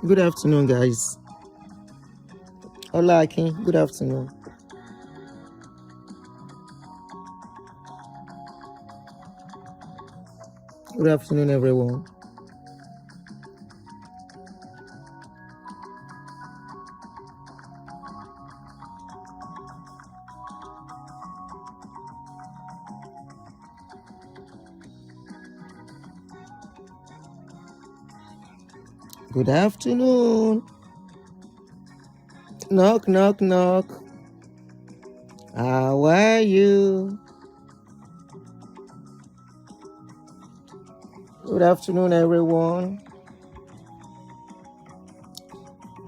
Good afternoon, guys. Hola, Akin. Good afternoon. Good afternoon, everyone. Good afternoon. Knock, knock, knock. How are you? Good afternoon, everyone.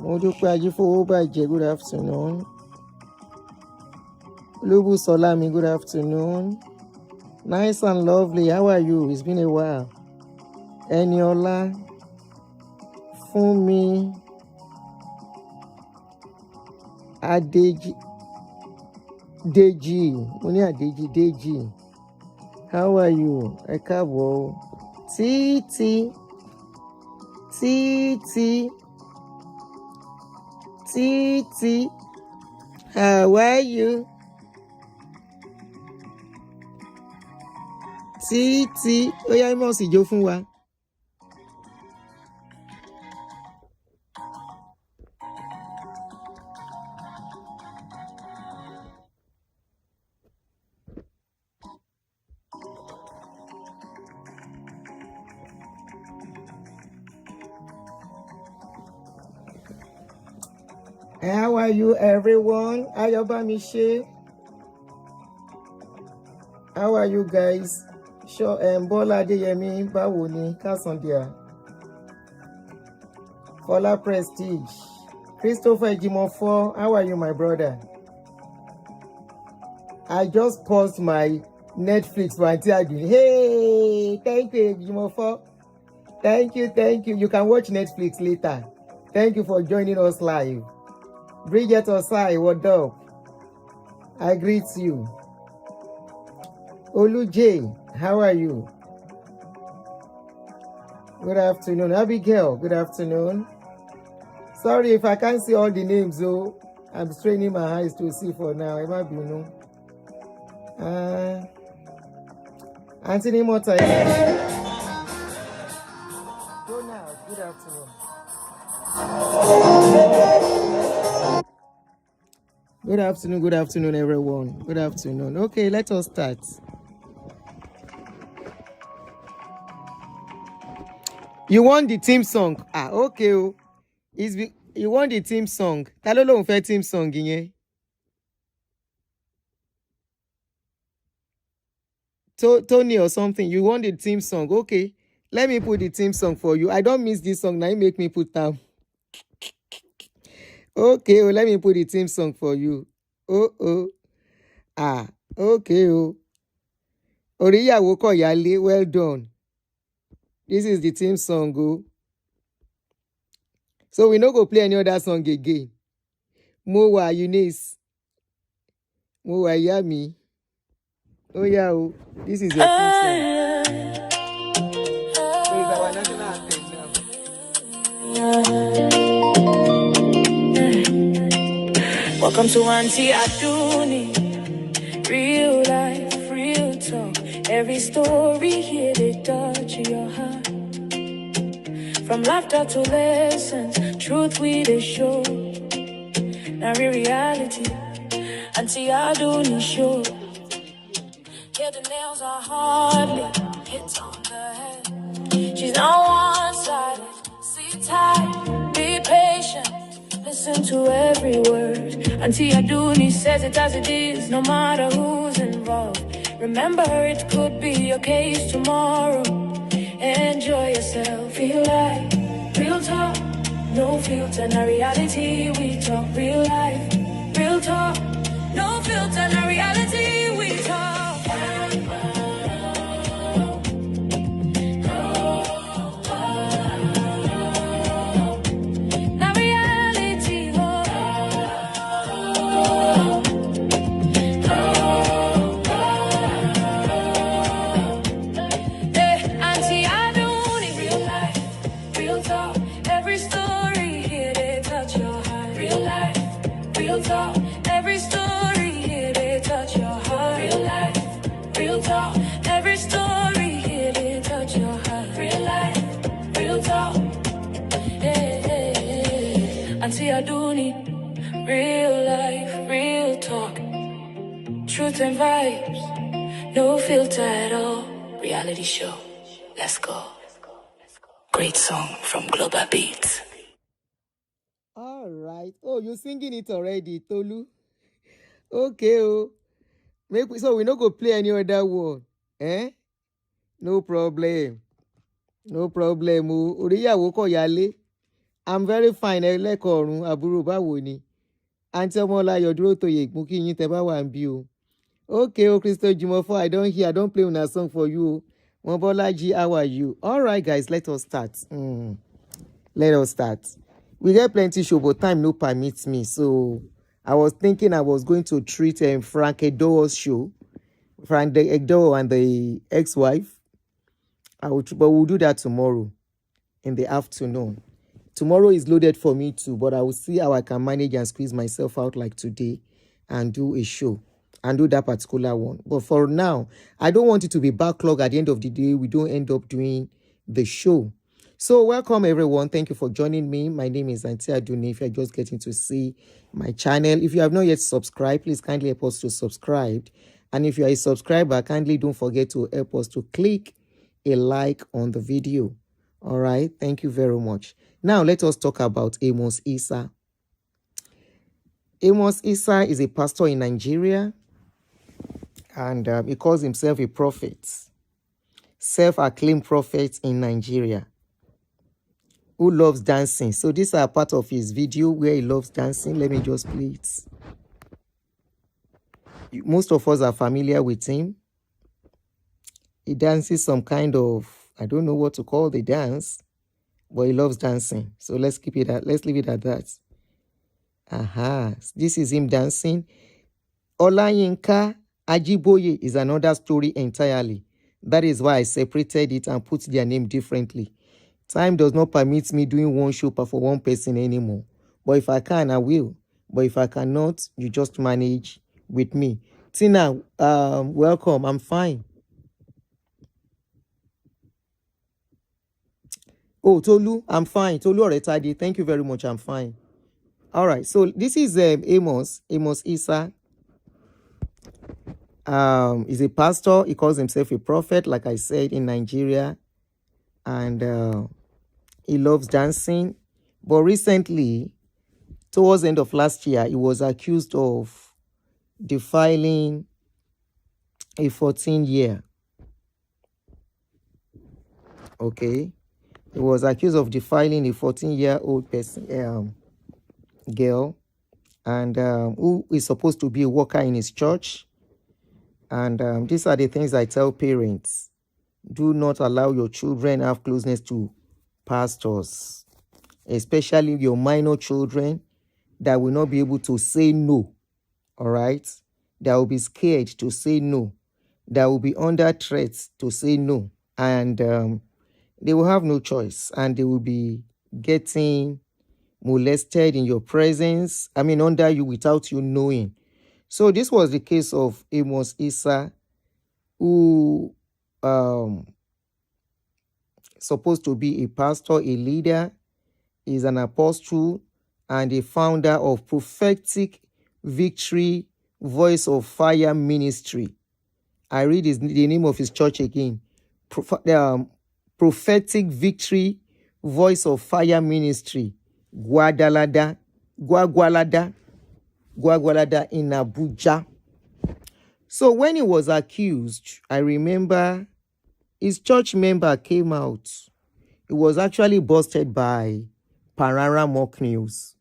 Modupe Ajiboye, good afternoon. Lubu Solami, good afternoon. Nice and lovely. How are you? It's been a while. Eniola, Fumi, Deji. Deji. How are you? Ekabo. Titi. How are you? Titi. Oya Amos ìjó fún wa. How are you, everyone? Ayobamiche. How are you guys? Sure, Bola Adeyemi, báwo ni? Káàsán díà. Fola Prestige. Christopher Ejimofo, how are you, my brother? I just paused my Netflix for Aunty Aduni. Hey, thank you, Ejimofo. Thank you. You can watch Netflix later. Thank you for joining us live. Bridget Osai, what up? I greet you. Olu J, how are you? Good afternoon. Abigail, good afternoon. Sorry if I can't see all the names, though. I'm straining my eyes to see for now. It might be no. Anthony Mota. Donald, good afternoon. Good afternoon, everyone. Good afternoon. Okay, let us start. You want the theme song? Okay. You want the theme song? Ta ló lóun fẹ́ theme song yẹn? Tony or something. You want the theme song? Okay. Let me put the theme song for you. I don't miss this song. Now you make me put down. Okay, let me put the theme song for you. Okay. Oriyawo Koyale, well done. This is the theme song. So we no go play any other song again. Mowa Eunice. Mowa Yami. Oh yeah, this is your theme song. So it's our national anthem now. Welcome to Aunty Aduni. Real life, real talk. Every story here they touch your heart. From laughter to lessons, truth we they show. Now reality, Aunty Aduni show. Yeah, the nails are hardly hits on the head. She's not one-sided. Sit tight, be patient. Listen to every word. Aunty Aduni says it as it is, no matter who's involved. Remember, it could be your case tomorrow. Enjoy yourself, feel like real talk, no filter, na reality. We talk real life, real talk, no filter, na reality. We talk. Every story real talk. Every story here, they touch your heart. Real life, real talk. Every story here, they touch your heart. Real life, real talk. Yeah. Aunty Aduni, real life, real talk. Truth and vibes, no filter at all. Reality show, let's go. Great song from Global Beats. All right. Oh, you singing it already, Tolu? Okay, oh. So we not go play any other one. Eh? No problem. No problem. Oríyàwó kọ̀ yálé. I'm very fine. Ẹlẹ́kọ̀ọ́rùn àbúrò báwo ni? Aunty Ọmọláyọ̀ dúró toyè mú kí yín tẹ́ bá wà ń bí o. Okay, oh, Crystal Jumofo, I don't play una song for you. Mobolaji, how are you? All right, guys, let us start. Let us start. We get plenty show, but time no permits me. So I was thinking I was going to treat Frank Edo's show, Frank Edo and the ex-wife. But we'll do that tomorrow in the afternoon. Tomorrow is loaded for me too, but I will see how I can manage and squeeze myself out like today and do a show and do that particular one. But for now, I don't want it to be backlog at the end of the day. We don't end up doing the show. So welcome everyone. Thank you for joining me. My name is Aunty Aduni. If you're just getting to see my channel, if you have not yet subscribed, please kindly help us to subscribe. And if you are a subscriber, kindly don't forget to help us to click a like on the video. All right. Thank you very much. Now let us talk about Amos Isah. Amos Isah is a pastor in Nigeria, and he calls himself a prophet, self-acclaimed prophet in Nigeria, who loves dancing. So these are part of his video where he loves dancing. Let me just play it. Most of us are familiar with him. He dances some kind of, I don't know what to call the dance, but he loves dancing. So let's leave it at that. This is him dancing. Yinka Ajiboye is another story entirely. That is why I separated it and put their name differently. Time does not permit me doing one show for one person anymore. But if I can, I will. But if I cannot, you just manage with me. Tina, welcome. I'm fine. Oh, Tolu, I'm fine. Tolu Oretade, thank you very much. I'm fine. All right. So this is Amos Isah. He's a pastor. He calls himself a prophet, like I said, in Nigeria. And he loves dancing. But recently, towards the end of last year, he was accused of defiling a 14-year. Okay. He was accused of defiling a 14-year-old person, girl, and who is supposed to be a worker in his church. And these are the things I tell parents. Do not allow your children have closeness to pastors, especially your minor children that will not be able to say no, all right? That will be scared to say no. That will be under threat to say no. And they will have no choice, and they will be getting molested in your presence, under you without you knowing. So this was the case of Amos Isah, who supposed to be a pastor, a leader, is an apostle, and a founder of Prophetic Victory Voice of Fire Ministry. I read the name of his church again. Prophetic Victory Voice of Fire Ministry, Gwagwalada in Abuja. So when he was accused, I remember his church member came out. He was actually busted by Parara Mock News.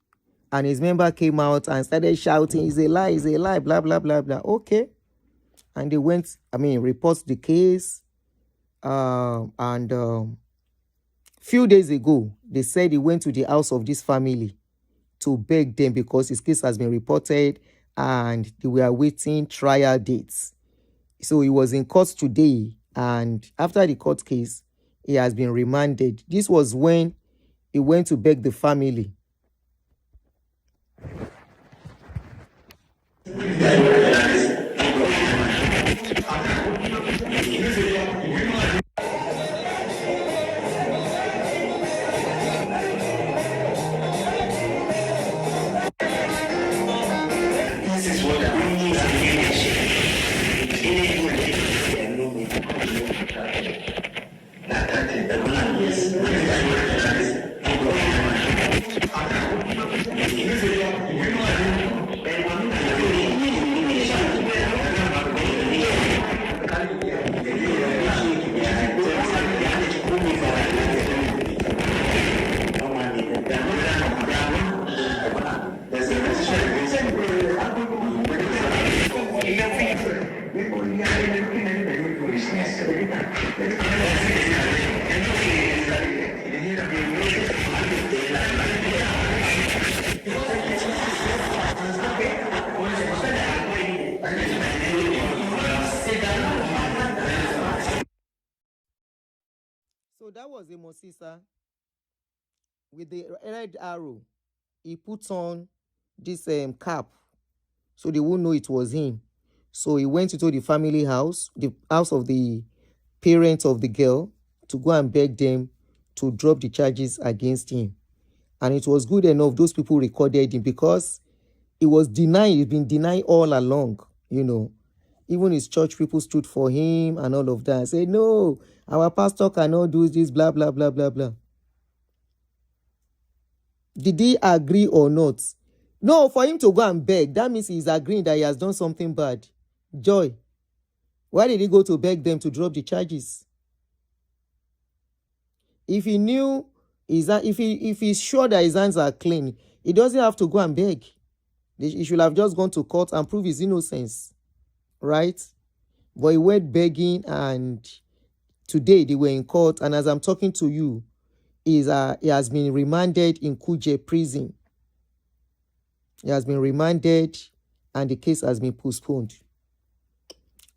And his member came out and started shouting, it's a lie, blah, blah, blah, blah. Okay. And they went, report the case. Few days ago, they said he went to the house of this family to beg them because his case has been reported and they were awaiting trial dates. So he was in court today, and after the court case, he has been remanded. This was when he went to beg the family So that was Amos with the red arrow. He put on this cap so they won't know it was him. So he went into the family house, the house of the parents of the girl, to go and beg them to drop the charges against him. And it was good enough those people recorded him, because he was denied, he's been denied all along, you know. Even his church people stood for him and all of that. Say, no, our pastor cannot do this, blah, blah, blah, blah, blah. Did he agree or not? No, for him to go and beg, that means he's agreeing that he has done something bad. Joy, why did he go to beg them to drop the charges? If he knew, if he's sure that his hands are clean, he doesn't have to go and beg. He should have just gone to court and prove his innocence, right? But he went begging, and today they were in court, and as I'm talking to you, he has been remanded in Kuje prison. He has been remanded, and the case has been postponed.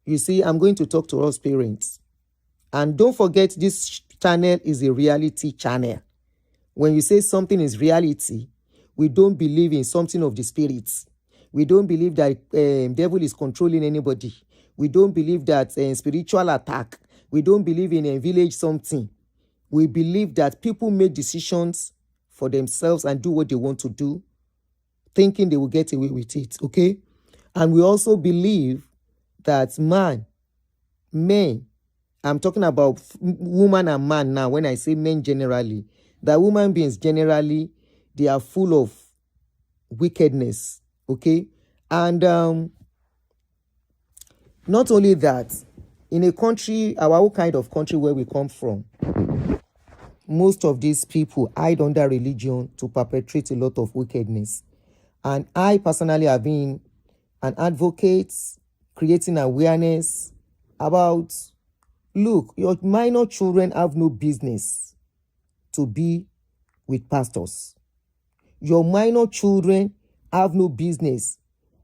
You see, I'm going to talk to us parents. And don't forget, this channel is a reality channel. When you say something is reality, we don't believe in something of the spirits. We don't believe that devil is controlling anybody. We don't believe that spiritual attack. We don't believe in a village something. We believe that people make decisions for themselves and do what they want to do, thinking they will get away with it, okay? And we also believe that men, I'm talking about woman and man now, when I say men generally, that human beings generally, they are full of wickedness, okay? And not only that, in a country, our own kind of country where we come from, most of these people hide under religion to perpetrate a lot of wickedness. And I personally have been an advocate, creating awareness about, look, your minor children have no business to be with pastors. Your minor children have no business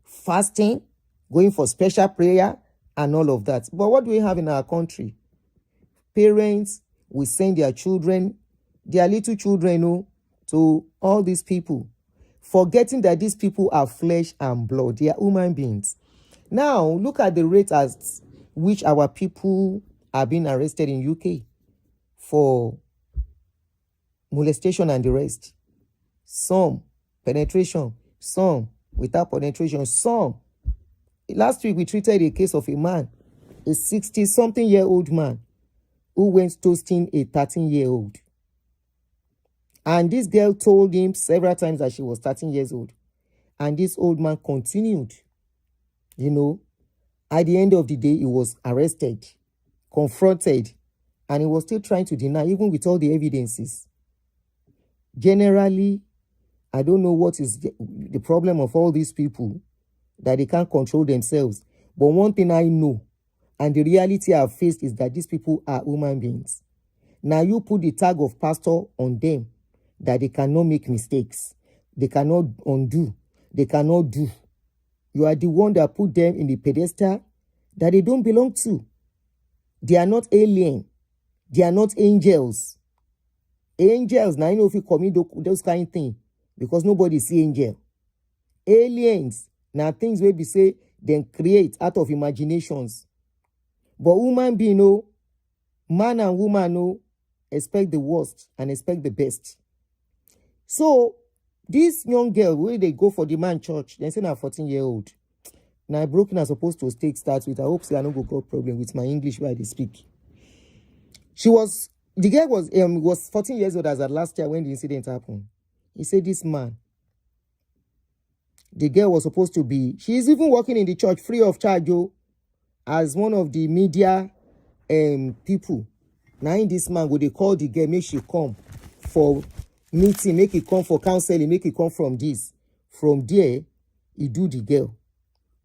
fasting, going for special prayer, and all of that. But what do we have in our country? Parents will send their children, their little children, to all these people, forgetting that these people are flesh and blood. They are human beings. Now, look at the rate at which our people are being arrested in UK for molestation and the rest. Some penetration, some without penetration, some. Last week, we treated a case of a man, a 60-something-year-old man, who went toasting a 13-year-old. And this girl told him several times that she was 13 years old. And this old man continued. At the end of the day, he was arrested, confronted, and he was still trying to deny, even with all the evidences. Generally, I don't know what is the problem of all these people, that they can't control themselves. But one thing I know, and the reality I've faced, is that these people are human beings. Now you put the tag of pastor on them, that they cannot make mistakes. They cannot undo. They cannot do. You are the one that put them in the pedestal that they don't belong to. They are not alien. They are not angels. Angels, now you know if you commit those kind of things, because nobody see angel. Aliens, now things will be say, then create out of imaginations. But human being, man and woman, expect the worst and expect the best. So, this young girl, where they go for the man church, they say now 14-year-old. Now broken are supposed to take start with. I hope say I don't go got problem with my English where they speak. The girl was 14 years old as at last year when the incident happened. He said this man, the girl was supposed to be, she's even working in the church free of charge, as one of the media people. Now in this man, would they call the girl, make she come for meeting, make it come for counseling, make it come from this. From there, he do the girl.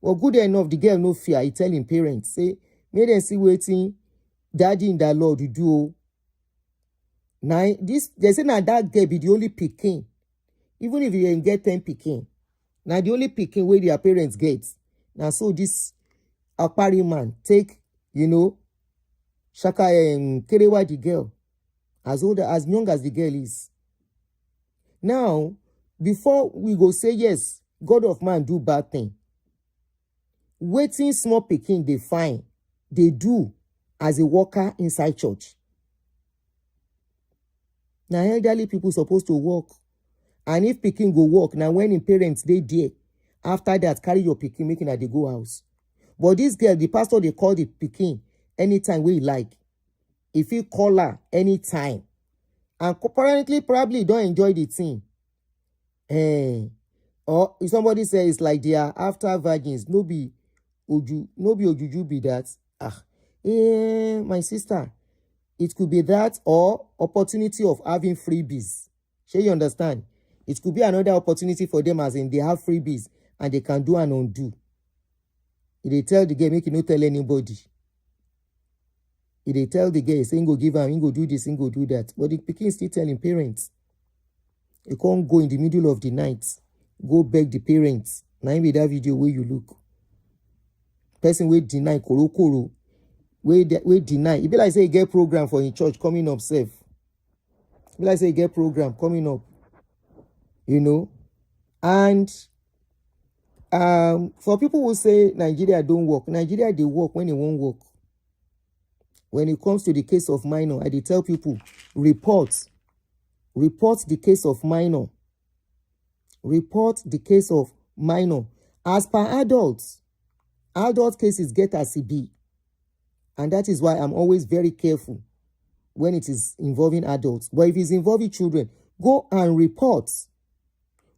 Well, good enough, the girl no fear. He tell him parents, say, make them see waiting, daddy in the Lord you do. Now, they say now that girl be the only picking. Even if you get 10 picking. Now the only picking where their parents get. Now so this Akpari man take, Shaka and Kerewa the girl. As young as the girl is. Now, before we go say yes, God of man do bad thing. Waiting small picking they find. They do as a worker inside church. Now elderly people supposed to work. And if picking go work, now when in parents they there, after that carry your picking making at the go house. But this girl, the pastor they call the picking anytime we like. If you call her anytime. And apparently probably don't enjoy the thing. Or if somebody says it's like they are after virgins, no be ojuju be that. My sister. It could be that or opportunity of having freebies. Shall you understand? It could be another opportunity for them as in they have freebies and they can do and undo. If they tell the girl, make you not tell anybody. If they tell the girl, say, go give him, go do this, go do that. But the pikin still telling parents. You can't go in the middle of the night. Go beg the parents. Now with that video where you look. Person will deny koro. We deny. It be like say you get program for in church coming up safe. It be like say you get program coming up. And for people who say Nigeria don't work, Nigeria they work when they won't work. When it comes to the case of minor, I tell people, report the case of minor. Report the case of minor. As per adults, adult cases get as CB. And that is why I'm always very careful when it is involving adults. But if it's involving children, go and report.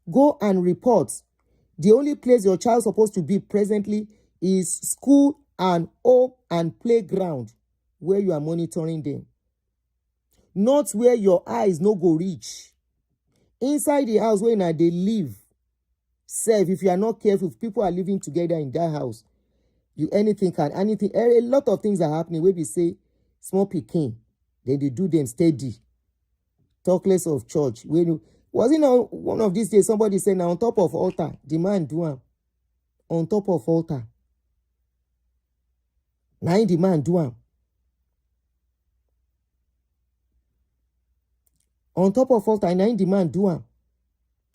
Go and report. The only place your child is supposed to be presently is school and home and playground where you are monitoring them. Not where your eyes no go reach. Inside the house where they live. Safe, if you are not careful, if people are living together in that house, a lot of things are happening where we say small picking, then they do them steady. Talk less of church. Was it not one of these days somebody said now on top of altar, the man do am. On top of altar. Now the man do am. On top of altar, now the man do am.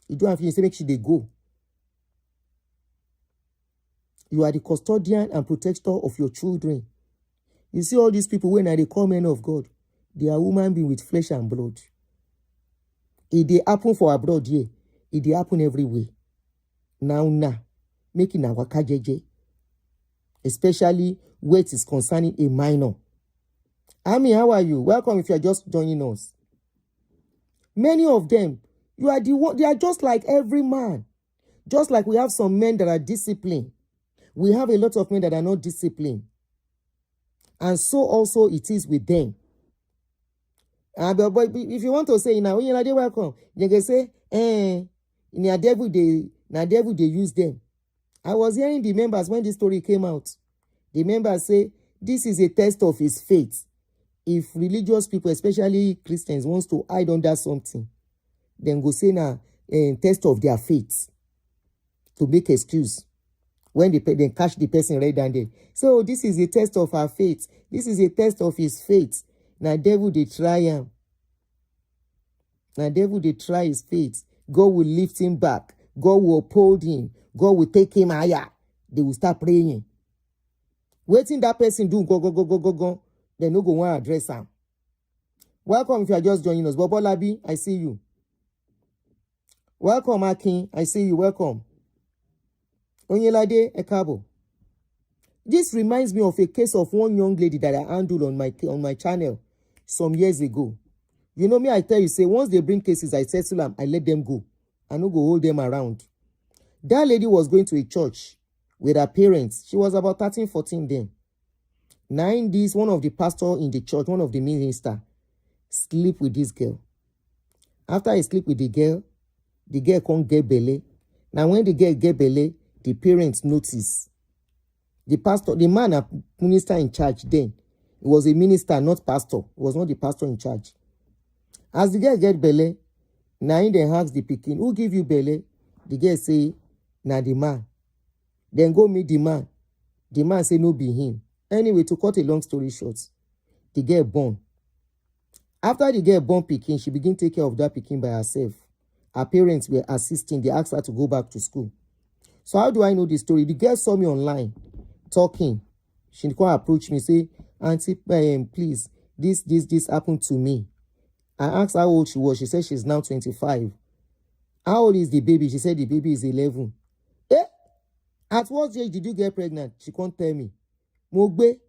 You do am if you say make sure they go. You are the custodian and protector of your children. You see all these people when they call men of God, they are human beings with flesh and blood. It they happen for abroad here. It they happen everywhere. Now, making our kajeje. Especially where it is concerning a minor. Ami, how are you? Welcome if you are just joining us. Many of them, they are just like every man. Just like we have some men that are disciplined. We have a lot of men that are not disciplined. And so also it is with them. But if you want to say, now, when you're welcome, you can say, na devil they use them. I was hearing the members when this story came out. The members say, this is a test of his faith. If religious people, especially Christians, wants to hide under something, then go say, test of their faith to make excuse. When they catch the person right down there. So this is a test of our faith. This is a test of his faith. Now devil they try him. Now devil they try his faith. God will lift him back. God will uphold him. God will take him higher. They will start praying. Waiting that person do go. They no go want to address him. Welcome if you are just joining us. Bobo Labi, I see you. Welcome Akin, I see you. Welcome. Onyelade Ekabo. This reminds me of a case of one young lady that I handled on my channel some years ago. You know me, I tell you, say, once they bring cases, I settle them, I let them go. I no go hold them around. That lady was going to a church with her parents. She was about 13, 14 then. 9 days, one of the pastor in the church, one of the minister, sleep with this girl. After he sleep with the girl can't get belly. Now when the girl get belly, the parents notice. The pastor, the man, a minister in charge then, he was a minister, not pastor. He was not the pastor in charge. As the girl get belly, now in the ask the pikin, who give you belly? The girl say, na the man. Then go meet the man. The man say, no be him. Anyway, to cut a long story short, the girl born. After the girl born pikin, she begin take care of that pikin by herself. Her parents were assisting. They asked her to go back to school. So how do I know this story? The girl saw me online talking. She come approach me, say, Aunty, please, this happened to me. I asked how old she was. She said she's now 25. How old is the baby? She said the baby is 11. At what age did you get pregnant? She can't tell me. Mogbe,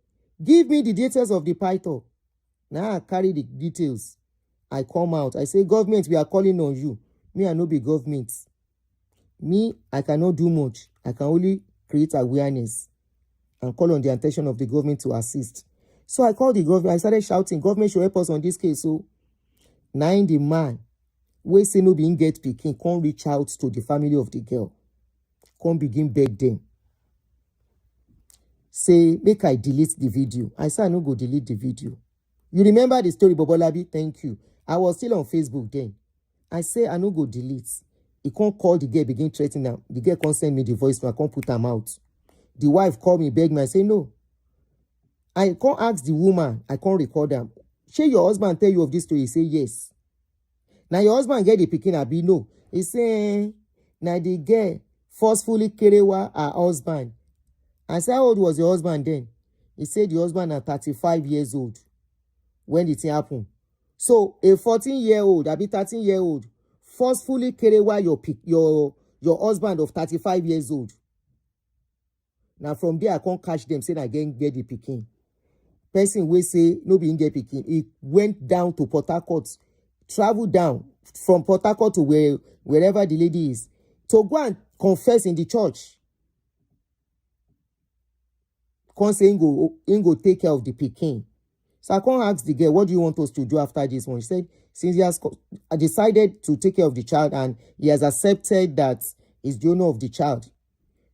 give me the details of the python. Now I carry the details. I come out. I say, government, we are calling on you. Me, I no be government. Me, I cannot do much. I can only create awareness and call on the attention of the government to assist. So I called the government. I started shouting, government should help us on this case. So, now the man, we say no being get pikin, can't reach out to the family of the girl. Can't begin beg them. Say, make I delete the video. I said, I no go delete the video. You remember the story, Bobolabi? Thank you. I was still on Facebook then. I say, I no go delete. He can't call the girl, begin threatening her. The girl can't send me the voice, I can't put them out. The wife called me, beg me. I say, no. I can't ask the woman. I can't record them. Shey your husband tell you of this story? He say, yes. Now your husband get the pikin, abi no. He say, now the girl forcefully kerewa her husband. I said, how old was your husband then? He said the husband is 35 years old when the thing happened. So a 14-year-old, abi 13-year-old, forcefully kerewa your husband of 35 years old. Now from there, I can't catch them saying again get the pikin. Person will say no being get pikin. It went down to Port Harcourt, traveled down from Port Harcourt to wherever the lady is, to go and confess in the church. Can't say go take care of the pikin. So I can't ask the girl, what do you want us to do after this one? She said, since he has decided to take care of the child and he has accepted that he's the owner of the child.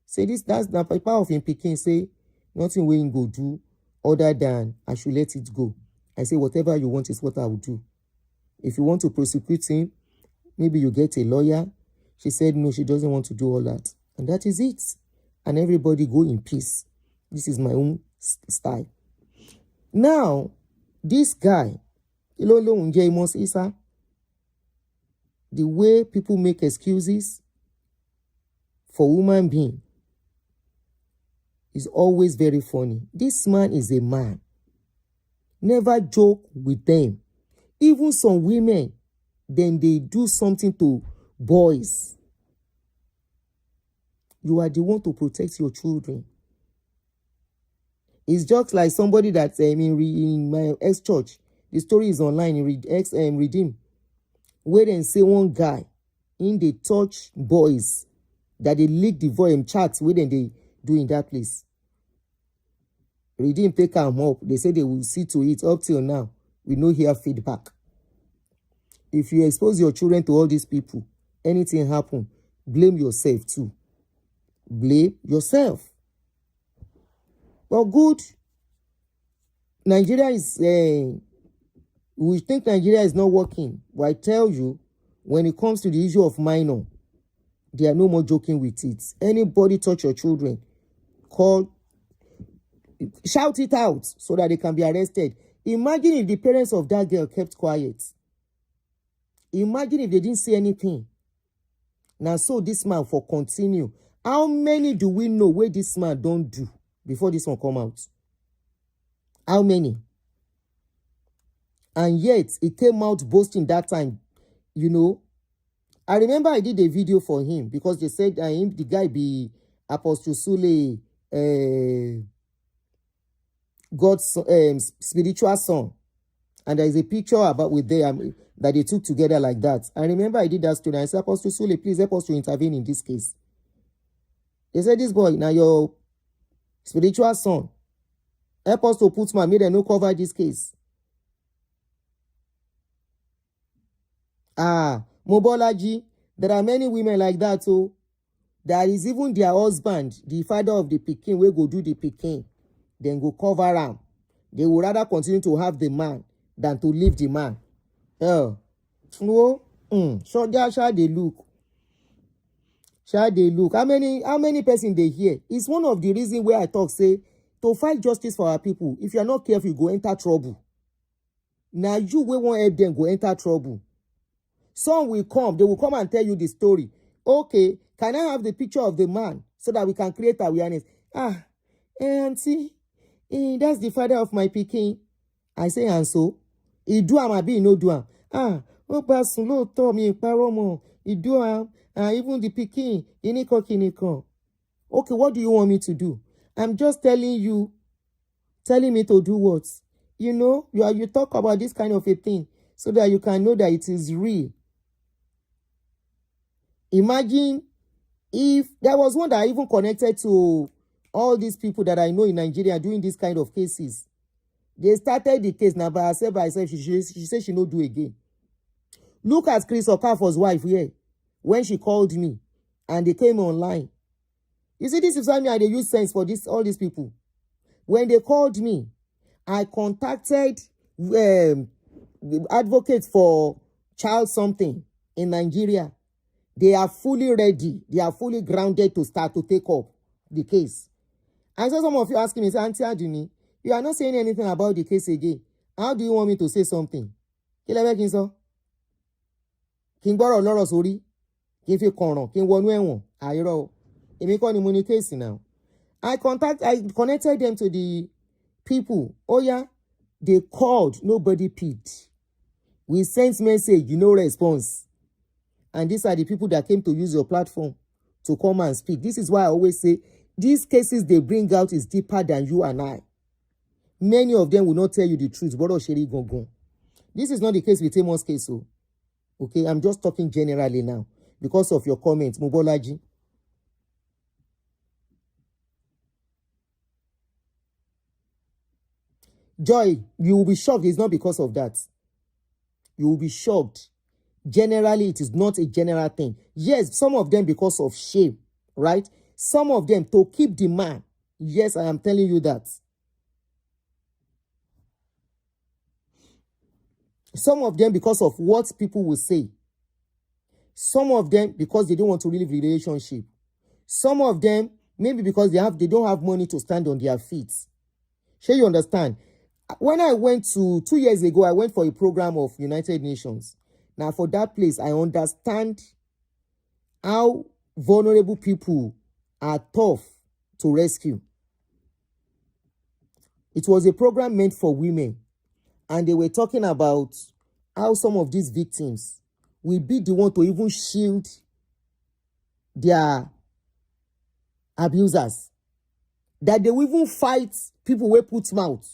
Say that's the power of him pikin. Say nothing we go do other than I should let it go. I say whatever you want is what I will do. If you want to prosecute him, maybe you get a lawyer. She said no, she doesn't want to do all that. And that is it. And everybody go in peace. This is my own style. Now, this guy, Amos Isah, the way people make excuses for human being is always very funny. This man is a man. Never joke with them. Even some women, then they do something to boys. You are the one to protect your children. It's just like somebody that in my ex-church, the story is online in Redeem, where they say one guy in the touch boys that they leak the voice chats where they do in that place. Redeem take them up. They say they will see to it. Up till now, we no hear feedback. If you expose your children to all these people, anything happen, blame yourself too. Blame yourself. But good, Nigeria is, we think Nigeria is not working. But I tell you, when it comes to the issue of minor, they are no more joking with it. Anybody touch your children, shout it out so that they can be arrested. Imagine if the parents of that girl kept quiet. Imagine if they didn't say anything. Now, so this man for continue. How many do we know where this man don't do before this one come out? How many? And yet, he came out boasting that time. You know, I remember I did a video for him because they said the guy be Apostle Sule, God's spiritual son. And there is a picture about with them that they took together like that. I remember I did that story. I said, Apostle Sule, please help us to intervene in this case. They said, this boy, now your spiritual son, help us to put man, make them no cover this case. Mobolaji, there are many women like that too. There is even their husband, the father of the pikin, will go do the pikin, then go cover him. They would rather continue to have the man than to leave the man. So that's how they look. Shall they look? How many person they hear? It's one of the reasons where I talk, say, to fight justice for our people, if you are not careful, you go enter trouble. Now you will won't help them go enter trouble. Some will come, they will come and tell you the story. Okay, can I have the picture of the man so that we can create awareness? Aunty, that's the father of my pikin. I say, and so, he do am abi no do am. Pasun lóòótọ́ mi ìparọ́ mọ́. He do am, even the pikin, kiniko. Okay, what do you want me to do? I'm just telling me to do what? You talk about this kind of a thing so that you can know that it is real. Imagine if there was one that even connected to all these people that I know in Nigeria doing this kind of cases. They started the case now by herself. She said she no do again. Look at Chris Okafor's wife here when she called me and they came online. You see, this is why they use sense for all these people. When they called me, I contacted advocates for child something in Nigeria. They are fully ready. They are fully grounded to start to take up the case. And so some of you asking me, say, Aunty Aduni, you are not saying anything about the case again. How do you want me to say something? Kí lẹ fẹ́ kí n sọ? Kí n gbọ́rọ̀ lọ́rọ̀ sórí? Kí n fi kọ̀ràn? Kí n wọnú ẹ̀wọ̀n? Àìrọ̀. Èmi kọ́ ni mo ní case now. I connected them to the people. Oh yeah, they called, nobody picked. We sent message, no response. And these are the people that came to use your platform to come and speak. This is why I always say, these cases they bring out is deeper than you and I. Many of them will not tell you the truth. This is not the case with Amos case. Okay, I'm just talking generally now because of your comments, Mobolaji. Joy, you will be shocked. It's not because of that. You will be shocked. Generally, it is not a general thing. Yes, some of them because of shame, right? Some of them to keep the man. Yes, I am telling you that. Some of them because of what people will say. Some of them because they don't want to leave the relationship. Some of them maybe because they don't have money to stand on their feet. Sure, you understand? When I went 2 years ago, I went for a program of United Nations. Now, for that place, I understand how vulnerable people are tough to rescue. It was a program meant for women. And they were talking about how some of these victims will be the one to even shield their abusers. That they will even fight people who put mouth.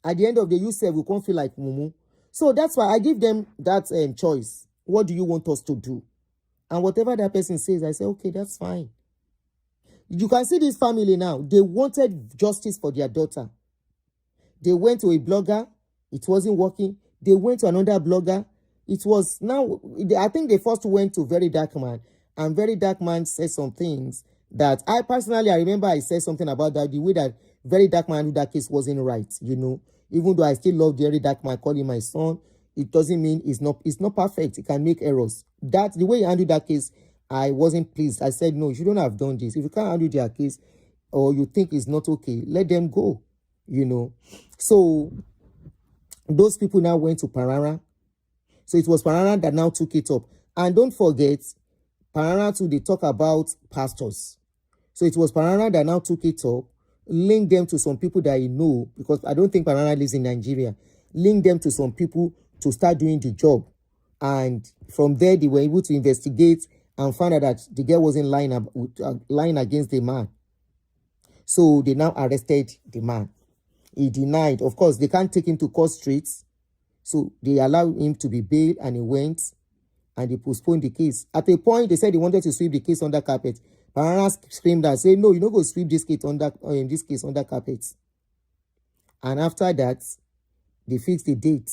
At the end of the day, you say we can't feel like mumu. So that's why I give them that choice. What do you want us to do? And whatever that person says, I say, okay, that's fine. You can see this family now. They wanted justice for their daughter. They went to a blogger. It wasn't working. They went to another blogger. It was now, I think they first went to Very Dark Man. And Very Dark Man said some things that I remember I said something about that, the way that Very Dark Man with that case wasn't right, Even though I still love Very Dark Man, calling my son, it doesn't mean it's not perfect. It can make errors. That the way you handled that case, I wasn't pleased. I said, no, you shouldn't have done this. If you can't handle their case or you think it's not okay, let them go, So those people now went to Parara. So it was Parara that now took it up. And don't forget, Parara too, they talk about pastors. So it was Parara that now took it up, link them to some people that you know, because I don't think Parara lives in Nigeria. Link them to some people to start doing the job. And from there, they were able to investigate and found out that the girl wasn't lying against the man. So they now arrested the man. He denied. Of course, they can't take him to court straight. So they allowed him to be bailed, and he went, and they postponed the case. At a point, they said they wanted to sweep the case under carpet. Parana screamed and said, no, you're not going to sweep this case under carpet. And after that, they fixed the date.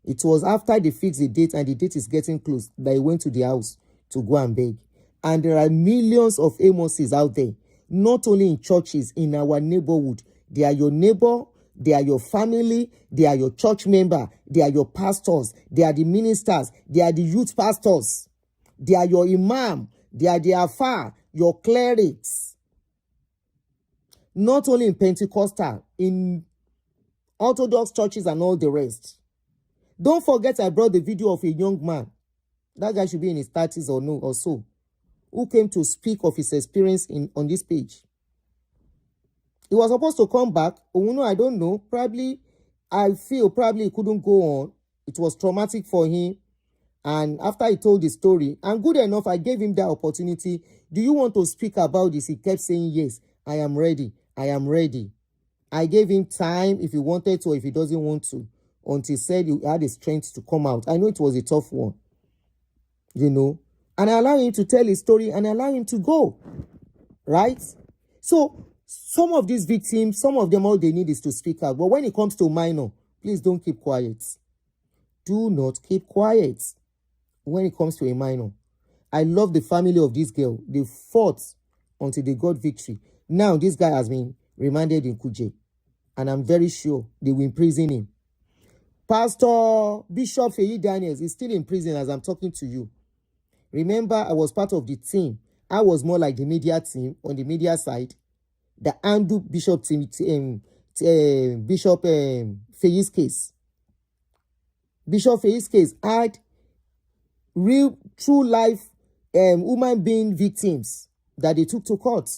It was after they fixed the date and the date is getting close that he went to the house to go and beg. And there are millions of Amoses out there, not only in churches, in our neighborhood. They are your neighbor, they are your family, they are your church member, they are your pastors, they are the ministers, they are the youth pastors, they are your imam, they are the afar, your clerics. Not only in Pentecostal, in Orthodox churches and all the rest. Don't forget I brought the video of a young man. That guy should be in his 30s or so, who came to speak of his experience on this page. He was supposed to come back. Oh, no, I don't know. I feel he couldn't go on. It was traumatic for him. And after he told the story, and good enough, I gave him that opportunity. Do you want to speak about this? He kept saying, yes, I am ready. I am ready. I gave him time if he wanted to or if he doesn't want to, until he said he had the strength to come out. I know it was a tough one, and I allow him to tell his story and I allow him to go, right? So some of these victims, some of them, all they need is to speak out. But when it comes to minor, please don't keep quiet. Do not keep quiet when it comes to a minor. I love the family of this girl. They fought until they got victory. Now this guy has been remanded in Kuje, and I'm very sure they will imprison him. Pastor Bishop Feyi Daniels is still in prison as I'm talking to you. Remember, I was part of the team. I was more like the media team on the media side. The undo Bishop Feyi's case. Bishop Feyi's case had real, true life human being victims that they took to court.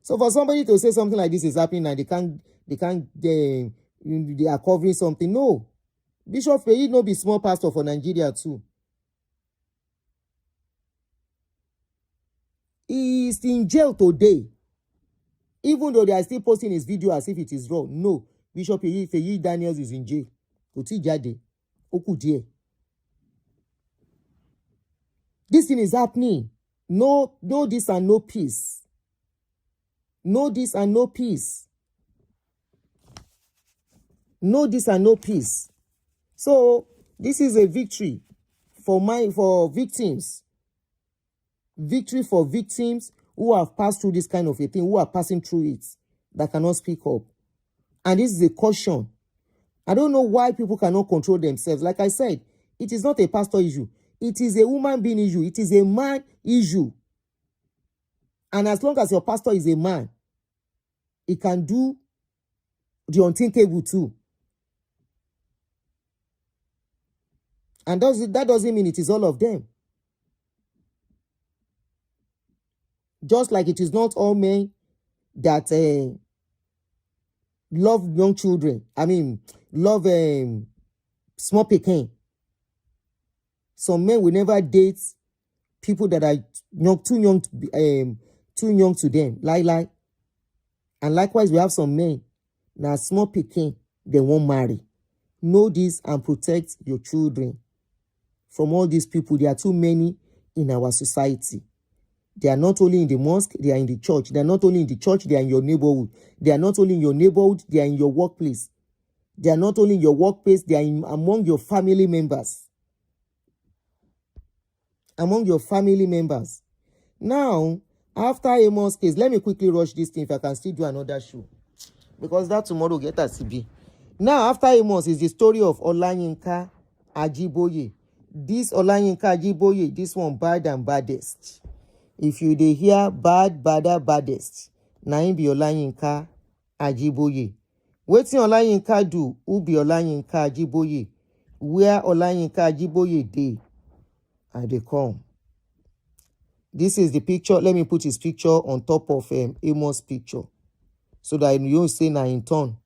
So for somebody to say something like this is happening and they are covering something, no. Bishop Feyi no be small pastor for Nigeria too. He is in jail today. Even though they are still posting his video as if it is wrong. No. Bishop Feyi Daniels is in jail. This thing is happening. No this and no peace. No this and no peace. No this and no peace. So this is a victory for victims. Victory for victims who have passed through this kind of a thing, who are passing through it, that cannot speak up. And this is a caution. I don't know why people cannot control themselves. Like I said, it is not a pastor issue. It is a woman being issue. It is a man issue. And as long as your pastor is a man, he can do the unthinkable too. And that doesn't mean it is all of them. Just like it is not all men that love young children. Love small pikin. Some men will never date people that are too young to them. Lie. And likewise, we have some men now small pikin, they won't marry. Know this and protect your children from all these people. There are too many in our society. They are not only in the mosque, they are in the church. They are not only in the church, they are in your neighborhood. They are not only in your neighborhood, they are in your workplace. They are not only in your workplace, they are among your family members. Among your family members. Now, after Amos' case, let me quickly rush this thing if I can still do another show. Because that tomorrow get a CB. Now, after Amos is the story of Yinka Ajiboye. This Yinka Ajiboye, this one bad and baddest. If you dey hear bad, badder, baddest, na him be Yinka Ajiboye. Wetin Yinka do? Who be Yinka Ajiboye? Where Yinka Ajiboye dey? And they come. This is the picture. Let me put his picture on top of Amos' picture. So that you say na in turn.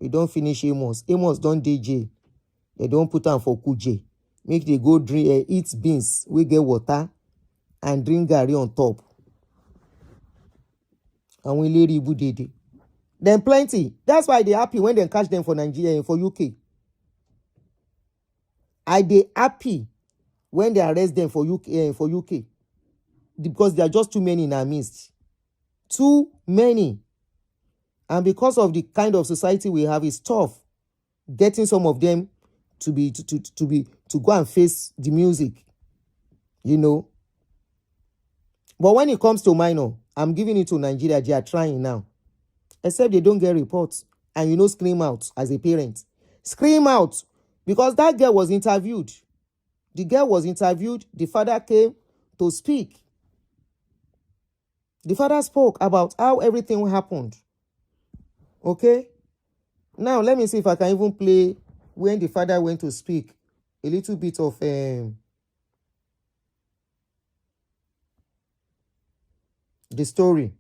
We don't finish Amos. Amos don't DJ. They don't put on for Kuje. Make they go drink, eat beans. We get water. And drink garri on top. And we lay ribu dede. Then plenty. That's why they happy when they catch them for Nigeria and for UK. They happy when they arrest them for UK. Because there are just too many in our midst. Too many. And because of the kind of society we have, it's tough getting some of them to go and face the music. You know. But when it comes to minor, I'm giving it to Nigeria. They are trying now. Except they don't get reports. And scream out as a parent. Scream out. Because that girl was interviewed. The girl was interviewed. The father came to speak. The father spoke about how everything happened. Okay? Now, let me see if I can even play when the father went to speak. A little bit of... the story.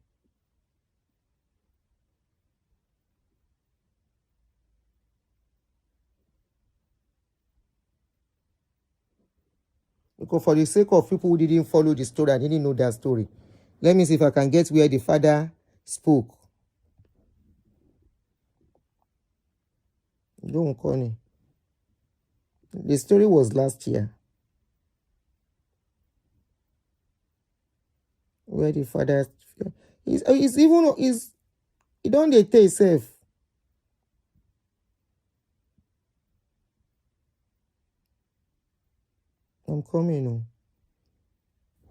Because for the sake of people who didn't follow the story, I didn't know that story. Let me see if I can get where the father spoke. Don't call me. The story was last year. Where the father... He don't they take safe. I'm coming.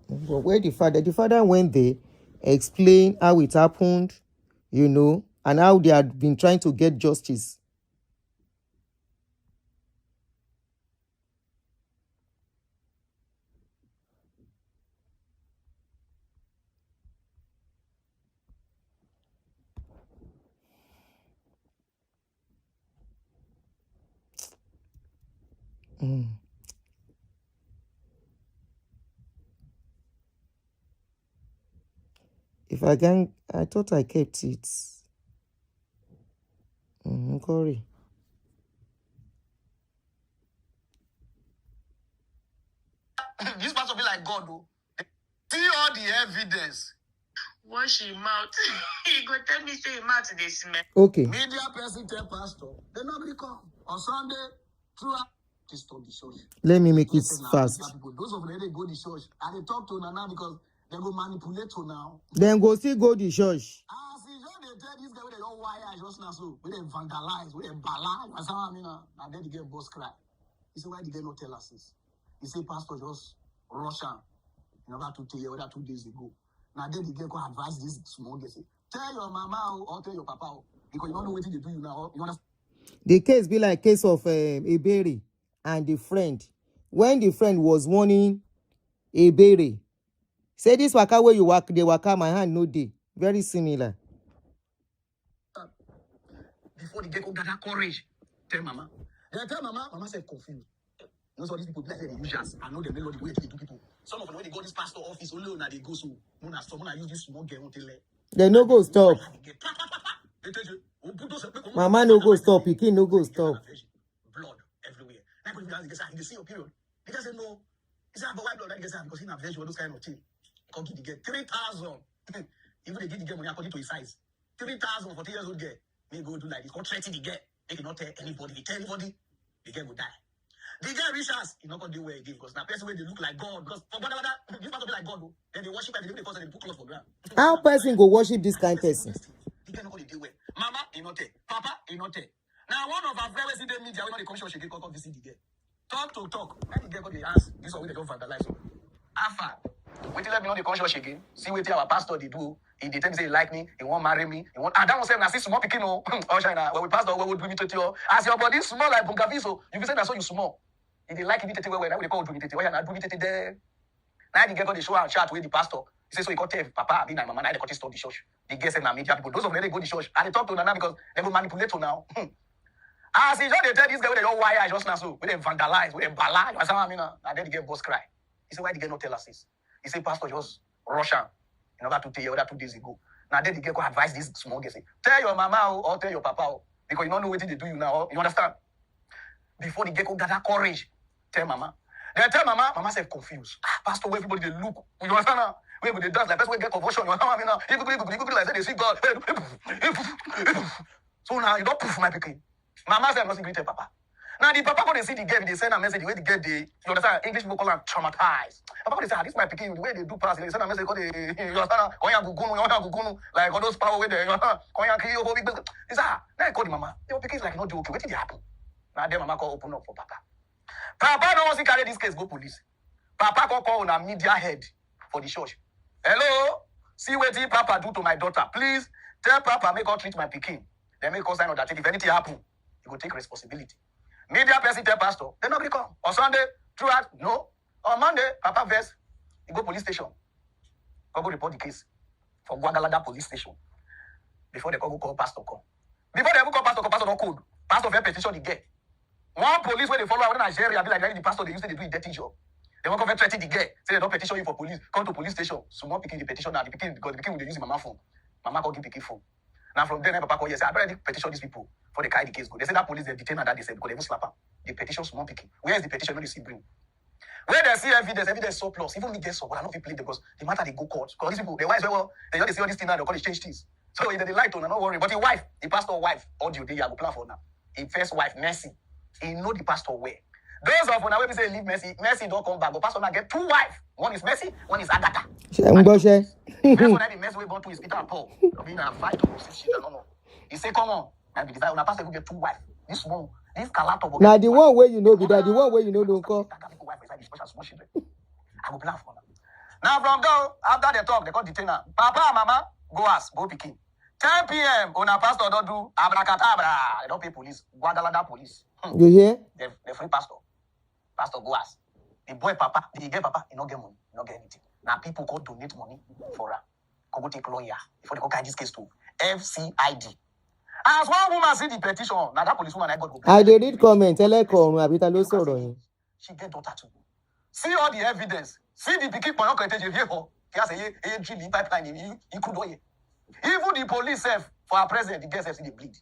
But where the father went there, explained how it happened, and how they had been trying to get justice. If I can, I thought I kept it. Sorry. This pastor be like God, though. See all the evidence. Wash him out. He go tell me say him out today smell. Okay. Media person tell pastor. Then nobody come on Sunday throughout this stop the church. Let me make it fast. Those of them they go to church and they talk to now because they go manipulate to now. Then go still go to church. See, they tell this guy with the don't wire just now so we they vandalize, we they bala. That's how I mean. And then they get boss cry. He said, why did they not tell us this? He said, pastor just rush out. In order to tell you whether 2 days ago. Now then the girl can advise this small girl. Say, tell your mama or tell your papa because you don't know what they do you now. You understand? The case be like case of Ebere and the friend. When the friend was warning Ebere, say this waka where you work, they waka my hand no day. Very similar. Before the girl gather courage, tell mama. Then tell mama, mama said confused. You know, so these people like they use us. I know they know the way they do people. Some of them when they go this pastor office, only when they go so when I use this small girl until they no go stop. Mama no go stop. Pikin no go stop. Blood everywhere. Like when you see your period, they just say no. He said, but why blood? Because he na virgin those kind of thing. Come give the girl 3,000. Even they give the girl money according to his size. 3,000 for 3 years old girl. They go do like this. Go threaten the girl. They cannot tell anybody. If they tell anybody, the girl will die. The girl reach us, he not gonna do where again because now person where they look like God. Because for whatever this person be like God, though. Then they worship and they because they put clothes for ground. How person go worship this kind of person? The girl not gonna do where. Mama, he not there. Papa, he not there. Now one of our friends in the media, we know the commission she come visit the girl. Talk to talk. And the girl got the ask. This one they don't vandalize. Alpha. Wait till let me know the conscious again. See what our pastor they do. He tell me say he like me, he won't marry me, he won't. And that was saying, I see small picking. Oh, China. When we pass the way, we do it to you. As your body small like Bungaviso, you can say that's so you small. If they like it, where they call do it, where you do it there. Now the girl got the show and chat with the pastor. He says so he got tell Papa, be my mama. Now they got to stop the church. The girl said, "Na media people. Those of them they go to church and they talk to Nana because they will manipulate to now." As he just they tell this guy, they don't wire just now so, we they vandalize, we they bala. You understand what I mean? And then the girl boss cry. He said, why the girl not tell us this? He said, pastor just rush out in order to tell you whether 2 days ago. Now then the girl could advise this small girl, say, tell your mama or tell your papa because you don't know what they do you now. You understand? Before the girl could gather courage, tell mama. Then tell mama, mama said confused. Pastor, where everybody they look. You understand now? We go dey dance like person wey get convulsion. You know, if you like say they see God. So now you don't poof my pikin. Mama say I'm not greet papa. Now the papa go dey see the girl, they send a message the way the girl dey. You understand? English people call am traumatized. Papa go dey say, this my pikin. The way they do pass, they send a message. You understand? Gugunu, like all those power way there. You understand? He say, now I call the mama. Your pikin is like not do okay. What did happen? Now then mama call open up for papa. Papa don't want to carry this case go police. Papa call on a media head for the church. Hello, see what Papa do to my daughter. Please tell Papa make her treat my pikin. Then make her sign on that if anything happen, he will take responsibility. Media person tell pastor, they nobody come. On Sunday, throughout, no. On Monday, Papa verse, he go police station. Go report the case for Guadalajara police station. Before they go call pastor come. Before they call pastor don't code. Pastor fair petition the get. One police when they follow out in Nigeria, be like the pastor, they used to do a dirty job. They won't come threaten the girl. Say they don't petition you for police. Come to police station. So more picking the petition now. Because the picking will use mama phone. Mama call give picking phone. Now from there, Papa call yes. I better petition these people for the carry the case go. They say that police they detain her that they said because they even slap her. The petition small picking. Where is the petition when you see bring? Where they see evidence surplus. Even me get so, but I don't feel play because the matter they go court. Because these people, they wise well, they just see all this thing now. They call it change things. So if they like to, not worry. But the wife, the pastor wife, audio they go plan for now. The first wife, Mercy, he know the pastor where. Those of when we say leave Mercy don't come back. But pastor now get two wives. One is Mercy, one is Agatha. That's when I the Mercy we born to is Peter and Paul. They'll be in a fight or shit. I don't know. He say, come on. And the desire when a pastor will get two wives. This one, this Calato. Now the one where you know be that the one where you know don't call. I will plan for them. Now from there, after they talk, they call detain her. Papa and mama, go ask, go picking. 10 p.m. on a pastor don't do abracadabra. They don't pay police. Guadalajara police. You hear? They free pastor. Pastor go ask. The boy papa, the girl papa, he not get money, he not get anything. Now people go donate money for her. Go take lawyer before they go carry this case to FCID. As one woman see the petition, now that police woman I got go. I did read comment. She get daughter too. See all the evidence. See the pikin for your content. You hear her. He has a drilling pipeline. He could do it. Even the police self for our president, the girl self see they bleed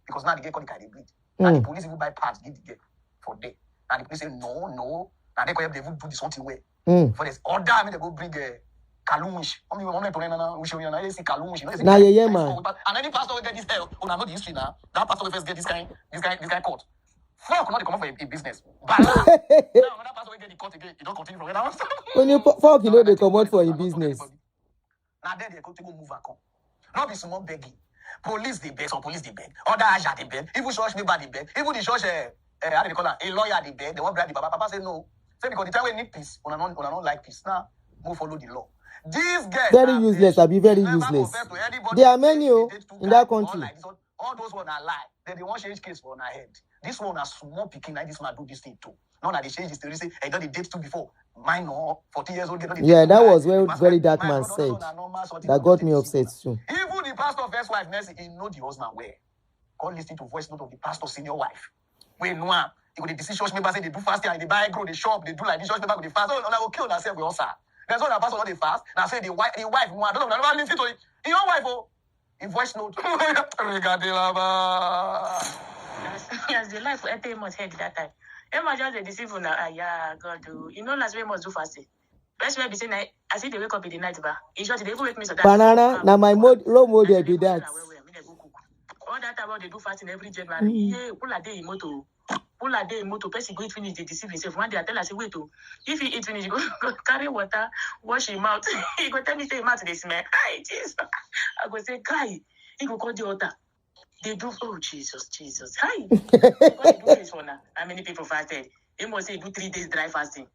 because now the girl call the guy they bleed. And the police even buy parts give the girl for day. And the police say no. And they call they even do this something way. For this order, I mean they go bring Kalumish. I see Kalumish. Now yeah, man. And any pastor will get this hell. Oh, I know the history now. That pastor will first get this kind court. Fuck, not come up for a business. Now another pastor will get the court again. You don't continue from there. When you fuck, you know they come out for a business. Now then they go to move and come. Not be small begging. Police they beg, some police they beg. Other Isah they beg. Even church member they beg. Even the church, how do they call her? A lawyer they beg. They want bribe the Papa. Papa say no. Say because the time we need peace, we don't like peace. Now, move follow the law. These guys very useless. I'll be very useless. There are many in that country. All those ones are lie. They want change case for our head. This one is small picking. Like this man do this thing too. Now that they change this, they say I got the date too before. Mine no 40 years old. Yeah, that was very dark man said. That got me upset too. Even the pastor first wife, Mercy, he know the husband where. God listen to voice note of the pastor senior wife. When no one, he go the decision member say they do fasting and they buy grow, they shop, they do like this church member go they fast. So I go kill themselves with us. There's one pastor not they fast. Now say the wife, no, I don't know. I listen to it. Your wife, in voice note. Yes, the life for Amos head that time. Amos just a deceiver now. Yeah, God do. You know, last way must do fasting. Best way be saying I see they wake up in the night, but in short, they even wake me so that. Banana, now my role model be that. All that about they do fasting every January. Yeah, pull a day in moto. Pull a day in moto. Person go eat finish, they deceive himself. One day I tell her, say, wait, if he eat finish, go carry water, wash him out. He go tell me, say, him out they smell. Hi, Jesus. I go say, cry. He go call the altar. They do, oh, Jesus. Hi. They do this for now. How many people fasted? They must say, do 3 days dry fasting.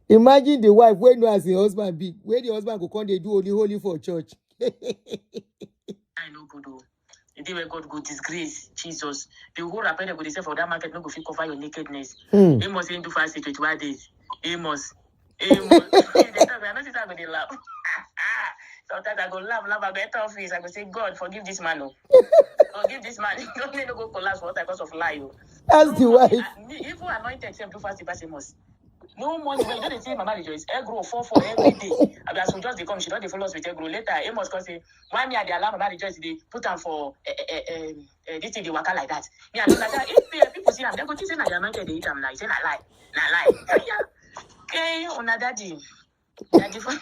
Imagine the wife when no as the husband big. Where the husband go come, they do only holy for church. I know good. The day where God go disgrace Jesus. The whole rapper they go say for that market no go fit cover your nakedness. Amos say do fast 21 days. Amos. They talk, I know this I go dey laugh. Sometimes I go laugh at better office. I go say, God, forgive this man. Forgive this man. Don't let no go collapse for because of lie. That's the wife. Even anointed self do fast pass Amos. No money. You know they say Mama rejoice. Egg grow 4 every day. As we just they come, she don't follow us with egg grow. Later, Amos can say, why me at the alarm Mama rejoice? They put them for this thing they work out like that. Me I don't like that. If people see them, they go think say na the anointed they eat them. Like say na lie. Okay, on daddy. They are different.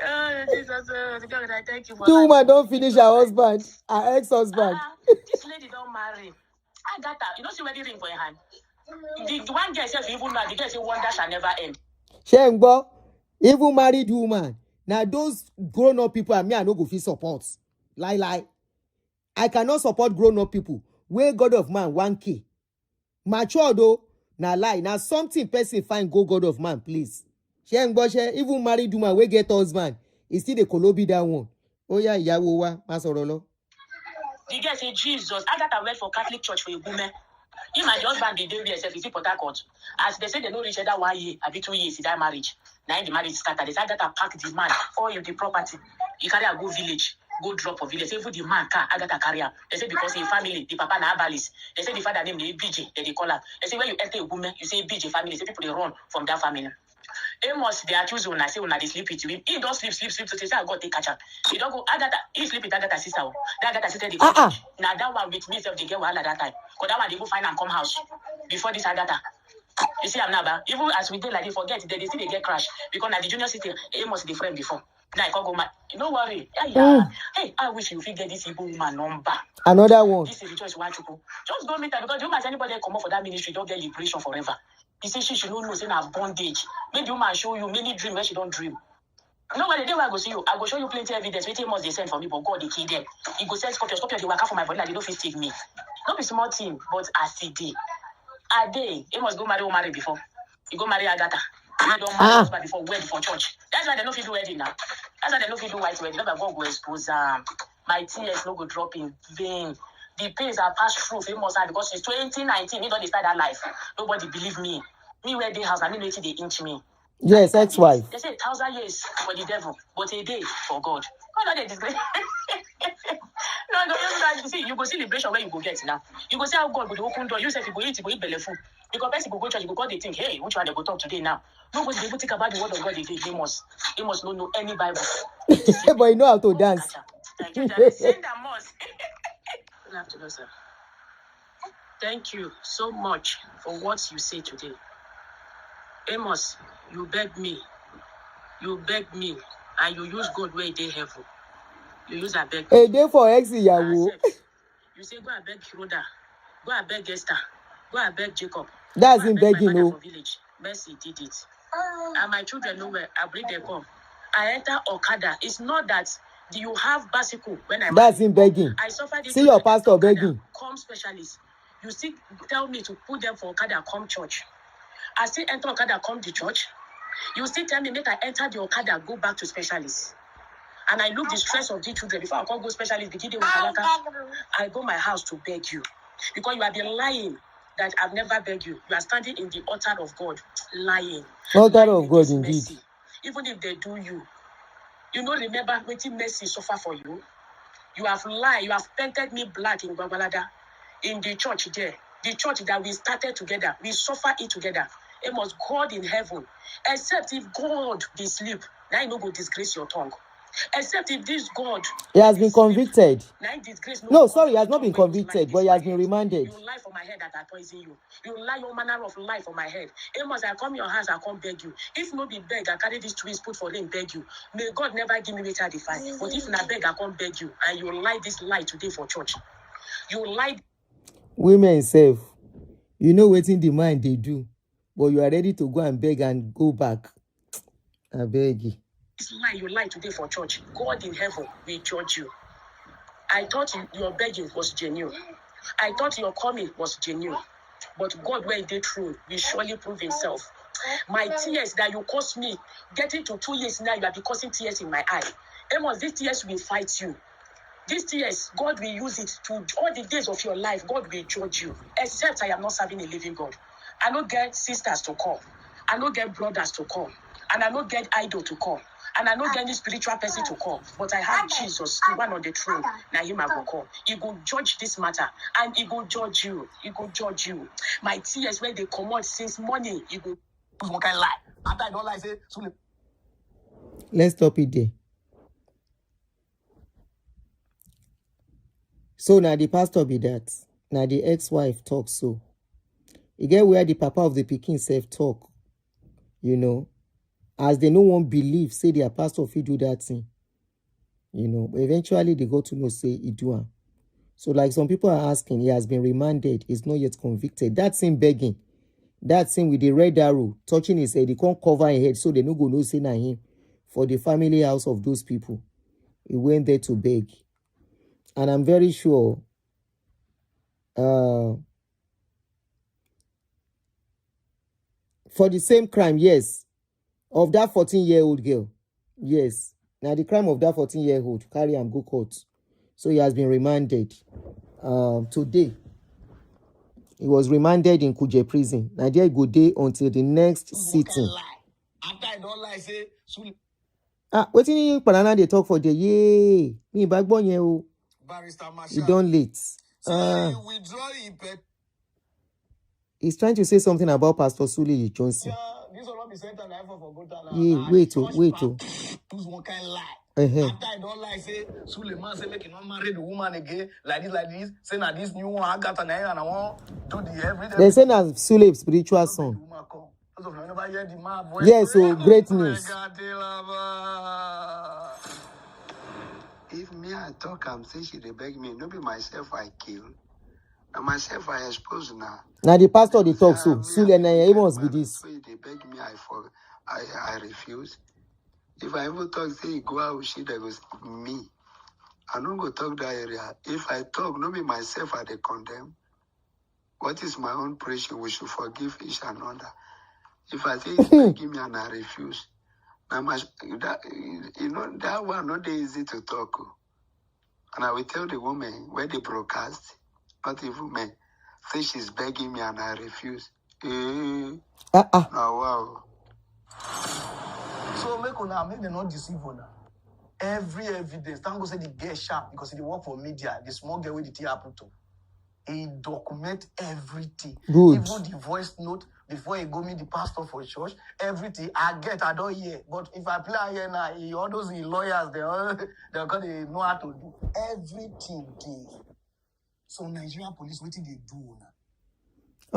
Oh, Jesus, God, I thank you for Two life. women don't finish her husband, her ex-husband. This lady don't marry. I got her. You know, she wedding ring for your hand. The one girl says, even now, the girl say, wonder shall never end. Shengbo, even married woman. Now those grown-up people and me, I no go fit support. Lie. I cannot support grown-up people. Where God of man 1K. Mature though, na lie. Now something person find go God of man, please. Shengbo, even married woman we get husband. It's still the Kolobi that one. Oh yeah, ìyàwó wa, má sọ̀rọ̀ lọ. The girl say, Jesus, I got a word for Catholic Church for a woman. If my husband did do yourself, is it Port Harcourt? As they say, they don't reach that 1 year, I be 2 years in that marriage. Now in the marriage started, they say, I got to pack the man, all of the property. He carry a go village, go drop for village. Say, for the man car, I got to carry her. They say, because in family, the papa na abalis. They say, the father name, they BJ, they call her. They say, when you enter a woman, you say BJ family. They say, people, they run from that family. Amos, they accuse una, say una they sleep with him. He don't sleep. So they say, I got to catch up. He don't go, Agatha, he sleep with Agatha sister. That Agatha sister, they go church. Now that one with me, self, they get wahala that time. Because that one, they go find and come house. Before this Agatha. You see, I'm not even as we did like they forget, they see they get crashed. Because now the junior city, Amos, the friend before. Now I can't go, no worry. Hey, I wish you get this Igbo woman number. Another one. This is the choice one to go. Just go meet her because you must anybody come up for that ministry, don't get liberation forever. He says she should not know, saying her bondage. Maybe you might show you many dreams when she don't dream. Nobody, the day where I go see you, I go show you plenty of evidence. Waiting must they send for me, but God, they kill them. He go send Scorpio, they work out for my body, like they don't fit take me. Not be small thing, but as he did. A day, he must go marry before. He go marry Agatha. He don't marry husband before wedding for church. That's why they don't fit do wedding now. That's why they don't fit do white wedding. That's why God will expose my tears no go drop in vain. The pains are passed through famous because since 2019, he don't start that life. Nobody believe me. Me where they house, I mean waiting they inch me. Yes, ex-wife. They say 1,000 years for the devil, but a day for God. Why not they disgrace? No, see, you go see liberation where you go get now. You go see how God will open door. You say you go eat belly food. Because person go church, you go call they think, hey, which one they go talk today now? Nobody they go think about the word of God. They must not know any Bible. But you know how to dance. Thank you, Daddy. Send them most. Good afternoon, sir. Thank you so much for what you say today. Amos, you begged me, and you use God where they heaven. You use a beg. A day for ex Yahoo. You say, go and beg Rhoda, go and beg Esther, go and beg Jacob. That's in begging, no. Village. Mercy did it. And my children know where I bring them come. I enter Okada. It's not that you have bicycle when I. That's in begging. I suffer this. See your pastor begging. Come specialist. You still tell me to put them for Okada, come church. I still enter Okada, come to church. You still tell me, make I enter the Okada, go back to specialist. And I look the stress of the children. Before I can't go specialist, I go my house to beg you. Because you have been lying that I've never begged you. You are standing in the altar of God, lying. Altar of God, indeed. Mercy. Even if they do you, you don't remember waiting mercy suffer for you. You have lied. You have painted me black in Gwagwalada. In the church there. The church that we started together. We suffer it together. It was God in heaven. Except if God be sleep, now you no go disgrace your tongue. Except if this God... He has been convicted. No, sorry, he has not been convicted, but he has been remanded. You lie for my head that I poison you. You lie your manner of life for my head. Amos, I come your house, I come beg you. If no be beg, I carry these twins, put for them, beg you. May God never give me later the fight. But if not beg, I come beg you. And you lie this lie today for church. You lie... Women self, you know what in the mind they do. But you are ready to go and beg and go back. I beg you. This lie you lie today for church. God in heaven will judge you. I thought your begging was genuine. I thought your coming was genuine. But God, where they true, will surely prove himself. My tears that you caused me, getting to 2 years now, you are causing tears in my eye. Amos, these tears will fight you. These tears, God will use it to all the days of your life. God will judge you. Except I am not serving a living God. I don't get sisters to come. I don't get brothers to come. And I don't get idol to come. And I don't get any spiritual person to come. But I have Jesus, the one on the throne. Now him I will call. He will judge this matter. And he will judge you. He will judge you. My tears, when they come out since morning, he will... One kind lie. After I don't lie, say, let's stop it there. So now the pastor be that. Now the ex-wife talk so. You get where the papa of the pikin self talk. You know. as they no one believe, say their pastor fit do that thing. You know, eventually they got to know, say he do am. So like some people are asking, he has been remanded, he's not yet convicted. That thing begging, that thing with the red arrow touching his head, he can't cover his head, so they no go no say na him. For the family house of those people, he went there to beg. And I'm very sure for the same crime, yes, of that 14-year-old girl, yes. Now the crime of that 14-year-old, carry am go court. So he has been remanded. Today, he was remanded in Kuje prison. Now there go day until the next sitting. After I don't lie, say, What in Panana they talk for the yay? Me backbone you. Barrister Masha. You don't late. You withdraw He's trying to say something about Pastor Sule Johnson. Yeah, this will not be sent an iPhone for good time. Yeah, wait. Who's one kind lie? After I don't lie, say Suleiman say make you not marry the woman again, like this. Say now this new one I got an and I want do the everything. They say that Sule spiritual son. Yes, so great news. If me I talk, I'm saying she they beg me. No be myself I kill. And myself I expose now. Now the pastor they talk so. Sule and Amos be this. So they beg me, I refuse. If I ever talk, say go out, she they goes me. I don't go talk that area. If I talk, no be myself I they condemn. What is my own pressure? We should forgive each another. If I say it's begging me and I refuse, now that one not easy to talk. And I will tell the woman where they broadcast, not even me, say she's begging me and I refuse. Now wow. So make them not deceive her. Every evidence, thank God say the girl sharp because he work for media. The small girl with the tea happen to. He document everything. Good. Even the voice note before he go meet the pastor for church. Everything I don't hear. But if I play here now, all those lawyers they're gonna know how to do everything. So Nigerian police, what did they do now?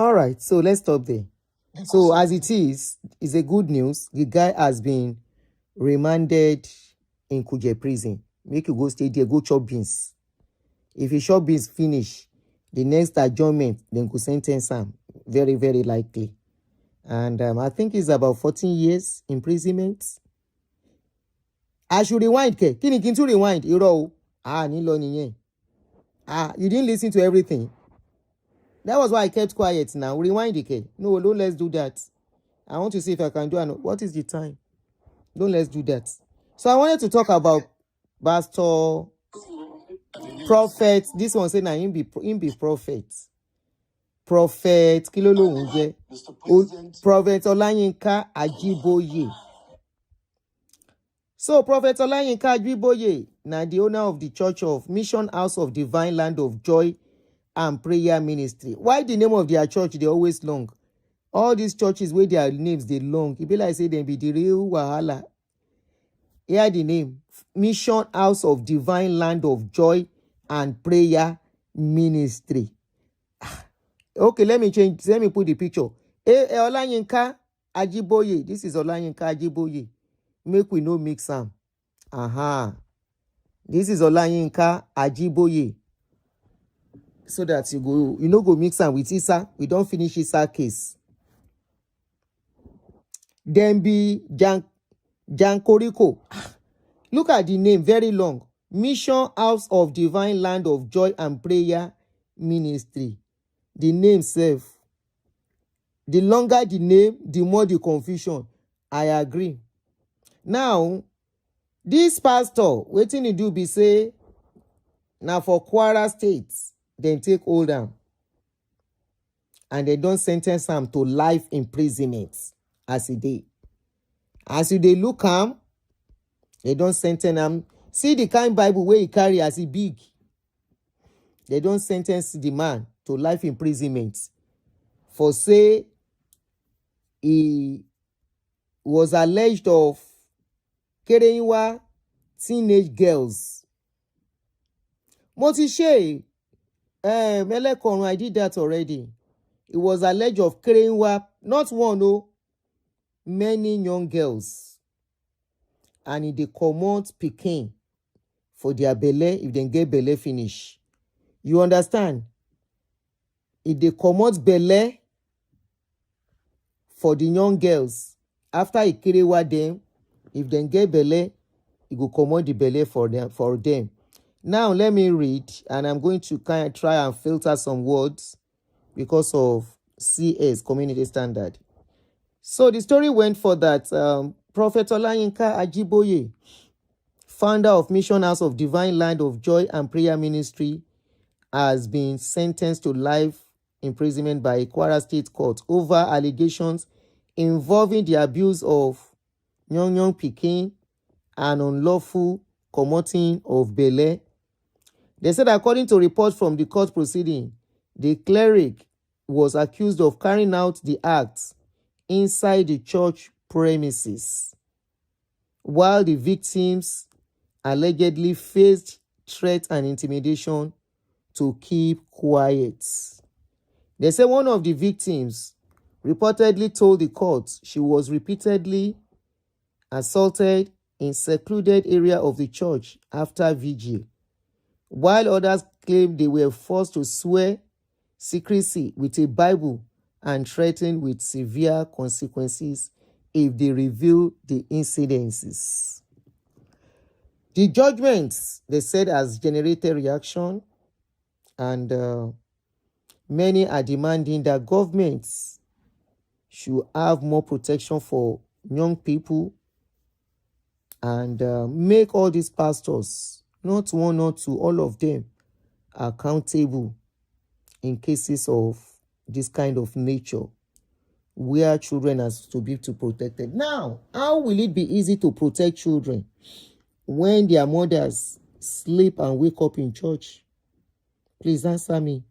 All right, so let's stop there. So as it is, it's a good news. The guy has been remanded in Kuje prison. Make you go stay there, go chop beans. If you chop beans finish, the next adjournment, then go sentence him. Very, very likely. And I think it's about 14 years imprisonment. I should rewind, ke. Kini kintu rewind. You know, you didn't listen to everything. That was why I kept quiet now. Rewind, ke. No, don't let's do that. I want to see if I can do it. What is the time? Don't let's do that. So I wanted to talk about Pastor Prophet. This one say na him be prophet. Prophet Kilolo Unje. Prophet Yinka Ajiboye. So Prophet Yinka Ajiboye, now the owner of the Church of Mission House of Divine Land of Joy and Prayer Ministry. Why the name of their church they always long? All these churches where their names they long. It be like say they be the real wahala. Here the name Mission House of Divine Land of Joy and Prayer Ministry. Okay, let me change. Let me put the picture. Yinka Ajiboye. This is Yinka Ajiboye. Make we no mix am. This is Yinka Ajiboye. So that you no go mix am with Isah. We don't finish Isah case. Then be Jankoriko. Look at the name, very long. Mission House of Divine Land of Joy and Prayer Ministry. The name self. The longer the name, the more the confusion. I agree. Now, this pastor, wetin he do be say, now for Kwara State, then take hold am. And they don't sentence him to life imprisonment as he did. As you they look am, they don't sentence him. See the kind Bible where he carry as he big. They don't sentence the man to life imprisonment for say he was alleged of carrying teenage girls. Motishe, I did that already. It was alleged of carrying not one, no, many young girls and if they comot pikin for their belle, if they get belle finish. You understand? If they comot belle for the young girls, after e kerewa them, if they get belle, e go comot the belle for them. Now let me read, and I'm going to kind of try and filter some words because of CS, Community Standard. So the story went for that Prophet Yinka Ajiboye, founder of Mission House of Divine Land of Joy and Prayer Ministry, has been sentenced to life imprisonment by a Kwara State court over allegations involving the abuse of young pikin and unlawful commuting of belle. They said, according to reports from the court proceeding, the cleric was accused of carrying out the acts inside the church premises, while the victims allegedly faced threats and intimidation to keep quiet. They say one of the victims reportedly told the court she was repeatedly assaulted in secluded area of the church after vigil, while others claimed they were forced to swear secrecy with a Bible and threatened with severe consequences if they reveal the incidences. The judgments, they said, has generated reaction, and many are demanding that governments should have more protection for young people and make all these pastors, not one or two, all of them, accountable in cases of this kind of nature where children are to be protected. Now, how will it be easy to protect children when their mothers sleep and wake up in church? Please answer me.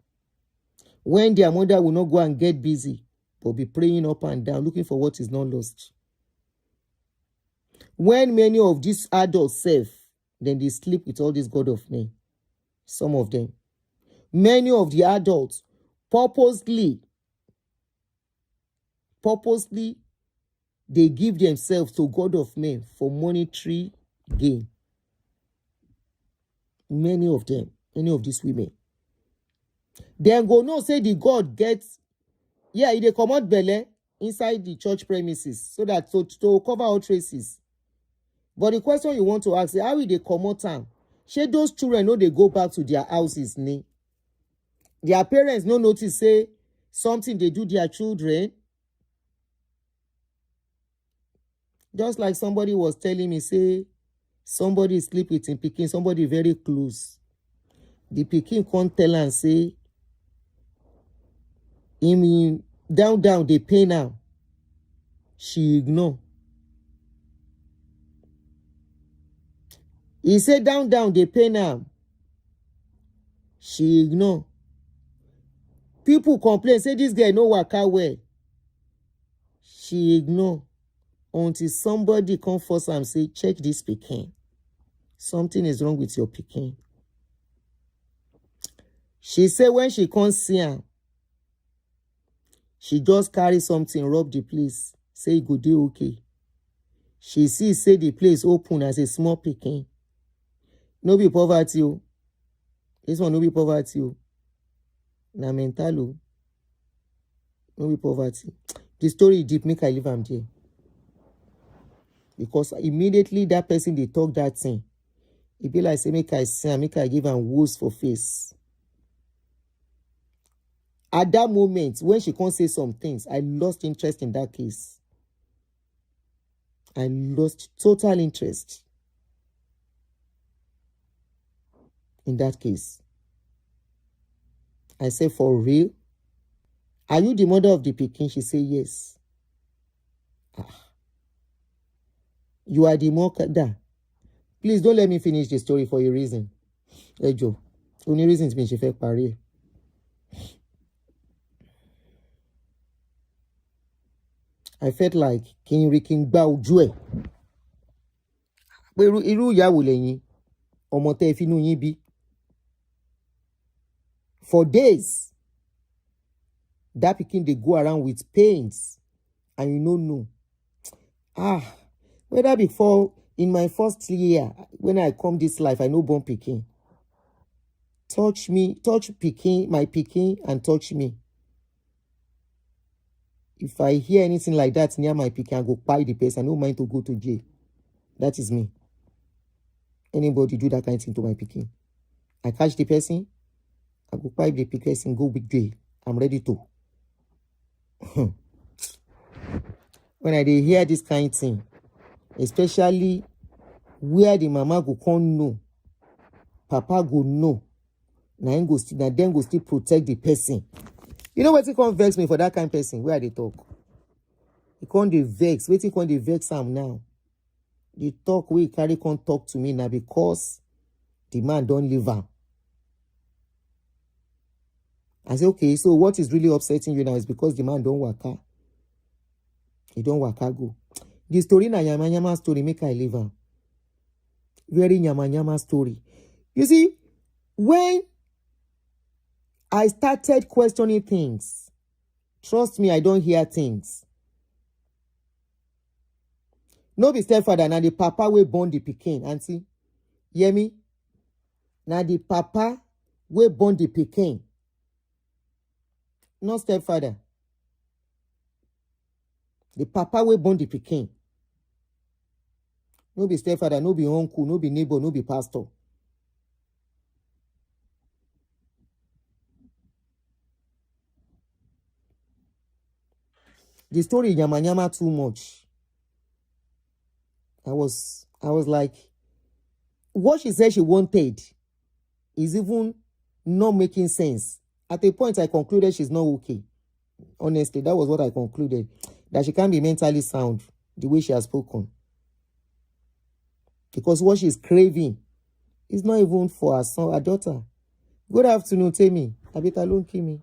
When their mother will not go and get busy, but be praying up and down, looking for what is not lost. When many of these adults serve, then they sleep with all this God of men. Some of them. Many of the adults purposely, they give themselves to God of men for monetary gain. Many of them, many of these women. Then go no say the God gets, they come out belle inside the church premises so that to cover all traces. But the question you want to ask is, how will they come out time? Shey those children know they go back to their houses, ne? Their parents no notice say something they do their children. Just like somebody was telling me, say somebody sleep with him pikin, somebody very close. The pikin can't tell and say, him down they pay now. She ignore. He said down they pay now. She ignore. People complain, say this girl no waka well. She ignore. Until somebody come force and say, check this pikin. Something is wrong with your pikin. She said when she can't see him, she just carry something, rub the place, say good day okay. She see say the place open as a small pikin. No be poverty. This one no be poverty. Na mental. No be poverty. The story deep, make I leave am there. Because immediately that person they talk that thing, it be like say make I say, make I give am woes for face. At that moment, when she can't say some things, I lost interest in that case. I lost total interest in that case. I said, for real? Are you the mother of the pikin? She said, yes. You are the mother. Please don't let me finish the story for a reason. Ejo, only reason is she fake pari. I felt like King Riking Bao Jue. Pero iru ya wo leyin. Omo te finu yin bi. For days, that pikin they go around with pains, and you know. Whether before in my first year when I come this life, I know born pikin. Touch me, touch pikin, my pikin, and touch me. If I hear anything like that near my pikin, I go buy the person. I don't mind to go to jail. That is me. Anybody do that kind of thing to my pikin, I catch the person, I go buy the person, go big jail. I'm ready to. When I dey hear this kind of thing, especially where the mama go come know, papa go know, na them go still protect the person. You know what it can't vex me for that kind of person where they talk? It can't dey vex. Waiting can't dey vex am now. The talk we carry can't talk to me now because the man don't leave am. I say, okay, so what is really upsetting you now is because the man don't waka. He don't waka go. The story na yama story make I leave am. Very yama story. You see, when I started questioning things, trust me, I don't hear things. No be stepfather, na the papa we born the pikin, auntie. Hear me? Na the papa we born the pikin. No stepfather. The papa we born the pikin. No be stepfather, no be uncle, no be neighbor, no be pastor. The story yama too much. I was like, what she said she wanted is even not making sense. At a point, I concluded she's not okay. Honestly, that was what I concluded. That she can't be mentally sound the way she has spoken. Because what she's craving is not even for her son, her daughter. Good afternoon, Temi. Abita Lon Kimi.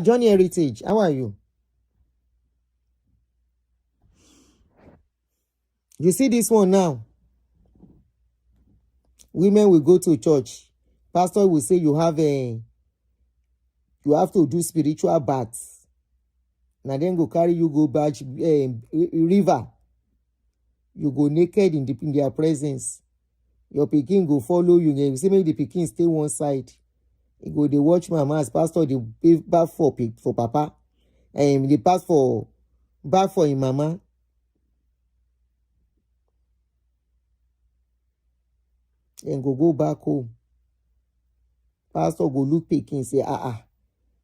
Johnny Heritage, how are you? You see this one now? Women will go to church. Pastor will say you have to do spiritual baths. Now then go carry you go back river. You go naked in their presence. Your pikin go follow you. You say maybe the pikin stay one side. You go they watch mama as pastor they bath for papa. They pass for bath for him mama. And go back home. Pastor go look pikin say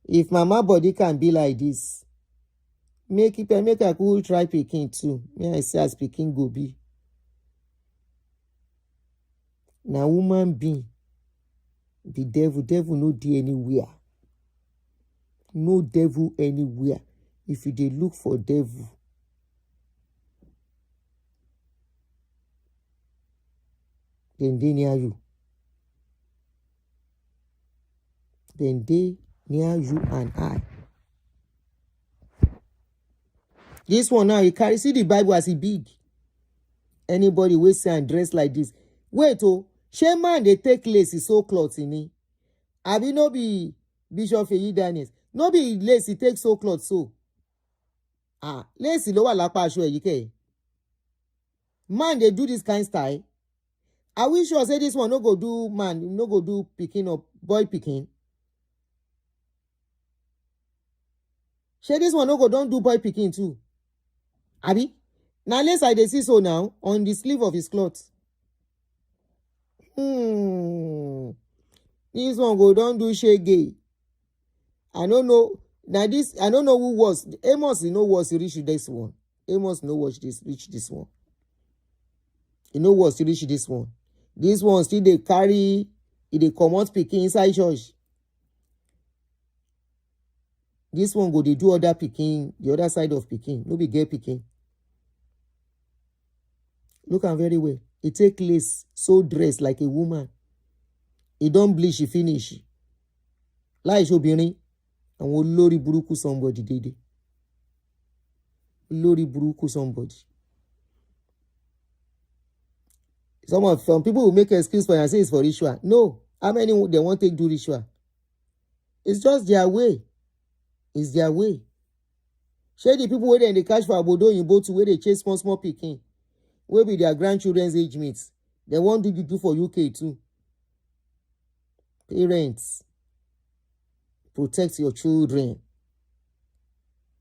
if mama body can be like this, make a cool try pikin too. May I say as pikin go be. Now woman being the devil no dey anywhere. No devil anywhere. If you dey look for devil, then they near you. Then they near you and I. This one now, you carry, see the Bible as it big. Anybody will say and dress like this. Wait, shey man they take lace so cloth in it. Abi no be Bishop Feyi Daniels. No be lace he take so cloth so. Lace lo wa lapa aso eyike. Man they do this kind style. I wish you say this one no go do man, no go do pikin or boy pikin. Shey this one no go don't do boy pikin too. Abi? Now let's I dey see so now on the sleeve of his cloth. This one go don't do shege. I don't know. Now this I don't know who was Amos. You know was reach this one. Amos no watch this reach this one. You know was reach this one. This one still they carry. They come out pikin inside church. This one go they do other pikin, the other side of pikin. No be girl pikin. Look am very well. He take lace, so dressed like a woman. He don't bleach, he finish. Like Obirin, and will lori buruku somebody did. Lori buruku somebody. Some people will make an excuse for it and say it's for ritual. No. How many they want to do ritual? It's just their way. It's their way. Share the people where they catch for Abodo in boat where they chase small picking. Where be their grandchildren's age mates. They want to do for UK too. Parents, protect your children.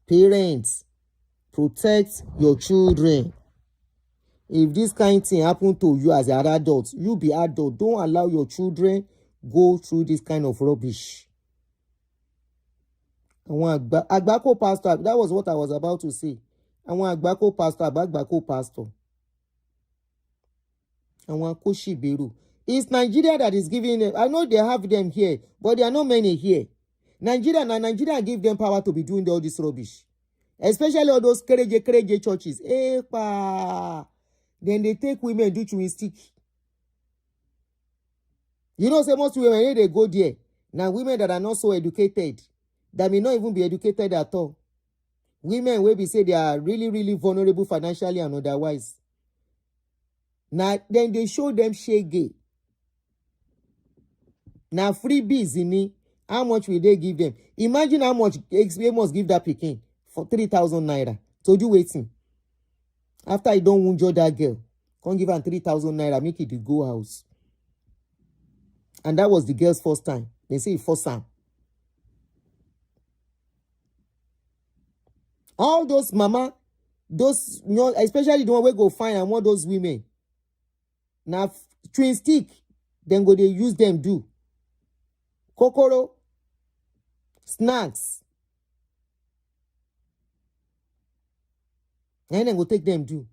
Parents, protect your children. If this kind of thing happen to you as an adult, you be adult. Don't allow your children go through this kind of rubbish. Agbako pastor, that was what I was about to say. I want Agbako pastor, Agbako pastor. I want Koshi Beru. It's Nigeria that is giving them. I know they have them here, but there are not many here. Nigeria give them power to be doing all this rubbish. Especially all those crazy churches. Then they take women do chewing stick. You know, say most women, when they go there, now women that are not so educated, that may not even be educated at all. Women will be say they are really vulnerable financially and otherwise. Now, then they show them shege. Now, freebies in me, how much will they give them? Imagine how much Amos give that picking for 3,000 naira. So do waiting. After you don't wunjure that girl, can't give her 3,000 naira, make it the go house. And that was the girl's first time. They say first time. All those mama, those, you know, especially the one where go find and want those women. Now, twin stick, then go they use them do. Kokoro, snacks. And then go take them do.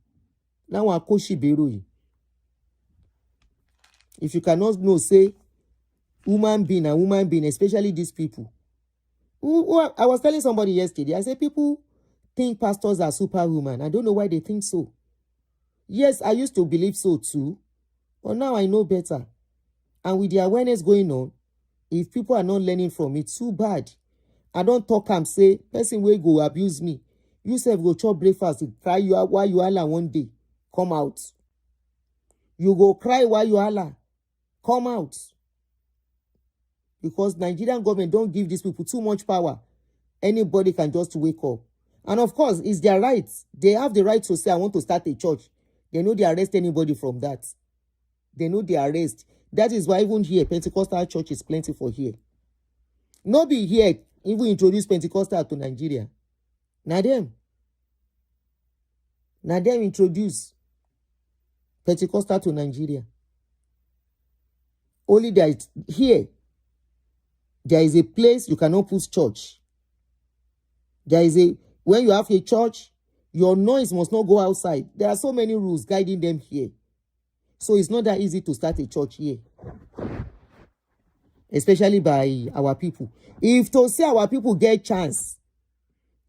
Now I koshi beru. If you cannot know, say, woman being, especially these people. I was telling somebody yesterday, I said people think pastors are superwoman. I don't know why they think so. Yes, I used to believe so too, but now I know better. And with the awareness going on, if people are not learning from it, too bad. I don't talk and say, person will go abuse me. You self go chop breakfast, cry you while you holla one day. Come out. You go cry while you holla. Come out. Because Nigerian government don't give these people too much power. Anybody can just wake up. And of course, it's their right. They have the right to say, I want to start a church. They know they arrest anybody from that. They know they arrest. That is why even here, Pentecostal church is plenty for here. Nobody here even introduce Pentecostal to Nigeria. Now them introduce Pentecostal to Nigeria. Only that here, there is a place you cannot put church. When you have a church, your noise must not go outside. There are so many rules guiding them here. So it's not that easy to start a church here. Especially by our people. If to say our people get chance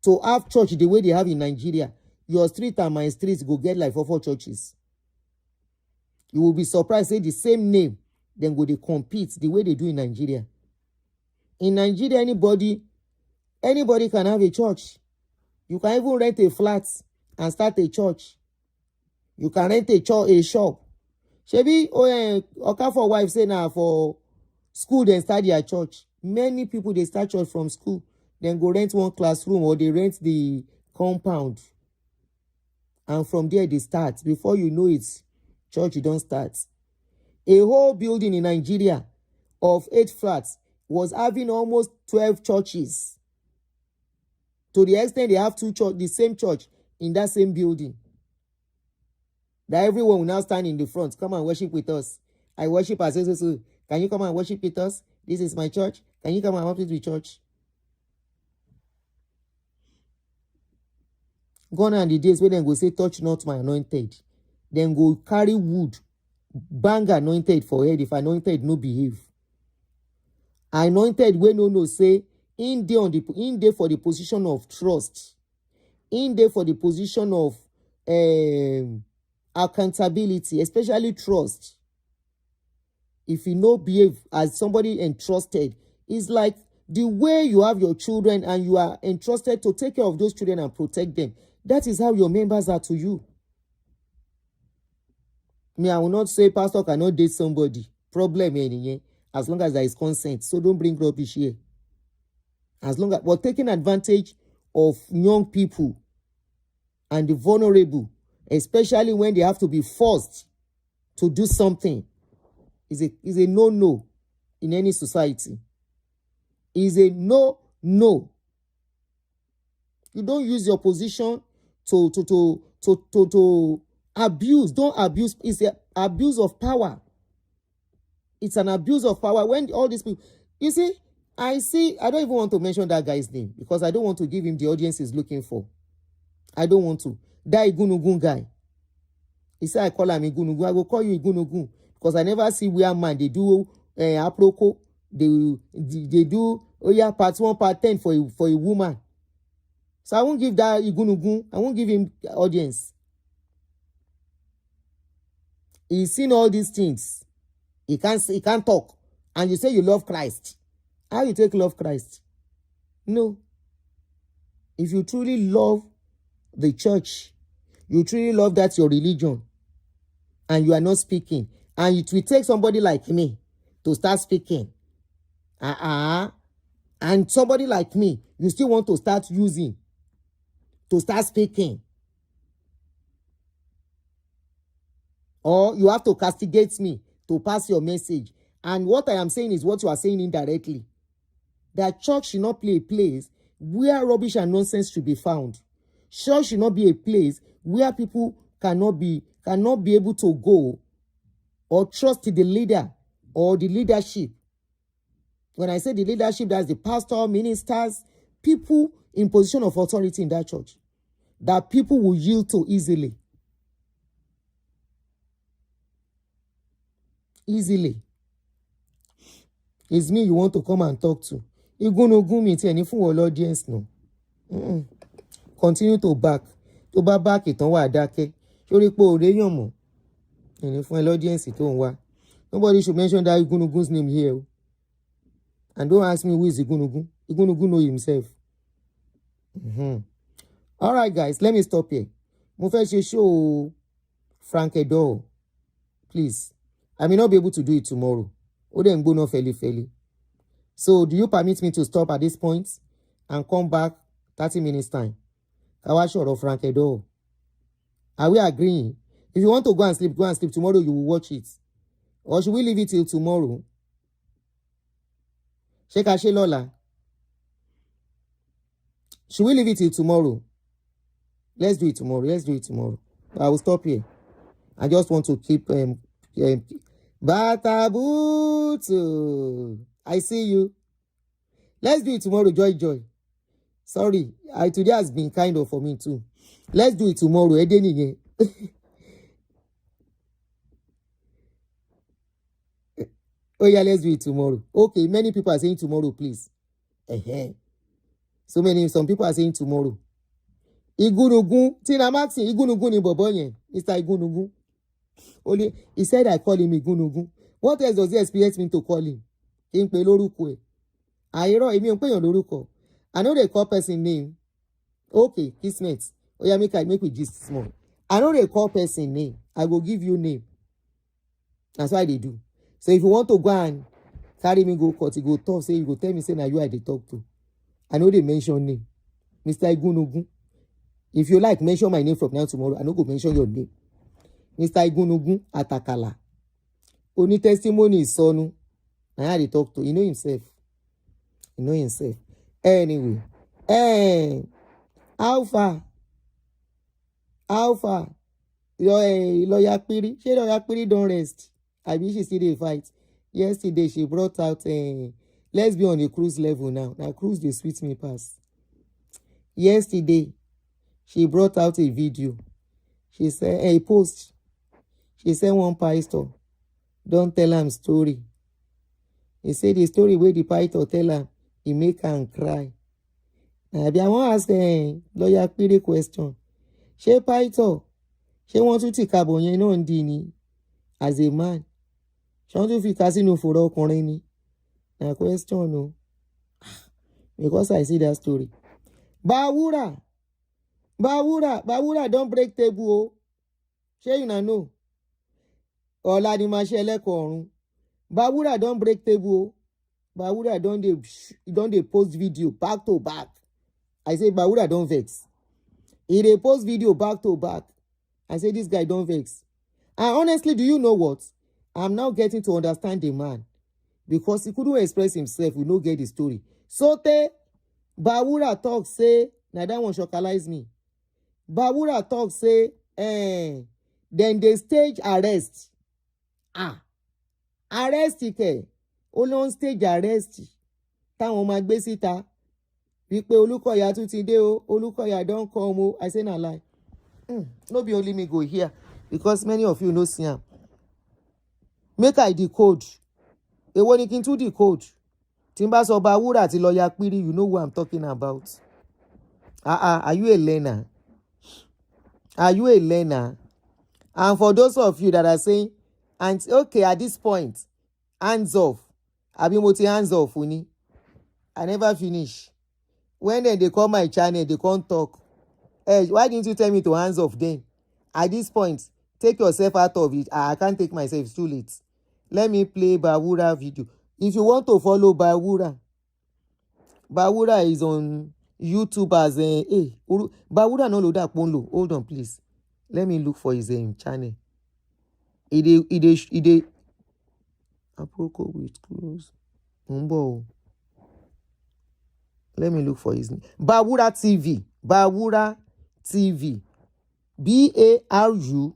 to have church the way they have in Nigeria, your street and my street go get like 4 churches. You will be surprised, say the same name, then go they compete the way they do in Nigeria. In Nigeria, anybody can have a church. You can even rent a flat and start a church. You can rent a shop. Shebi, Okafor wife say now for school they start their church. Many people they start church from school, then go rent one classroom or they rent the compound. And from there they start. Before you know it, church don't start. A whole building in Nigeria of 8 flats was having almost 12 churches. To the extent they have the same church in that same building. That everyone will now stand in the front. Come and worship with us. I worship as so. Can you come and worship with us? This is my church. Can you come and worship with church? Gone are the days where they go say, touch not my anointed. Then go carry wood, bang anointed for head if anointed no behave. Anointed when no say, in there for the position of trust. In there for the position of accountability, especially trust. If you no behave as somebody entrusted, it's like the way you have your children and you are entrusted to take care of those children and protect them. That is how your members are to you. I will not say pastor cannot date somebody. Problem anyway, as long as there is consent. So don't bring rubbish here. But taking advantage of young people and the vulnerable, especially when they have to be forced to do something, is a no-no in any society. Is a no-no. You don't use your position to abuse. Don't abuse. It's an abuse of power. It's an abuse of power when all these people. You see, I don't even want to mention that guy's name because I don't want to give him the audience he's looking for. I don't want to. That Igunugun guy. He said I call him Igunugun. I will call you Igunugun because I never see where man they do aproko. They do part 1, part 10 for a woman. So I won't give that Igunugun. I won't give him the audience. He's seen all these things. He can't talk. And you say you love Christ. How you take love Christ? No. If you truly love the church, you truly love that's your religion, and you are not speaking, and it will take somebody like me to start speaking. And somebody like me, you still want to start using, to start speaking. Or you have to castigate me to pass your message. And what I am saying is what you are saying indirectly. That church should not be a place where rubbish and nonsense should be found. Church should not be a place where people cannot be able to go or trust the leader or the leadership. When I say the leadership, that's the pastor, ministers, people in position of authority in that church that people will yield to easily. Easily. It's me you want to come and talk to. You're going to go meet any for audience no. Continue to back. To back it on what dake. You're yomo. Any for audience it on. Nobody should mention that Igunugun's name here. And don't ask me who is Igunugun. Igunugun know himself. All right, guys, let me stop here. Mufeshi show Frank Edo. Please. I may not be able to do it tomorrow. No feli. So, do you permit me to stop at this point and come back 30 minutes time? Kawashi or Frank Edo. Are we agreeing? If you want to go and sleep tomorrow, you will watch it. Or should we leave it till tomorrow? Shekashe Lola. Should we leave it till tomorrow? Let's do it tomorrow. I will stop here. I just want to keep Batabutu. I see you. Let's do it tomorrow, Joy. Sorry, today has been kind of for me too. Let's do it tomorrow. Edeni. Oh yeah, let's do it tomorrow. Okay, many people are saying tomorrow, please. Some people are saying tomorrow. Igunugun, Tina Maxi, Igunugun ni Boboye. Mr. Igunugun. Only he said I call him Igunugun. What else does he expect me to call him? I know they call person name. Okay, Kismet. Oh yeah, make we just small. I know they call person name. I will give you name. That's why they do. So if you want to go and carry me go court, you go talk, say you go tell me say now you are the talk to. I know they mention name. Mr. Igunugun. If you like, mention my name from now tomorrow. I know go mention your name. Mr. Igunugun Atakala. Only testimony is Sonu. I had to talk to. You know himself. Anyway. Alpha. Lawyer Piri. She Lawyer Piri don't rest. I wish she still dey fight. Yesterday she brought out let's be on a cruise level now. Now cruise dey sweet me pass. Yesterday she brought out a video. She said a post. She said one pastor don't tell him story. He said the story where the pastor tell him, he make him cry. Now, I want to ask Lawyer Piri question. She pastor, she want to take a bonye no ndini as a man. She want to fi casino for all corny. Now question no. Because I see that story. Bawura don't break table. She you know. Ola di ma se lekorun. Bawura don't break table. Bawura don't they post video back to back. I say, Bawura, don't vex. He dey post video back to back. I say, this guy don't vex. And honestly, do you know what? I'm now getting to understand the man. Because he couldn't express himself, we no get the story. So Bawura talk say, now that one shockalize me. Bawura talk say, then they stage arrest. Arrest ike. Only on stage arrest. Táwọn máa gbé síta. Wípé Olúkọ̀yà tún ti dé o. Olúkọ̀yà don come o. I say na lie. No be only me go here. Because many of you know see am. Make I decode. Èwo ni kí n tún decode. Tí n bá sọ Bawura àti lọ́ọ̀yà Pírí, you know what I'm talking about. Are you a learner? Are you a learner? And for those of you that are saying, and okay, at this point, hands off. Abimoti hands off, Uni. I never finish. When they call my channel, they can't talk. Hey, why didn't you tell me to hands off then? At this point, take yourself out of it. I can't take myself, it's too late. Let me play Bawura video. If you want to follow Bawura is on YouTube as a Bawura no load up one low. Hold on, please. Let me look for his channel. Ide Aproko with close. Let me look for his name. Bawura TV. Bawura TV. BARUWA.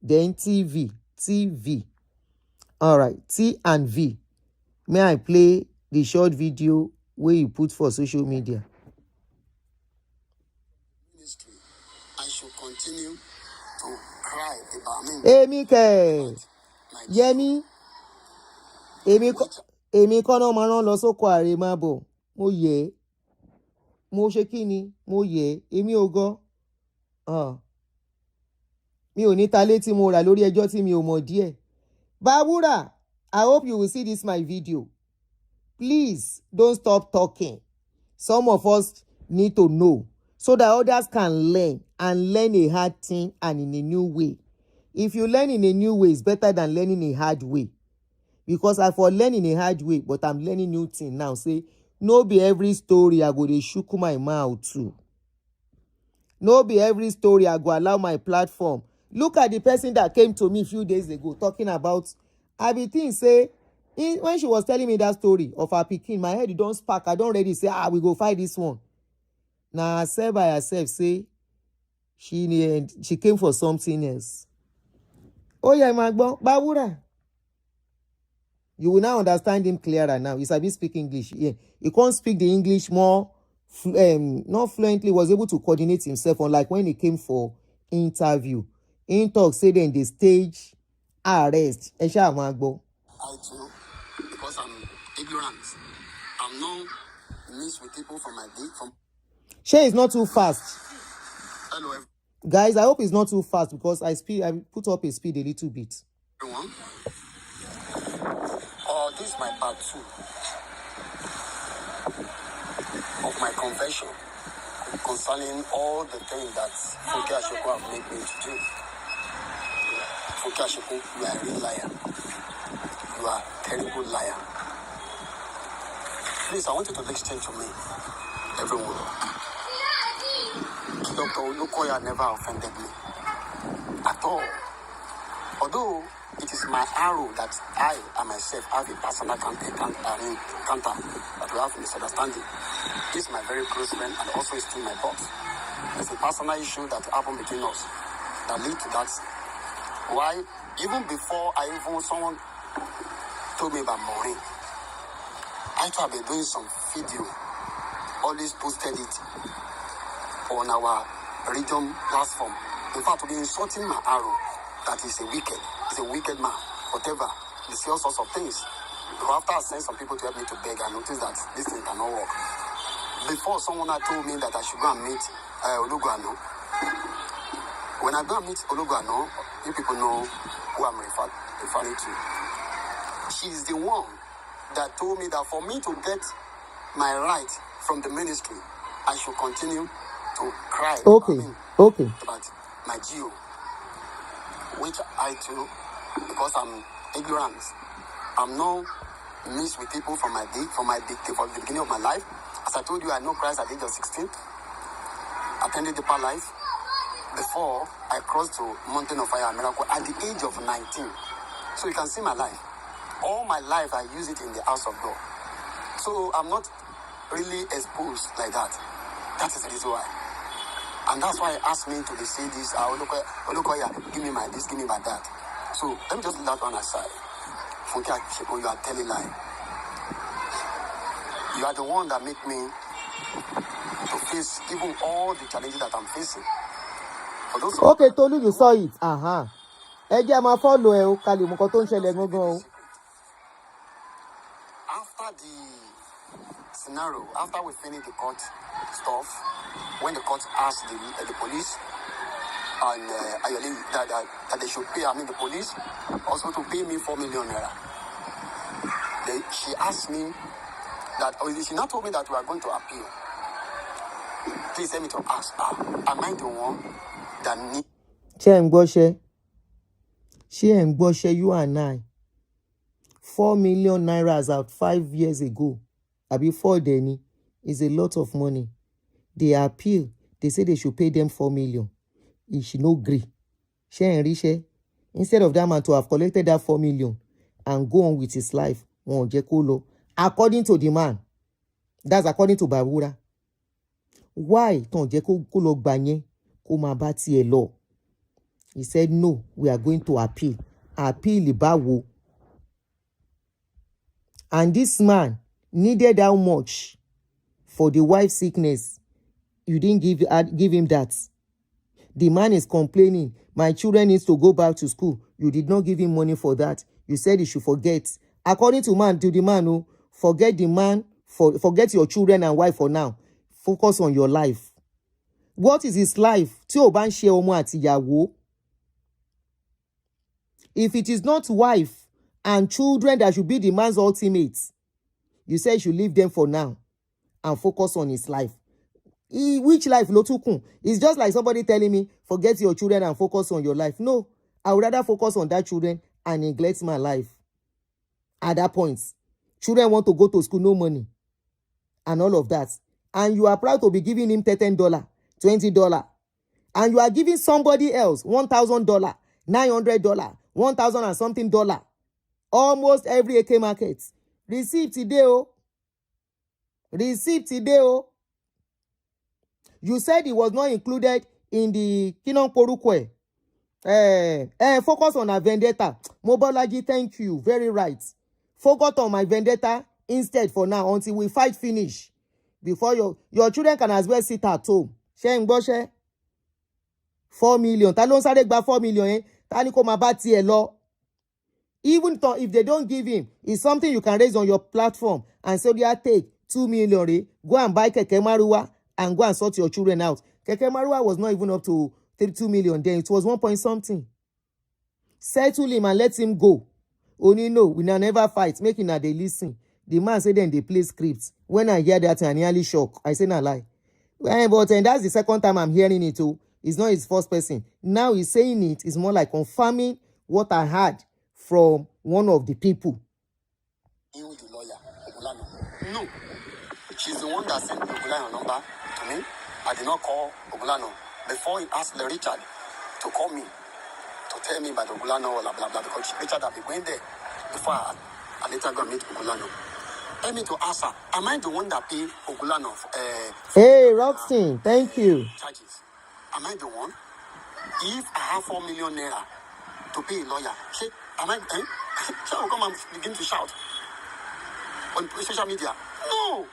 Then TV. TV. All right. T and V. May I play the short video where you put for social media? Ministry. I should continue to cry about me. Hey, Mike. Yemi. Èmi kọ́ náà máa rán lọ sóko àrè máa bọ̀. Mo yẹ. Mo ṣe kí ni? Mo yẹ. Èmi ò gọ́. Mi ò ní ta létí mo rà lórí ẹjọ́ tí mi ò mọ̀ díẹ̀. Bawura, I hope you will see this my video. Please don't stop talking. Some of us need to know so that others can learn and learn a hard thing and in a new way. If you learn in a new way, it's better than learning a hard way. Because I for learning a hard way, but I'm learning new thing now. Say, no be every story I go to shook my mouth to. No be every story I go allow my platform. Look at the person that came to me a few days ago talking about, I be think say, when she was telling me that story of her pikin, my head don't spark. I don't ready say, we go fight this one. Now herself by herself say, she came for something else. Oh yeah, Magbo, Bawura. You will now understand him clearer now. He's a bit speak English. Yeah, he can't speak the English more, not fluently. Was able to coordinate himself. Unlike when he came for interview, in talk say then the stage arrest. Esha Magbo. I too, because I'm ignorant. I'm not mixed with people from my day. Shay is not too fast. Hello, guys. I hope it's not too fast because I put up a speed a little bit. everyone. This is my part 2 of my confession concerning all the things that Funke Ashoko have made me to do. Funke Ashoko, you are a real liar. You are a terrible liar. Please, I want you to listen to me, everyone. Dr. Olukoya never offended me at all. Although it is my arrow that I and myself have a personal encounter that we have a misunderstanding. He is my very close friend and also is still my boss. There's a personal issue that happened between us that lead to that. Why? Even before someone told me about Maureen, I thought I've been doing some video, always posted it on our region platform. In fact, we've been insulting my arrow that is a wicked. He's a wicked man, whatever. They say all sorts of things. But after I sent some people to help me to beg, I noticed that this thing cannot work. Before, someone had told me that I should go and meet Oluguano. When I go and meet Oluguano, you people know who I'm referring to. She's the one that told me that for me to get my right from the ministry, I should continue to cry about my geo. Which I do, because I'm ignorant. I'm not mixed with people from the beginning of my life. As I told you, I know Christ at the age of 16. Attended deeper life before I crossed to Mountain of Fire and Miracle at the age of 19. So you can see my life. All my life, I use it in the house of God. So I'm not really exposed like that. That is the reason why. And that's why I asked me to say this. Give me my this, give me my that. So let me just leave that one aside. Funke Akisheko, you are telling lie. You are the one that make me to face even all the challenges that I'm facing. For those Okay, Tolu, you saw it. Ẹ jẹ́ máa follow ẹ o, ká lè mọ nǹkan tó ń ṣẹlẹ̀ gangan o. After the scenario, after we finish the court stuff, when the court asked the police and Ayole that they should pay, the police also to pay me 4 million naira. She asked me that, she not told me that we are going to appeal. Please let me to ask her, am I the one that need? She and Boshe, you and I. 4 million naira out 5 years ago. Before Denny is a lot of money. They appeal. They say they should pay them 4 million. She no agree. She and Riche, instead of that man to have collected that 4 million and go on with his life, according to the man, that's according to Babura. Why ton jeko kolo gbanye ko ma ba ti e lo? He said no, we are going to appeal. Appeal ibawo. And this man needed how much for the wife's sickness? You didn't give him that. The man is complaining, my children needs to go back to school. You did not give him money for that. You said he should forget. According to the man, forget the man, forget your children and wife for now. Focus on your life. What is his life? Tí o bá ń ṣe ọmọ àti ìyàwó. If it is not wife and children that should be the man's ultimate, you say you should leave them for now and focus on his life. Which life lo tukun? It's just like somebody telling me, forget your children and focus on your life. No, I would rather focus on that children and neglect my life. At that point, children want to go to school, no money, and all of that. And you are proud to be giving him $10, $20. And you are giving somebody else $1,000, $900, 1,000 and something dollar. Almost every AK market. Receipt today, oh. Receipt today, oh. You said it was not included in the Kinon Porukwe. Focus on a vendetta. Mobolaji, thank you. Very right. Focus on my vendetta instead for now until we fight finish. Before your children can as well sit at home. Sheng Boshe. 4 million. Ta ló ń sáré gba 4 million, Ta ni kó máa bá tiẹ̀ lọ. Even if they don't give him, it's something you can raise on your platform and say, yeah, take 2 million, go and buy Keke Maruwa and go and sort your children out. Keke Maruwa was not even up to 32 million then. It was 1 point something. Settle him and let him go. Only no, we never fight. Making that they listen. The man said then they play scripts. When I hear that, I nearly shock. I say, no lie. But that's the second time I'm hearing it too. It's not his first person. Now he's saying it. It's more like confirming what I heard from one of the people. You, the lawyer, Ogulano. No. She's the one that sent Ogulano number to me. I did not call Ogulano. Before he asked the Richard to call me, to tell me about Ogulano or blah, blah, blah, because Richard had been going there before I later go and meet Ogulano. Let me to ask her, am I the one that paid Ogulano hey, Roxy, thank you. Charges? Am I the one? If I have 4 million naira to pay a lawyer, am I? She will come and begin to shout on social media. No.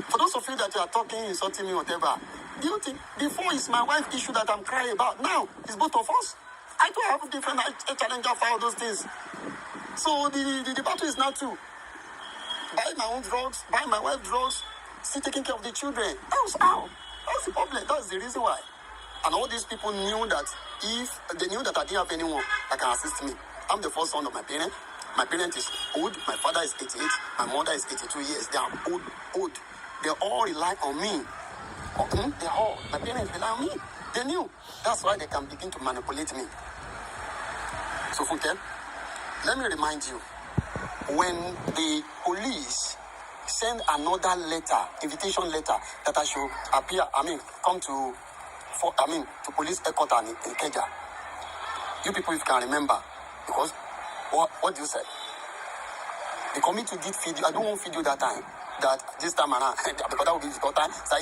For those of you that you are talking, insulting me, whatever, do you think before it's my wife issue that I'm crying about? Now it's both of us. I do have different challenges for all those things. So the battle is now too. Buy my own drugs, buy my wife drugs, still taking care of the children. That's the problem. That's the reason why. And all these people knew that if they knew that I didn't have anyone that can assist me. I'm the first son of my parents. My parent is old. My father is 88. My mother is 82 years. They are old. They all rely on me. They all. My parents rely on me. They knew. That's why they can begin to manipulate me. So, Funke, let me remind you, when the police send another letter, invitation letter, that I should appear, come to police headquarters in Ikeja. You people, if you can remember, because what you said. The committee did video. I don't want video that time. That this time around, because that would be the time. So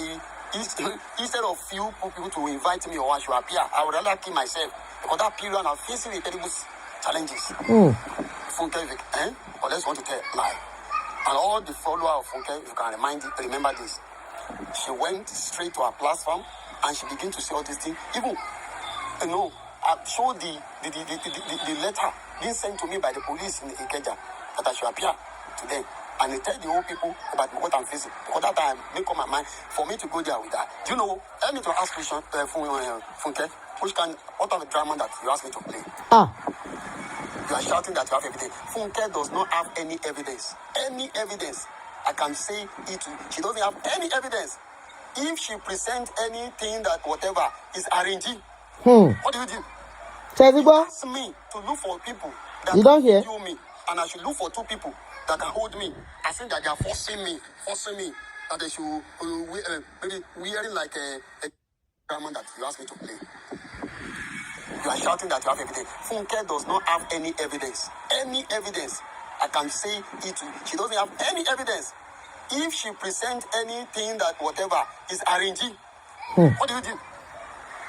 instead of few people to invite me or I should appear, I would rather kill myself. Because that period I'm facing with terrible challenges. Funke, but let's want to tell lie. And all the followers of Funke, if you can remember this. She went straight to her platform and she began to say all these things. Even, I showed the letter being sent to me by the police in Ikeja that I should appear to them. And they tell the old people about what I'm facing. Because that time, make up my mind for me to go there with that. Do you know, let me to ask question, Funke, what are the drama that you asked me to play? You are shouting that you have evidence. Funke does not have any evidence. Any evidence. I can say it. She doesn't have any evidence. If she presents anything that whatever is arranging, what do you do? You ask me to look for people that can hear me, and I should look for two people that can hold me. I think that they are forcing me that they should maybe wearing like a drama that you asked me to play. You are shouting that you have evidence. Funke does not have any evidence. Any evidence. I can say it. She doesn't have any evidence. If she presents anything that whatever is arranging, what do?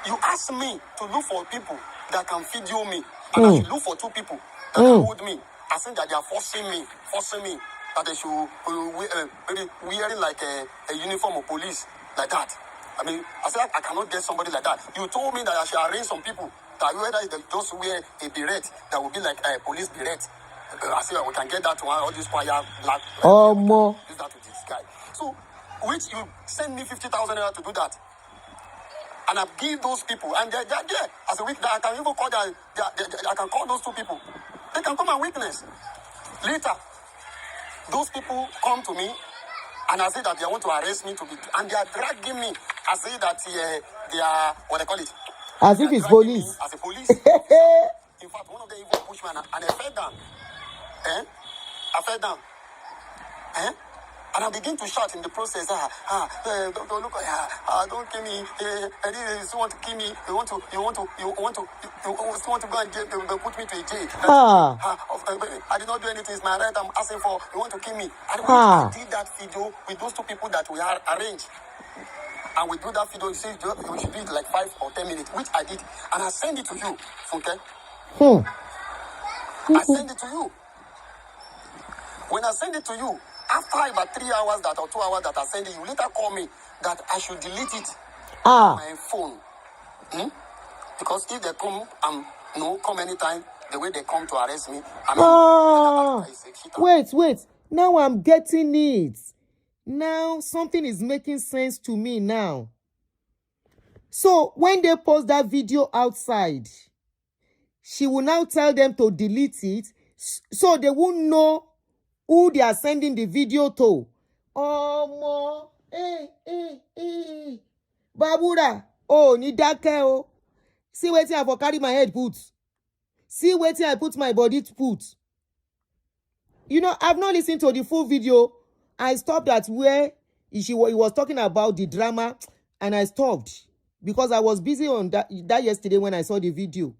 You ask me to look for people that can video me, and I should look for two people that can hold me. I think that they are forcing me that they should maybe wearing like a uniform of police like that. I said I cannot get somebody like that. You told me that I should arrange some people that whether they just wear a beret that will be like a police beret. I said we can get that one, all this choir black. More. Use that to this guy. So, which you send me 50,000 naira to do that, and I give those people, and they're there as a witness. I can even call them. I can call those two people. They can come and witness. Later, those people come to me, and I say that they want to arrest me and they are dragging me. I say that they are what they call it. As if it's police. As a police. In fact, one of them even pushed me and I fell down. I fell down. And I begin to shout in the process, don't look, don't kill me. You want to kill me. You want to go and jail, they put me to a jail. I did not do anything. It's my right I'm asking for. You want to kill me. And I did that video with those two people that we had arranged. And we do that video, you see, we should do it like 5 or 10 minutes, which I did. And I send it to you, Funke. I send it to you. When I send it to you, after about 3 hours or 2 hours that I send it, you later call me that I should delete it on my phone. Because if they come come anytime, the way they come to arrest me, wait. Now I'm getting it. Now something is making sense to me now. So when they post that video outside, she will now tell them to delete it so they won't know who they are sending the video to. Babura, ni dake o. See waiting I for carry my head put. See waiting I put my body to put. I've not listened to the full video. I stopped at where he was talking about the drama, and I stopped because I was busy on that yesterday when I saw the video.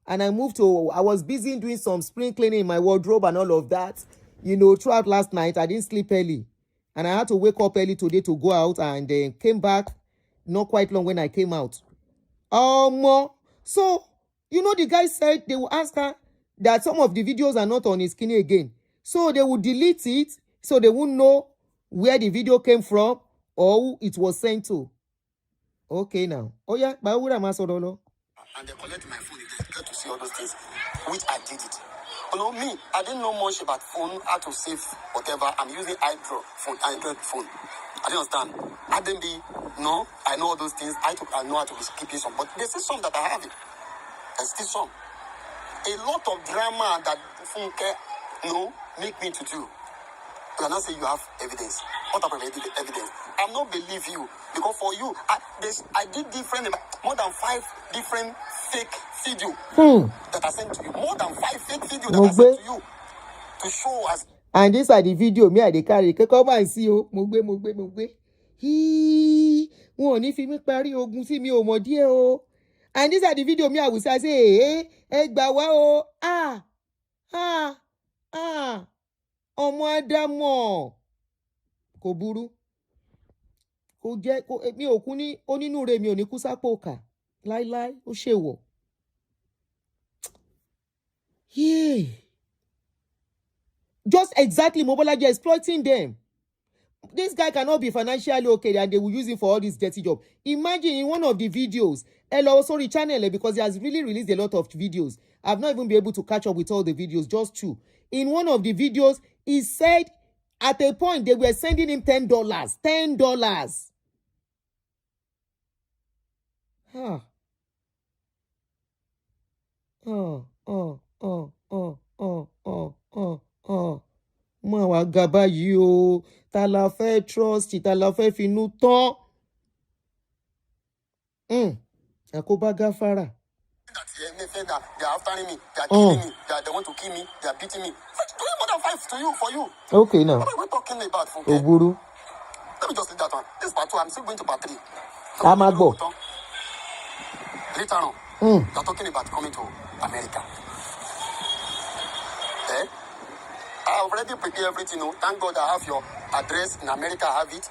And I was busy doing some spring cleaning in my wardrobe and all of that. Throughout last night, I didn't sleep early. And I had to wake up early today to go out, and then came back not quite long when I came out. So, the guy said they will ask her that some of the videos are not on his skinny again. So they will delete it so they won't know where the video came from or who it was sent to. Okay, now. And they collect my phone if they get to see all those things, which I did it. Me, I didn't know much about phone, how to save whatever. I'm using Android phone. I didn't understand. I didn't I know all those things. I know how to be keeping some, but there's still some that I have it. There's still some. A lot of drama that Funke, make me to do. You cannot say you have evidence. What type of evidence? I'm not believe you. Because for you, I did more than 5 different fake videos that I sent to you. More than 5 fake videos that I sent to you. To show us. And these are the video me I dey carry. Come and see o. Mo gbé. Hii. Wọ́n ò ní fi mí parí ogun sí mi ò mọ̀ díẹ̀ o. And these are the video me I will say, ẹ gbà wá o. Ọmọ Ádámọ̀. Kò burú. Kò jẹ́ mi ò kú ní onínúure mi ò ní kú sápò kà. Láíláí ó ṣèwọ̀. Just exactly Mobolaji exploiting them. This guy cannot be financially okay and they will use him for all this dirty job. Imagine in one of the videos, hello, sorry, channel, because he has really released a lot of videos. I've not even been able to catch up with all the videos, just 2. In one of the videos, he said at a point they were sending him $10. $10. Mo wá ga báyìí o, ta la fẹ́ trust, ta la fẹ́ finú tán. Àkóbá gáfárà. They are after me, they are killing me, they want to kill me, they are beating me. Doing more than 5 to you, for you. Okay, now. What are we talking about, Funke? Oburu. Let me just leave that one. This is part 2, I'm still going to part 3. Amagbo. Later on, you're talking about coming to America. I already prepared everything. Thank God I have your address in America. I have it.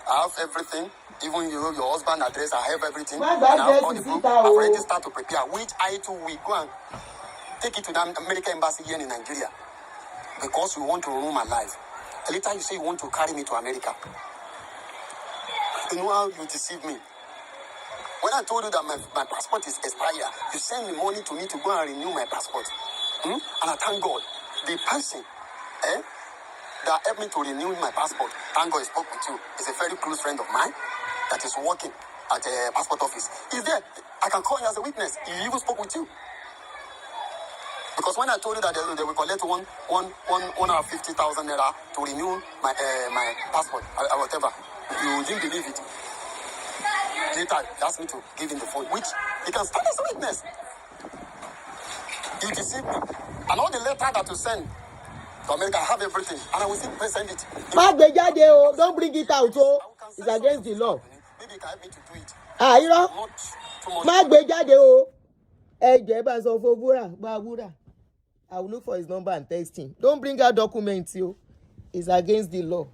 I have everything. Even your husband address. I have everything. And I have all the proof. I've already started to prepare. Which I too will go and take it to the American embassy here in Nigeria. Because you want to ruin my life. Later you say you want to carry me to America. You know how you deceive me. When I told you that my passport is expired, you send me money to me to go and renew my passport. And I thank God. The person that helped me to renew my passport, thank God I spoke with you. He's a very close friend of mine that is working at the passport office. He's there. I can call you as a witness. He even spoke with you. Because when I told you that they will collect 150,000 naira to renew my passport, or whatever, you didn't believe it. Later, he asked me to give him the phone, which he can stand as a witness. You deceived me. And all the letter that you send to America, I have everything. And I will still send it. Don't bring it out. It's against the law. Maybe you can help me to do it. You know? I will look for his number and text him. Don't bring out documents, yo. It's against the law.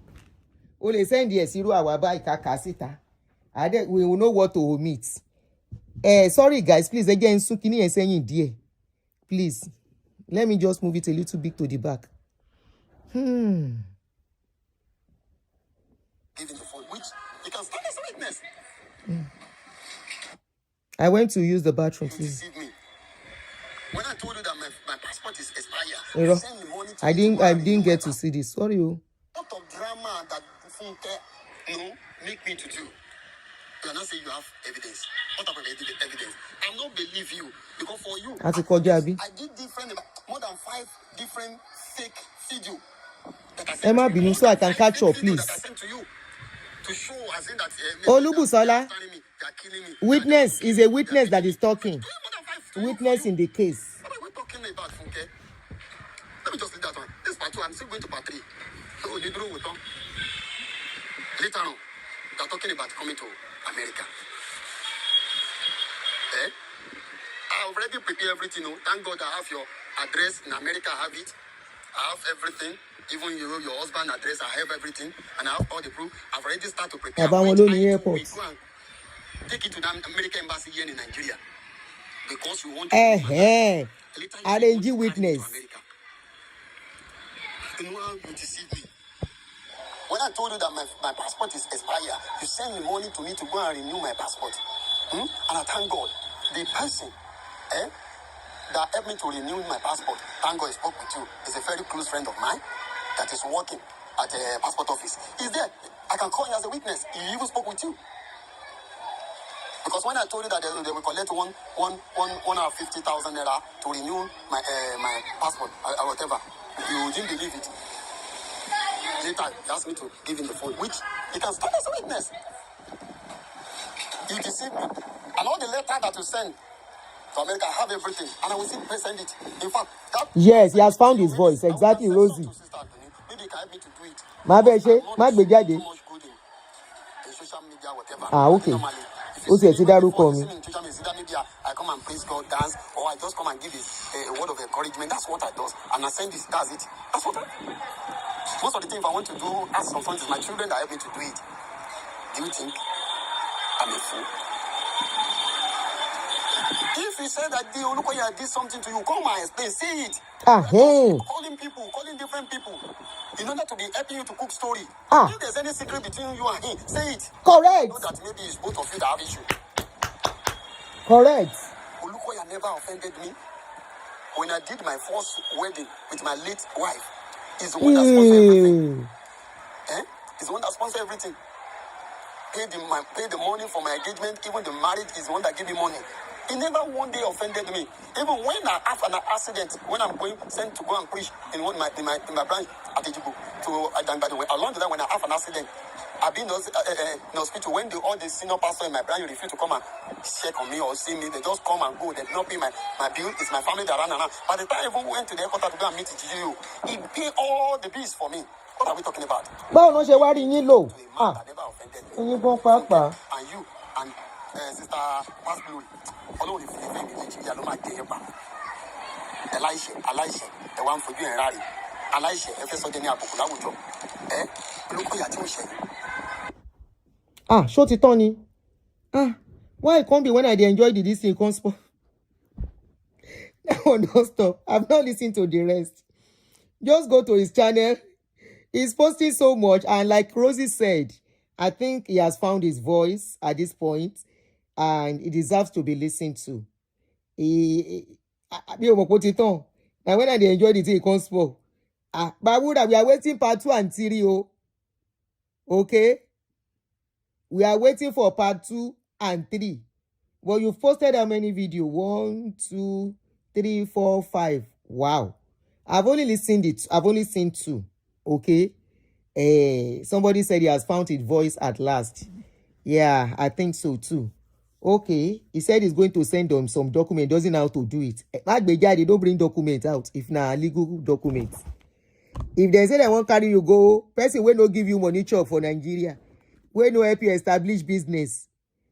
Only send the Siru Awaba Kakasita. We will know what to omit. Sorry guys, please again Sukini and saying dear. Please. Let me just move it a little bit to the back. Giving the phone, which you can stand as a witness. I went to use the bathroom, please. When I told you that my passport is expired, You know, I didn't get to see this. Sorry. What of drama that Funke make me to do? You are not saying you have evidence. What type of evidence? I don't believe you because for you, I did more than 5 different fake videos. Emma Binu, so I can catch up, please. To show as in that Olubusola, witness is a witness that is talking. Witness in the case. What are we talking about, Funke? Let me just leave that one. This part 2, I'm still going to part 3. So you know with later on, they're talking about coming to America. I already prepared everything. Thank God I have your address in America. I have it. I have everything. Even your husband address. I have everything. And I have all the proof. I've already started to prepare. Take it to the American embassy here in Nigeria. Because you want to arrange witness. You know how you deceive me. When I told you that my passport is expired, you send me money to me to go and renew my passport. And I thank God. The person that helped me to renew my passport, thank God I spoke with you. He's a very close friend of mine that is working at the passport office. He's there. I can call you as a witness. He even spoke with you. Because when I told you that they will collect 150,000 naira to renew my passport, or whatever, you didn't believe it. Later, he asked me to give him the phone, which he can stand as a witness. You deceived me. And all the letter that you send to America, I have everything. And I will still send it. In fact, yes, he has found his voice. Exactly, Rosie. Má bẹ́ẹ̀ ṣe, má gbé jáde. Too much good in social media, whatever. Ah, okay. Normally, if Ó you tiẹ̀ see ti me, dárúkọ before you mi. see me in social media, I come and praise God, dance, or I just come and give a word of encouragement. That's what I do. And I send this, that's it. That's what I do. Most of the things I want to do as some friends, my children that help me to do it. Do you think I'm a fool? If you say that the Olukoya did something to you, come and explain, say it. Calling people, calling different people, in order to be helping you to cook story. If there's any secret between you and him, say it. Correct. Know that maybe it's both of you that have issue. Correct. Olukoya never offended me. When I did my first wedding with my late wife, he's the one that sponsored everything. He's the one that sponsored everything. Paid the money for my engagement, even the marriage is the one that gave me money. He never one day offended me. Even when I have an accident, when I'm sent to go and preach in my branch at Ajiboye to Aduni, along the way when I have an accident, I've been in hospital when all the senior pastor in my branch refuse to come and check on me or see me. They just come and go. They do not pay my bill. It's my family that ran around. By the time I even went to the headquarters to go and meet GGU, he paid all the bills for me. What are we talking about? Báwo ló ṣe wá rí yín lò? Never offended me. Ẹyin bọ́n pàápàá. And you and sister Past Glory. Ọlọ́run ìfẹ́ mi Nàìjíríà ló máa jẹ yẹn pa. Aláìṣẹ̀ ẹ wá ń fojú ẹ̀ ráre. Aláìṣẹ̀ ẹ fẹ́ sọ́jẹ́ ní àbùkù láwùjọ. Olùkọ́yà tí ó ṣẹ̀. Ṣó ti tán ni? Why it can't be when I dey enjoy this thing come spoil? That one don't stop. I've not listened to the rest. Just go to his channel. He's posting so much, and like Rosie said, I think he has found his voice at this point, and it deserves to be listened to. And when I dey enjoy the thing, it comes spoil. But we are waiting part 2 and 3. Okay? We are waiting for part 2 and 3. Well, you've posted how many videos? 1, 2, 3, 4, 5. Wow. I've only seen 2. Okay. Somebody said he has found his voice at last. Yeah, I think so too. Okay. He said he's going to send them some document. Doesn't know how to do it. They don't bring documents out if not legal documents. If they say they won't carry you go, person will not give you money chop for Nigeria. Will no help you establish business.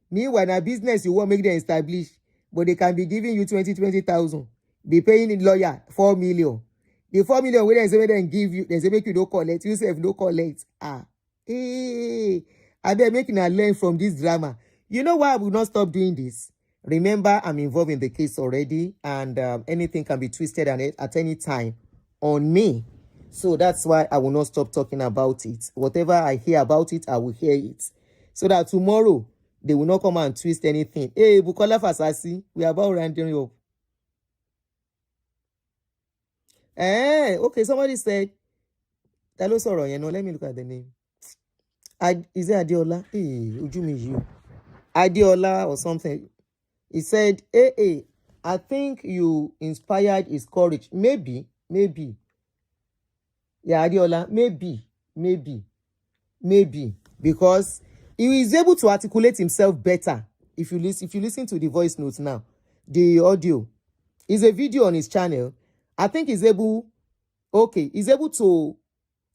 Meanwhile, a business you won't make them establish, but they can be giving you 20,000. Be paying in lawyer 4 million. The 4 million when they say then give you, they say make you no collect. You say no collect. I been making a learn from this drama. You know why I will not stop doing this? Remember, I'm involved in the case already, and anything can be twisted at any time on me. So that's why I will not stop talking about it. Whatever I hear about it, I will hear it. So that tomorrow, they will not come and twist anything. Hey, Bukola Fasasi, we are about rounding up. Okay, somebody said, hello, sorry, let me look at the name. Is it Adiola? Ujumi, Adiola or something. He said, I think you inspired his courage. Maybe. Yeah, Adiola, maybe. Because he is able to articulate himself better. If you listen to the voice notes now, the audio is a video on his channel. I think he's able to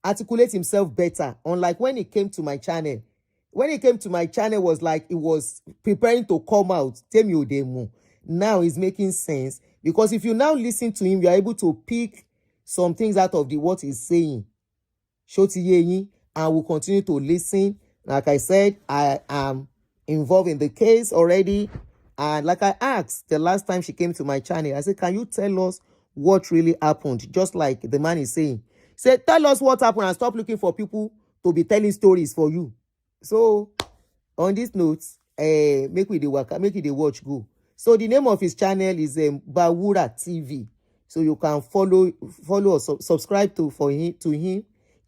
articulate himself better. Unlike when he came to my channel. When he came to my channel, was like he was preparing to come out. Tell me Udemu. Now he's making sense. Because if you now listen to him, you are able to pick some things out of what he's saying. Shoti and will continue to listen. Like I said, I am involved in the case already. And like I asked the last time she came to my channel, I said, can you tell us what really happened? Just like the man is saying. Say, tell us what happened and stop looking for people to be telling stories for you. So, on this note, make it the watch go. So the name of his channel is Bawura TV. So you can follow or subscribe to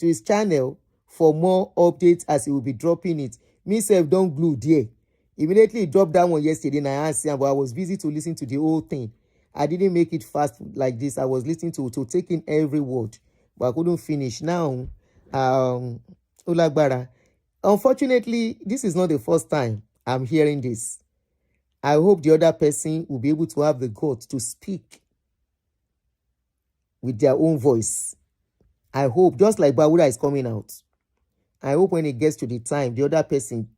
his channel for more updates as he will be dropping it. Me self don't glue there. Immediately dropped that one yesterday and I asked him, but I was busy to listen to the whole thing. I didn't make it fast like this. I was listening to taking every word, but I couldn't finish. Now, Ulagbara. Unfortunately, this is not the first time I'm hearing this. I hope the other person will be able to have the guts to speak with their own voice. I hope, just like Bawura is coming out. I hope when it gets to the time, the other person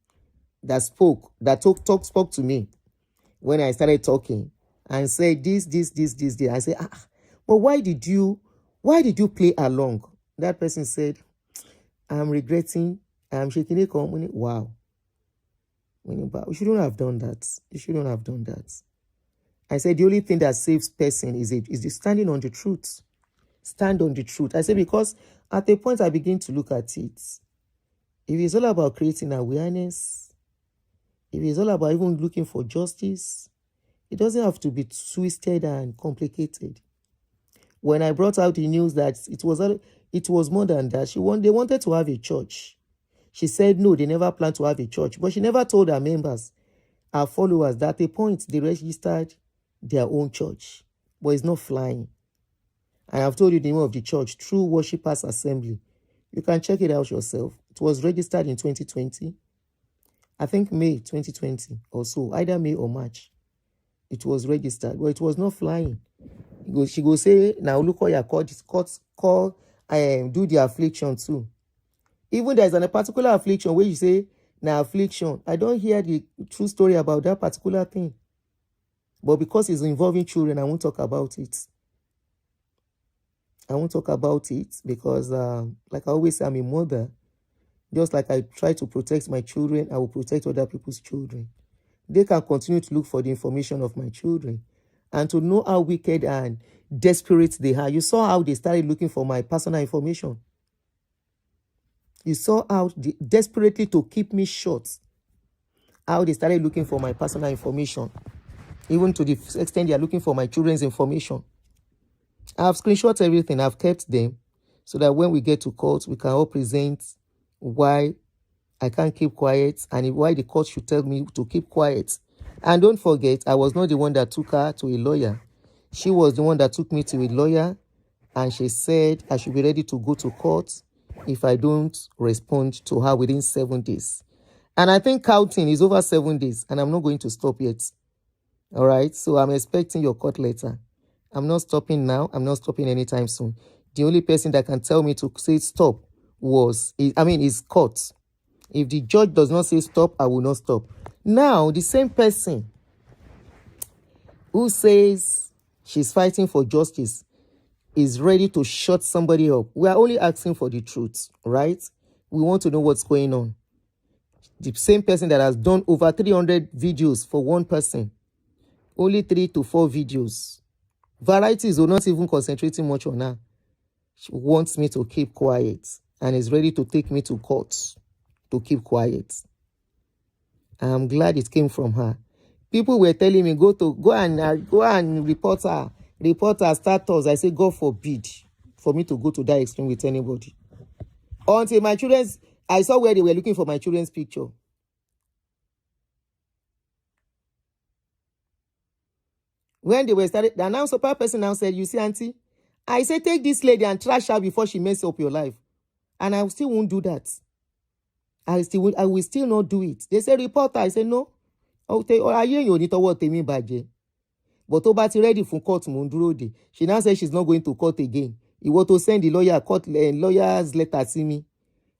that spoke to me when I started talking and said this. I said, but why did you play along? That person said, I'm regretting, I'm shaking a company. Wow. You shouldn't have done that. You shouldn't have done that. I said the only thing that saves person is the standing on the truth. Stand on the truth. I said because at the point I begin to look at it, if it's all about creating awareness, if it's all about even looking for justice, it doesn't have to be twisted and complicated. When I brought out the news that it was more than that, they wanted to have a church. She said no, they never planned to have a church, but she never told her members, her followers, that at a point they registered their own church, but it's not flying. And I've told you the name of the church, True Worshipers Assembly. You can check it out yourself. It was registered in 2020. I think May 2020 or so, either May or March. It was registered, but it was not flying. She go say, now look how you do the affliction too. Even there's a particular affliction where you say, now affliction. I don't hear the true story about that particular thing. But because it's involving children, I won't talk about it. I won't talk about it because, like I always say, I'm a mother. Just like I try to protect my children, I will protect other people's children. They can continue to look for the information of my children and to know how wicked and desperate they are. You saw how they started looking for my personal information. You saw how desperately to keep me short, how they started looking for my personal information, even to the extent they are looking for my children's information. I've screenshot everything. I've kept them so that when we get to court, we can all present why I can't keep quiet and why the court should tell me to keep quiet. And don't forget, I was not the one that took her to a lawyer. She was the one that took me to a lawyer, and she said I should be ready to go to court if I don't respond to her within 7 days. And I think counting is over 7 days, and I'm not going to stop yet. All right, so I'm expecting your court letter. I'm not stopping now. I'm not stopping anytime soon. The only person that can tell me to say stop is court. If the judge does not say stop, I will not stop. Now, the same person who says she's fighting for justice is ready to shut somebody up. We are only asking for the truth, right? We want to know what's going on. The same person that has done over 300 videos for one person, only 3 to 4 videos. Varieties are not even concentrating much on her. She wants me to keep quiet and is ready to take me to court to keep quiet. I'm glad it came from her. People were telling me go and report her status. I say God forbid for me to go to that extreme with anybody. Until my children's, I saw where they were looking for my children's picture. When they were started, the announcer person now said, you see, Aunty, I said, take this lady and trash her before she messes up your life. And I still won't do that. I will still not do it. They said, reporter. I said, no. But Obati ready for court, Mundurode. She now said she's not going to court again. He want to send the lawyer's letter to me.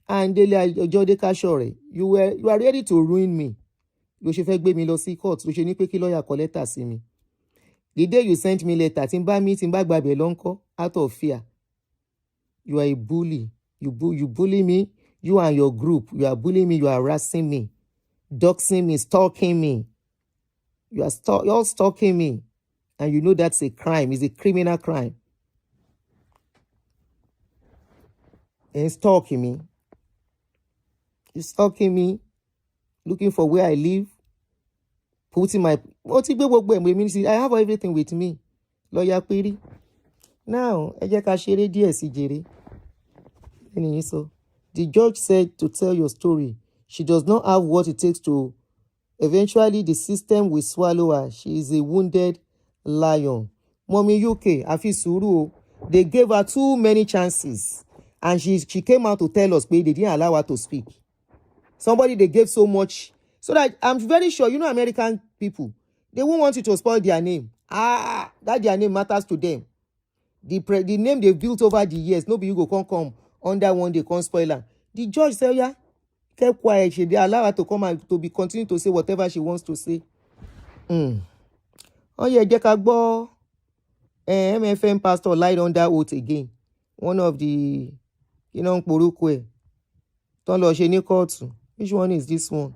And they you are ready to ruin me. You should fake me lo see court. You should need to lawyer collect letter to me. The day you sent me letter, timba out of fear. You are a bully. You bully me. You and your group. You are bullying me. You are harassing me, doxing me, stalking me. You're stalking me, and you know that's a crime. It's a criminal crime. And stalking me. You're stalking me, looking for where I live. Putting my I have everything with me. Lawyer Piri. Now, so the judge said to tell your story. She does not have what it takes to. Eventually, the system will swallow her. She is a wounded lion. Mommy UK, Afi Suru, they gave her too many chances. And she came out to tell us, but they didn't allow her to speak. Somebody they gave so much. So that I'm very sure, American people, they won't want you to spoil their name. That their name matters to them. The name they've built over the years, nobody you go come under one, they can't spoil her. The judge said, yeah, kept quiet. She they allow her to come and to be continue to say whatever she wants to say. Oh yeah, jẹ́ ká gbọ́ MFM pastor lied on that oath again. One of the, porúkọ ẹ̀ tán lọ ṣe ní kóòtù. Which one is this one?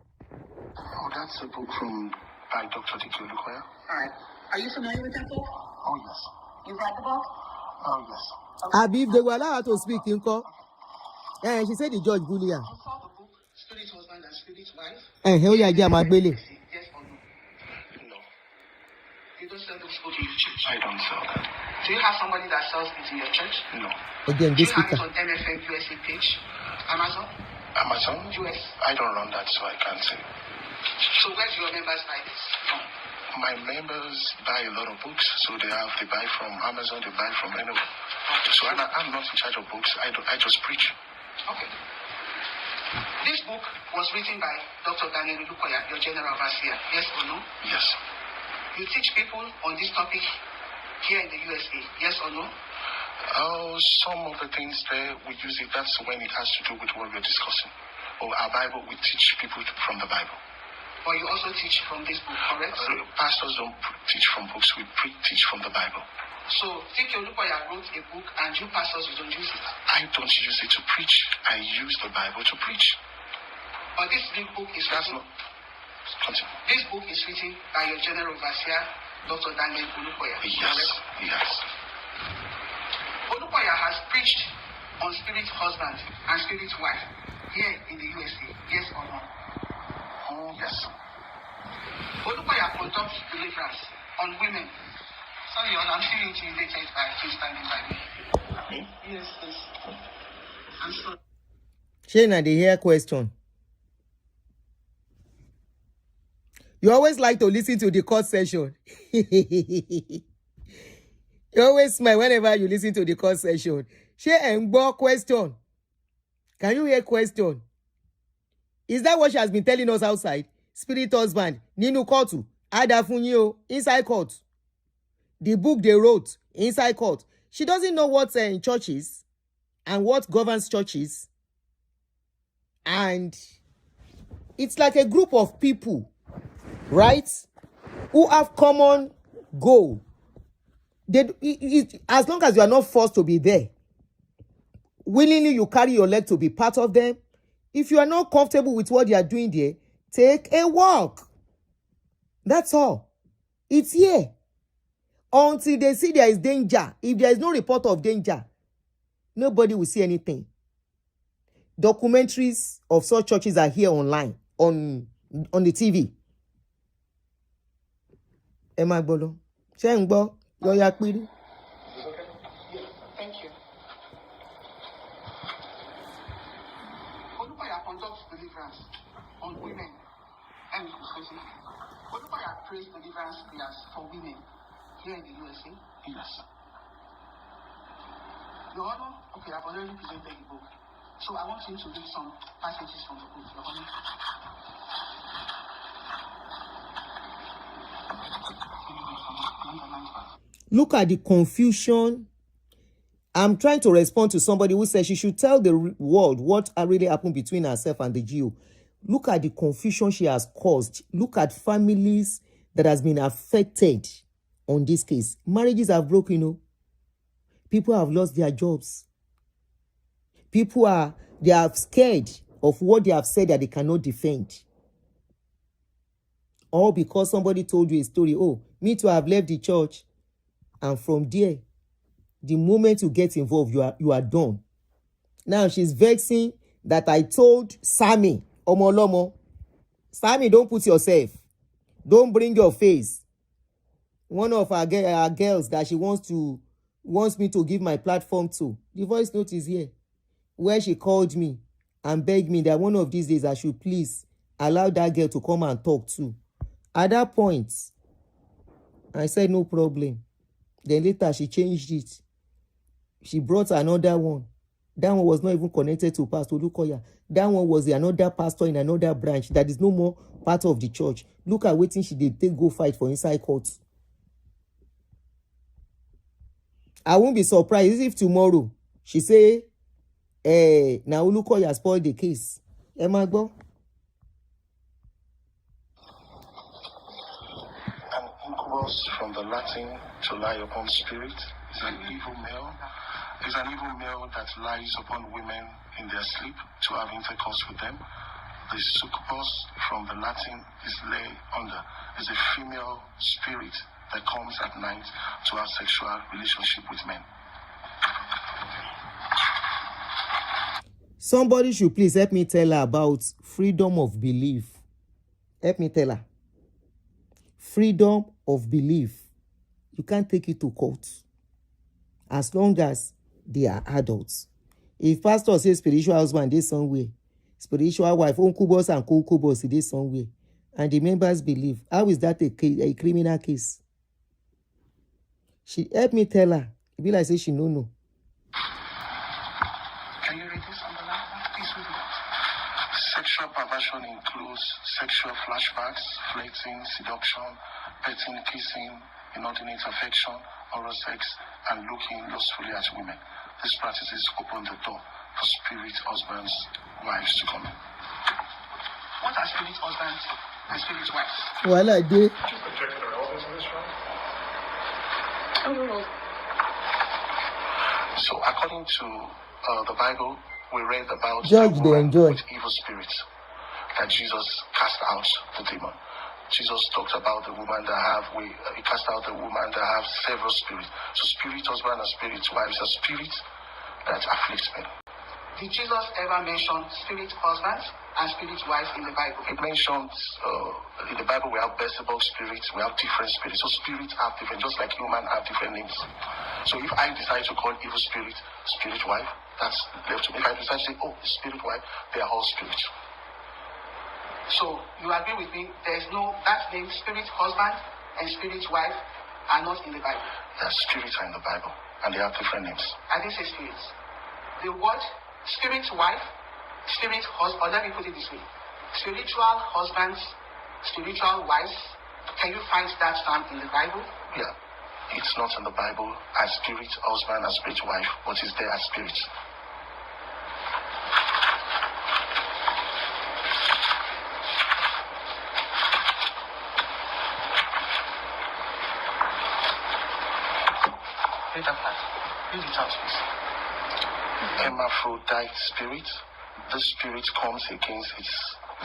Oh, that's a book from by Dr. Dike Olukoya. All right. Are you familiar with that book? Oh, yes. You've read the book? Oh, yes. Abi, if they were allowed her to speak, she said the judge bully her. You saw the book, Spirit Husband and Spirit Wife? Ó yá jẹ́ àmà gbélé. Yes or no? No, You don't sell this book in your church? I don't sell that. Do you have somebody that sells it in your church? No. Again, Do this you have it speaker. on MFM USA page? Amazon? Amazon? US? I don't run that, so I can't say. So where do your members buy this from? My members buy a lot of books, so they buy from Amazon, they buy from anywhere. So I'm not in charge of books. I just preach. Okay. This book was written by Dr. Daniel Olukoya, your general overseer. Yes or no? Yes. You teach people on this topic here in the USA. Yes or no? Oh, some of the things there we use it. That's when it has to do with what we're discussing. Or our Bible, we teach people from the Bible. But you also teach from this book, correct? Pastors don't teach from books. We teach from the Bible. So, Dike Olukoya wrote a book and you pastors, you don't use it. I don't use it to preach. I use the Bible to preach. But this big book is That's written, not. Continue. this book is written by your general overseer, Dr. Daniel Olukoya. Yes. Yes. Olukoya has preached on spirit husband and spirit wife here in the USA. Yes or no? Oh, yes. Olukoya conducts deliverance on women. Sorry, I'm still intimidated by you standing by me. Yes, yes. I'm sorry. Shana, the hair question. You always like to listen to the court session. You always smile whenever you listen to the court session. She Ngbo question. Can you hear question? Is that what she has been telling us outside? Spirit husband, Ninu Kotu, Adafunyo, inside court. The book they wrote, inside court. She doesn't know what's in churches and what governs churches. And it's like a group of people, right, who have common goal. As long as you are not forced to be there, willingly you carry your leg to be part of them. If you are not comfortable with what you are doing there, take a walk. That's all. It's here. Until they see there is danger. If there is no report of danger, nobody will see anything. Documentaries of such churches are here online, on the TV. Emma Bolo. Shengbo, Lawyer Piri. Thank you. Olukoya conducts deliverance on women. Olukoya prays deliverance prayers for women here in the USA. Yes. Your Honor, okay, I've already presented the book. So I want you to read some passages from the book, Your Honor. Look at the confusion. I'm trying to respond to somebody who said she should tell the world what really happened between herself and the GO. Look at the confusion she has caused. Look at families that has been affected on this case. Marriages have broken, People have lost their jobs. People are scared of what they have said that they cannot defend. All because somebody told you a story. Oh, me too, I've left the church. And from there, the moment you get involved, you are done. Now she's vexing that I told Sammy, Omolomo, Sammy, don't put yourself. Don't bring your face. One of our girls that she wants me to give my platform to. The voice note is here, where she called me and begged me that one of these days I should please allow that girl to come and talk too. At that point, I said no problem. Then later she changed it. She brought another one. That one was not even connected to Pastor Olukoya. That one was another pastor in another branch that is no more part of the church. Look at waiting she did take go fight for inside court. I won't be surprised if tomorrow she say Now Olukoya spoiled the case. Emma go. An incubus from the Latin to lie upon spirit is an evil male. Is an evil male that lies upon women in their sleep to have intercourse with them. The succubus from the Latin is lay under. Is a female spirit that comes at night to have sexual relationship with men. Somebody should please help me tell her about freedom of belief. Help me tell her. Freedom of belief. You can't take it to court. As long as they are adults. If pastor says spiritual husband is somewhere, spiritual wife, uncubus and co-cubus is somewhere, and the members believe, how is that a criminal case? She help me tell her. It be like say she no. Can you read this on the line? Please read it. Sexual perversion includes sexual flashbacks, flirting, seduction, petting, kissing, inordinate affection, oral sex, and looking lustfully at women. These practices open the door for spirit husbands, wives to come in. What are spirit husbands and spirit wives? Well, I did. So according to the Bible, we read about Judge, the they woman enjoy. with evil spirits that Jesus cast out the demon. Jesus talked about the woman that he cast out the woman that have several spirits. So spirit husband and spirit wife is a spirit that afflicts men. Did Jesus ever mention spirit husbands and spirit wives in the Bible? It mentions in the Bible we have Beelzebub spirits, we have different spirits. So spirits have different, just like human have different names. So if I decide to call evil spirit spirit wife, that's left to me. If I decide to say, oh, spirit wife, they are all spirits. So you agree with me? There is no that name spirit husband and spirit wife are not in the Bible. Yeah, spirits are in the Bible, and they have different names. I didn't say spirits. The word spirit wife, spirit husband, or let me put it this way: spiritual husbands, spiritual wives. Can you find that term in the Bible? Yeah, it's not in the Bible as spirit husband and spirit wife, but it's there as spirits. Read that part. Read it out, please. Hermaphrodite spirit. This spirit comes against its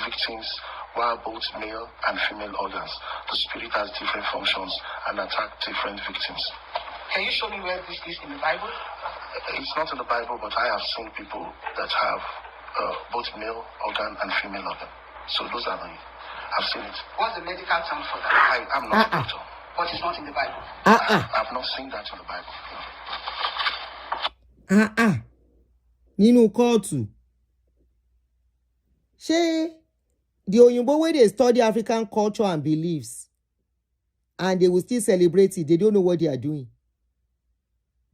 victims while both male and female organs. The spirit has different functions and attack different victims. Can you show me where this is in the Bible? It's not in the Bible, but I have seen people that have both male organ and female organ. So those are I've seen it. What's the medical term for that? I'm not a doctor. But it's not in the Bible. I've not seen that in the Bible. Nínú kóòtù. Ṣé the Oyinbo wey dey study African culture and beliefs and they will still celebrate it, they don't know what they are doing.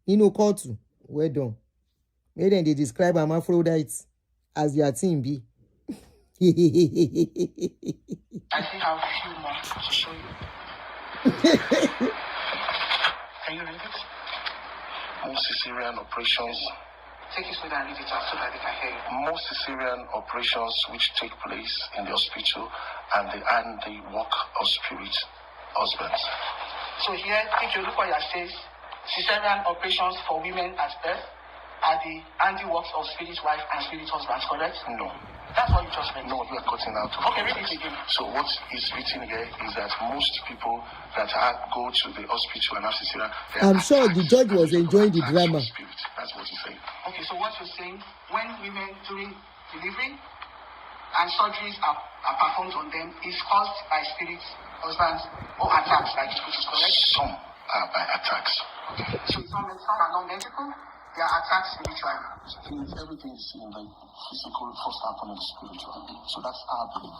Nínú kóòtù. Well done. Make them they describe hermaphrodites as their team be. I still have a few more to show you. Can you read it? Most Caesarean operations. Take it so that I read it out so that they can hear you. Most Caesarean operations which take place in the hospital and the work of spirit husbands. So here, if you look what it says, Caesarean operations for women at birth are the handiworks of spirit wife and spirit husbands, correct? No. That's what you just read. No, you are cutting out. Okay, read it again. So what is written here is that most people that go to the hospital and have Caesarean, I'm sure the judge was enjoying the drama. Spirit. That's what he's saying. Okay, so what you're saying, when women during delivery and surgeries are performed on them, is caused by spirit husbands or attacks, like which is correct? Some are by attacks. Okay, so some are not medical, they are attacked spiritually. Everything is in the physical first happen in the spiritual. So that's our belief.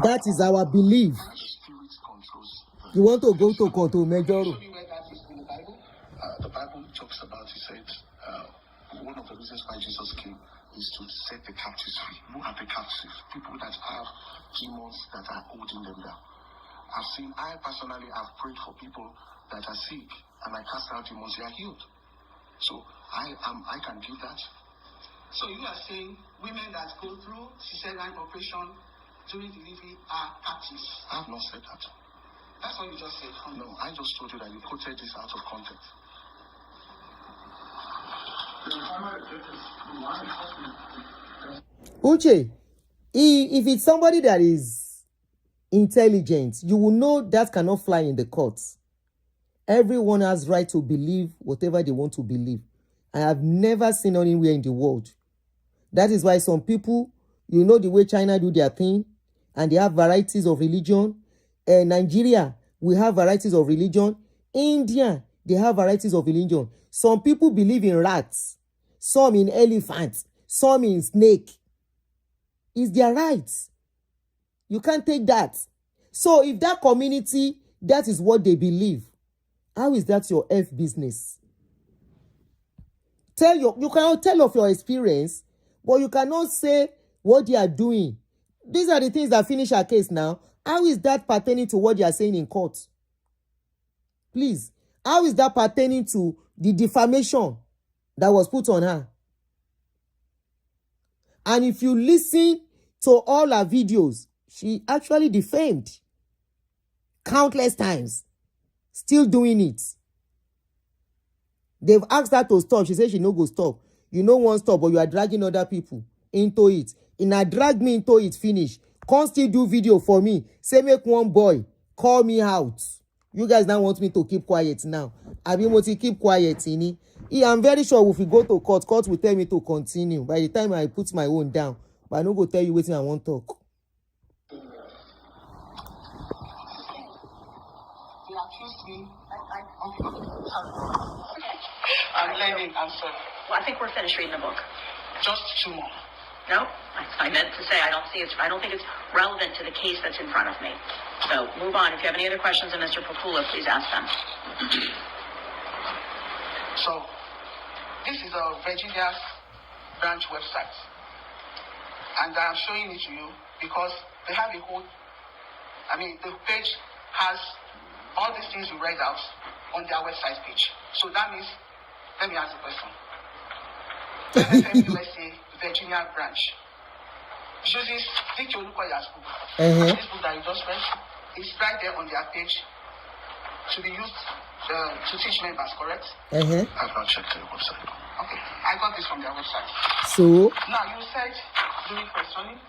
That is our belief. The spirit controls. You want to go to court to Major? Show me where that is in the Bible. The Bible talks about, he said, one of the reasons why Jesus came is to set the captives free. Who are the captives? People that have demons that are holding them down. I personally have prayed for people that are sick and I cast out demons, they are healed. So I can give that. So you are saying women that go through cesarean operation during delivery are captives? I have not said that. That's what you just said. No, I just told you that you quoted this out of context. Uche, if it's somebody that is intelligent, you will know that cannot fly in the courts. Everyone has right to believe whatever they want to believe. I have never seen anywhere in the world. That is why some people, you know the way China do their thing, and they have varieties of religion. Nigeria, we have varieties of religion. India, they have varieties of religion. Some people believe in rats, some in elephants, some in snake. It's their rights. You can't take that. So if that community, that is what they believe, how is that your F business? You cannot tell of your experience, but you cannot say what they are doing. These are the things that finish our case now. How is that pertaining to what they are saying in court? Please. How is that pertaining to the defamation that was put on her? And if you listen to all her videos, she actually defamed countless times. Still doing it. They've asked her to stop. She said she no go stop. You no want stop, but you are dragging other people into it. And I drag me into it, finish. Can't still do video for me. Say make one boy call me out. You guys now want me to keep quiet now. I be able to keep quiet, I'm very sure if we go to court will tell me to continue. By the time I put my own down, but I no go tell you what I want to talk. They accused me. I'm learning. I'm sorry. Well, I think we're finished reading the book. Just 2 more. No, I meant to say I don't think it's relevant to the case that's in front of me. So move on. If you have any other questions of Mr. Papula, please ask them. So this is a Virginia branch website, and I'm showing it to you because they have the page has all these things you read out on their website page. So that means, let me ask the question. NFM USA Virginia branch uses This book that you just read is right there on their page to be used to teach members, correct? I've not checked their website. Okay, I got this from their website. So now you said during questioning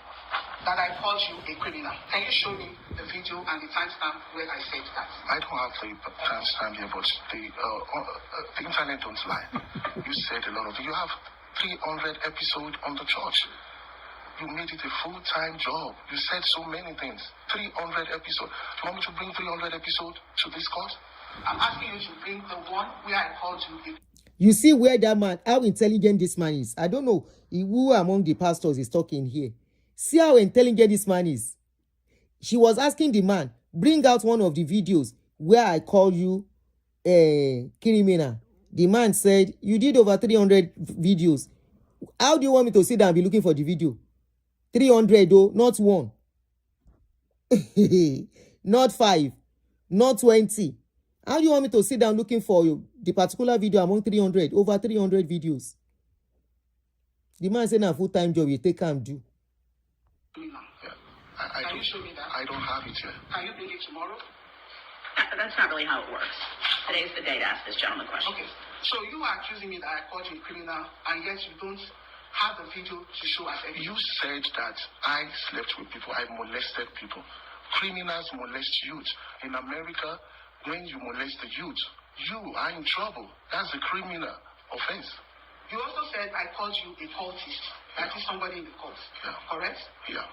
that I called you a criminal. Can you show me the video and the timestamp where I said that? I don't have the timestamp here, but the internet don't lie. You said a lot of it. You have 300 episodes on the church. You made it a full-time job. You said so many things. 300 episodes. Do you want me to bring 300 episodes to this court? I'm asking you to bring the one where I called you. You see where that man, how intelligent this man is. I don't know who among the pastors is talking here. See how intelligent this man is. She was asking the man, bring out one of the videos where I call you criminal. The man said, you did over 300 videos. How do you want me to sit down and be looking for the video? 300 though, not one. Not 5. Not 20. How do you want me to sit down looking for the particular video among 300? Over 300 videos. The man said, a full-time job, you take and do. Can you show me that? I don't have it yet. Can you bring it tomorrow? That's not really how it works. Today's the day to ask this gentleman question. Okay. So you are accusing me that I called you a criminal, and yet you don't have the video to show us evidence. You said that I slept with people, I molested people. Criminals molest youth. In America, when you molest the youth, you are in trouble. That's a criminal offense. You also said I called you a cultist. That is somebody in the cult. Yeah. Correct? Yeah.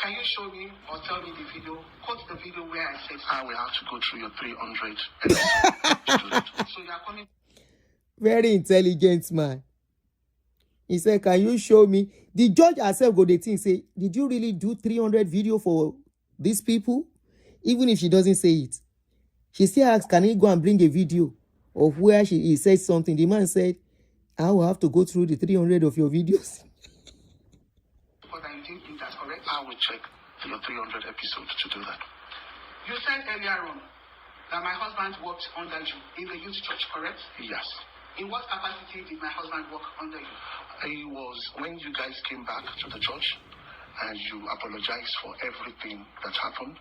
Can you show me or tell me the video? Quote the video where I said so. I will have to go through your 300 episodes. So you are coming. Very intelligent man. He said, can you show me? The judge herself go the thing say, did you really do 300 video for these people? Even if she doesn't say it. She still asks, can he go and bring a video of where he said something? The man said, I will have to go through the 300 of your videos. But you didn't do that, correct? I will check your 300 episodes to do that. You said earlier on that my husband worked under you in the youth church, correct? Yes. In what capacity did my husband work under you? It was when you guys came back to the church and you apologized for everything that happened.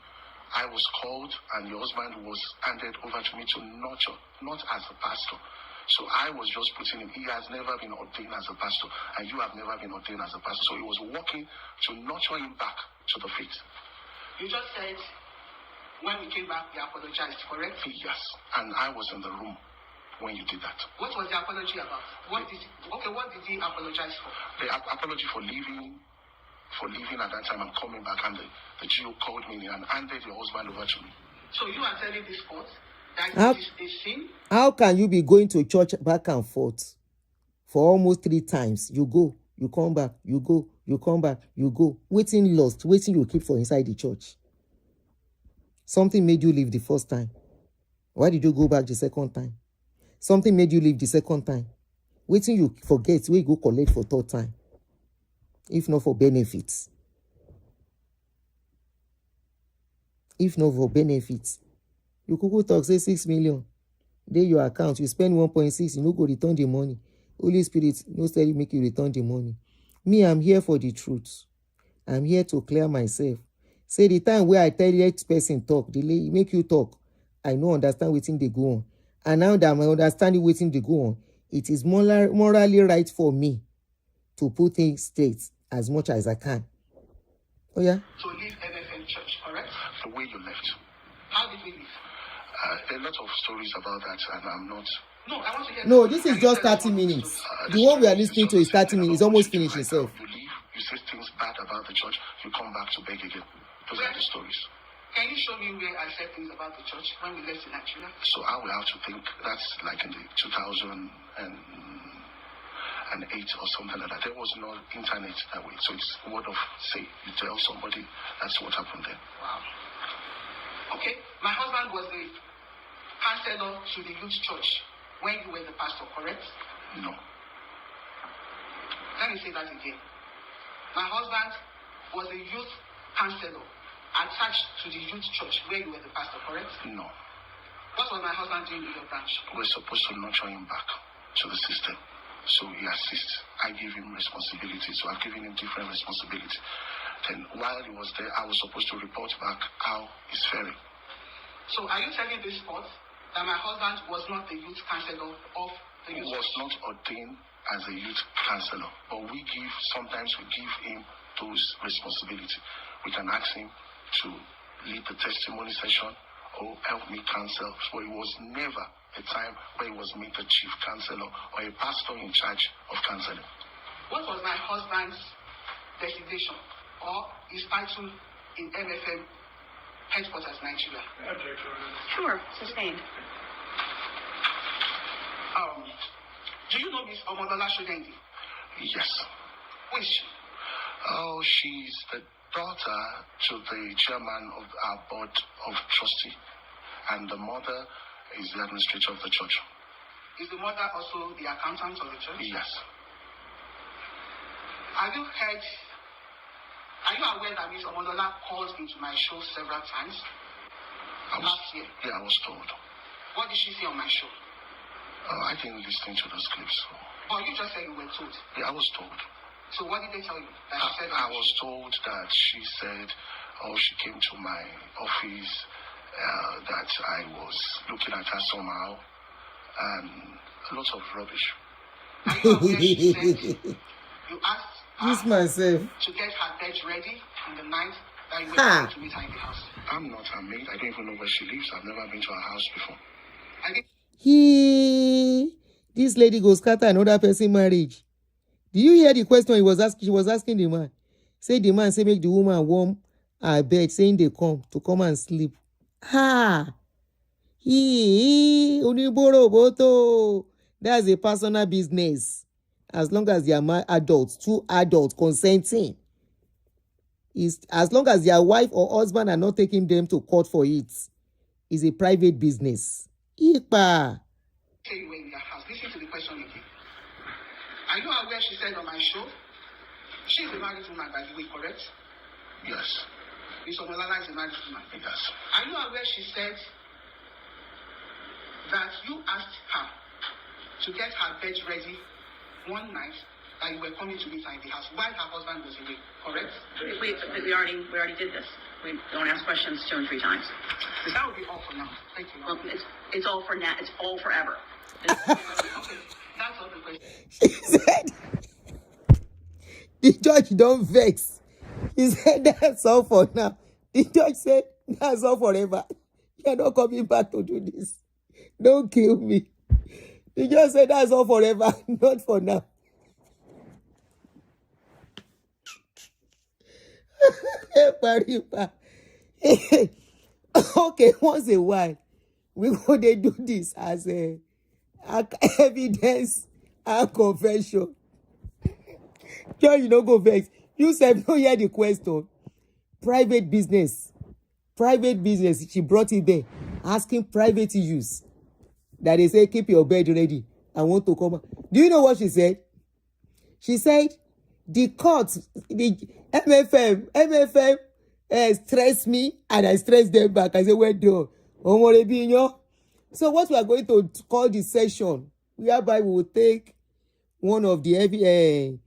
I was called and your husband was handed over to me to nurture, not as a pastor. So I was just putting him, he has never been ordained as a pastor, and you have never been ordained as a pastor. So he was working to nurture him back to the faith. You just said, when we came back, we apologized, correct? Yes, and I was in the room when you did that. What was the apology about? What did he apologize for? The apology for leaving at that time and coming back, and the GO called me and handed your husband over to me. So you are telling this court that it is a sin? How can you be going to church back and forth for almost 3 times? You go, you come back, you go, you come back, you go. Waiting lost, waiting you keep for inside the church. Something made you leave the first time. Why did you go back the second time? Something made you leave the second time. Waiting you forget where you go collect for 3rd time. If not for benefits. If not for benefits. You could go talk, say 6 million. There your account, you spend 1.6, you no go return the money. Holy Spirit, no tell you make you return the money. Me, I'm here for the truth. I'm here to clear myself. Say the time where I tell that person talk, delay, make you talk. I no understand wetin dey go on. And now that I understand wetin dey go on, it is morally right for me to put things straight as much as I can. Oh yeah? To leave MFM Church, correct? The way you left. How did we leave? A lot of stories about that, and I'm not. No, I want to hear. No, this is just 30 minutes. The one we are listening to is 30 minutes. It's almost finished itself. You leave, you say things bad about the church, you come back to beg again. Those are the stories. Can you show me where I said things about the church when we left in Nigeria? So I will have to think that's like in the 2008 or something like that. There was no internet that way. So it's word of say. You tell somebody that's what happened there. Wow. Okay. My husband was the counselor to the youth church when you were the pastor, correct? No. Let me say that again. My husband was a youth counselor attached to the youth church where you were the pastor, correct? No. What was my husband doing in your branch? We're supposed to nurture him back to the system. So he assists. I give him responsibility. So I've given him different responsibility. Then while he was there, I was supposed to report back how he's faring. So are you telling this court that my husband was not the youth counselor of the youth? He was not ordained as a youth counselor. But sometimes we give him those responsibilities. We can ask him to lead the testimony session or help me counsel. So it was never a time where he was made the chief counselor or a pastor in charge of counseling. What was my husband's designation or his title in MFM headquarters, Nigeria? Sure, sustained. Do you know Miss Omolola Shodendi? Yes. Who is she? Oh, she's the daughter to the chairman of our board of trustee, and the mother is the administrator of the church. Is the mother also the accountant of the church? Yes. Are you aware that Miss Omolola called into my show several times last year? Yeah, I was told. What did she say on my show? I didn't listen to those clips. But you just said you were told. Yeah, I was told. So what did they tell you? That she said I was told that she said, she came to my office, that I was looking at her somehow, and a lot of rubbish. Are you aware she said you asked Use myself. to get her bed ready in the night that you were going to meet her in the house? I'm not her maid. I don't even know where she lives. I've never been to her house before. This lady goes scatter another person marriage. Do you hear the question she was asking the man? Say the man say make the woman warm her bed, saying they come and sleep. Uniboroboto. That's a personal business. As long as they are adults, 2 adults consenting. As long as their wife or husband are not taking them to court for it, it's a private business. Ipa. Say you were in your house. Listen to the question again. Are you aware she said on my show? She's a married woman, by the way, correct? Yes. Miss Omolola is a married woman. Yes. Are you aware she said that you asked her to get her bed ready one night that you were coming to meet her in the house while her husband was away, correct? We already did this. We don't ask questions 2 and 3 times. That would be all for now. Thank you. Well, it's all for now. It's all forever. Okay, that's all the question. She said, the judge don't vex. He said, that's all for now. The judge said, that's all forever. You're not coming back to do this. Don't kill me. The judge said, that's all forever, not for now. Okay, once a while, we go they do this as a evidence and confession. Judge, you don't go vex. You said no hear the question. Private business. She brought it there, asking private use. That they say, keep your bed ready. I want to come. Do you know what she said? She said, the court, the MFM stressed me and I stressed them back. I said, well done. So what we are going to call this session, whereby we will take one of the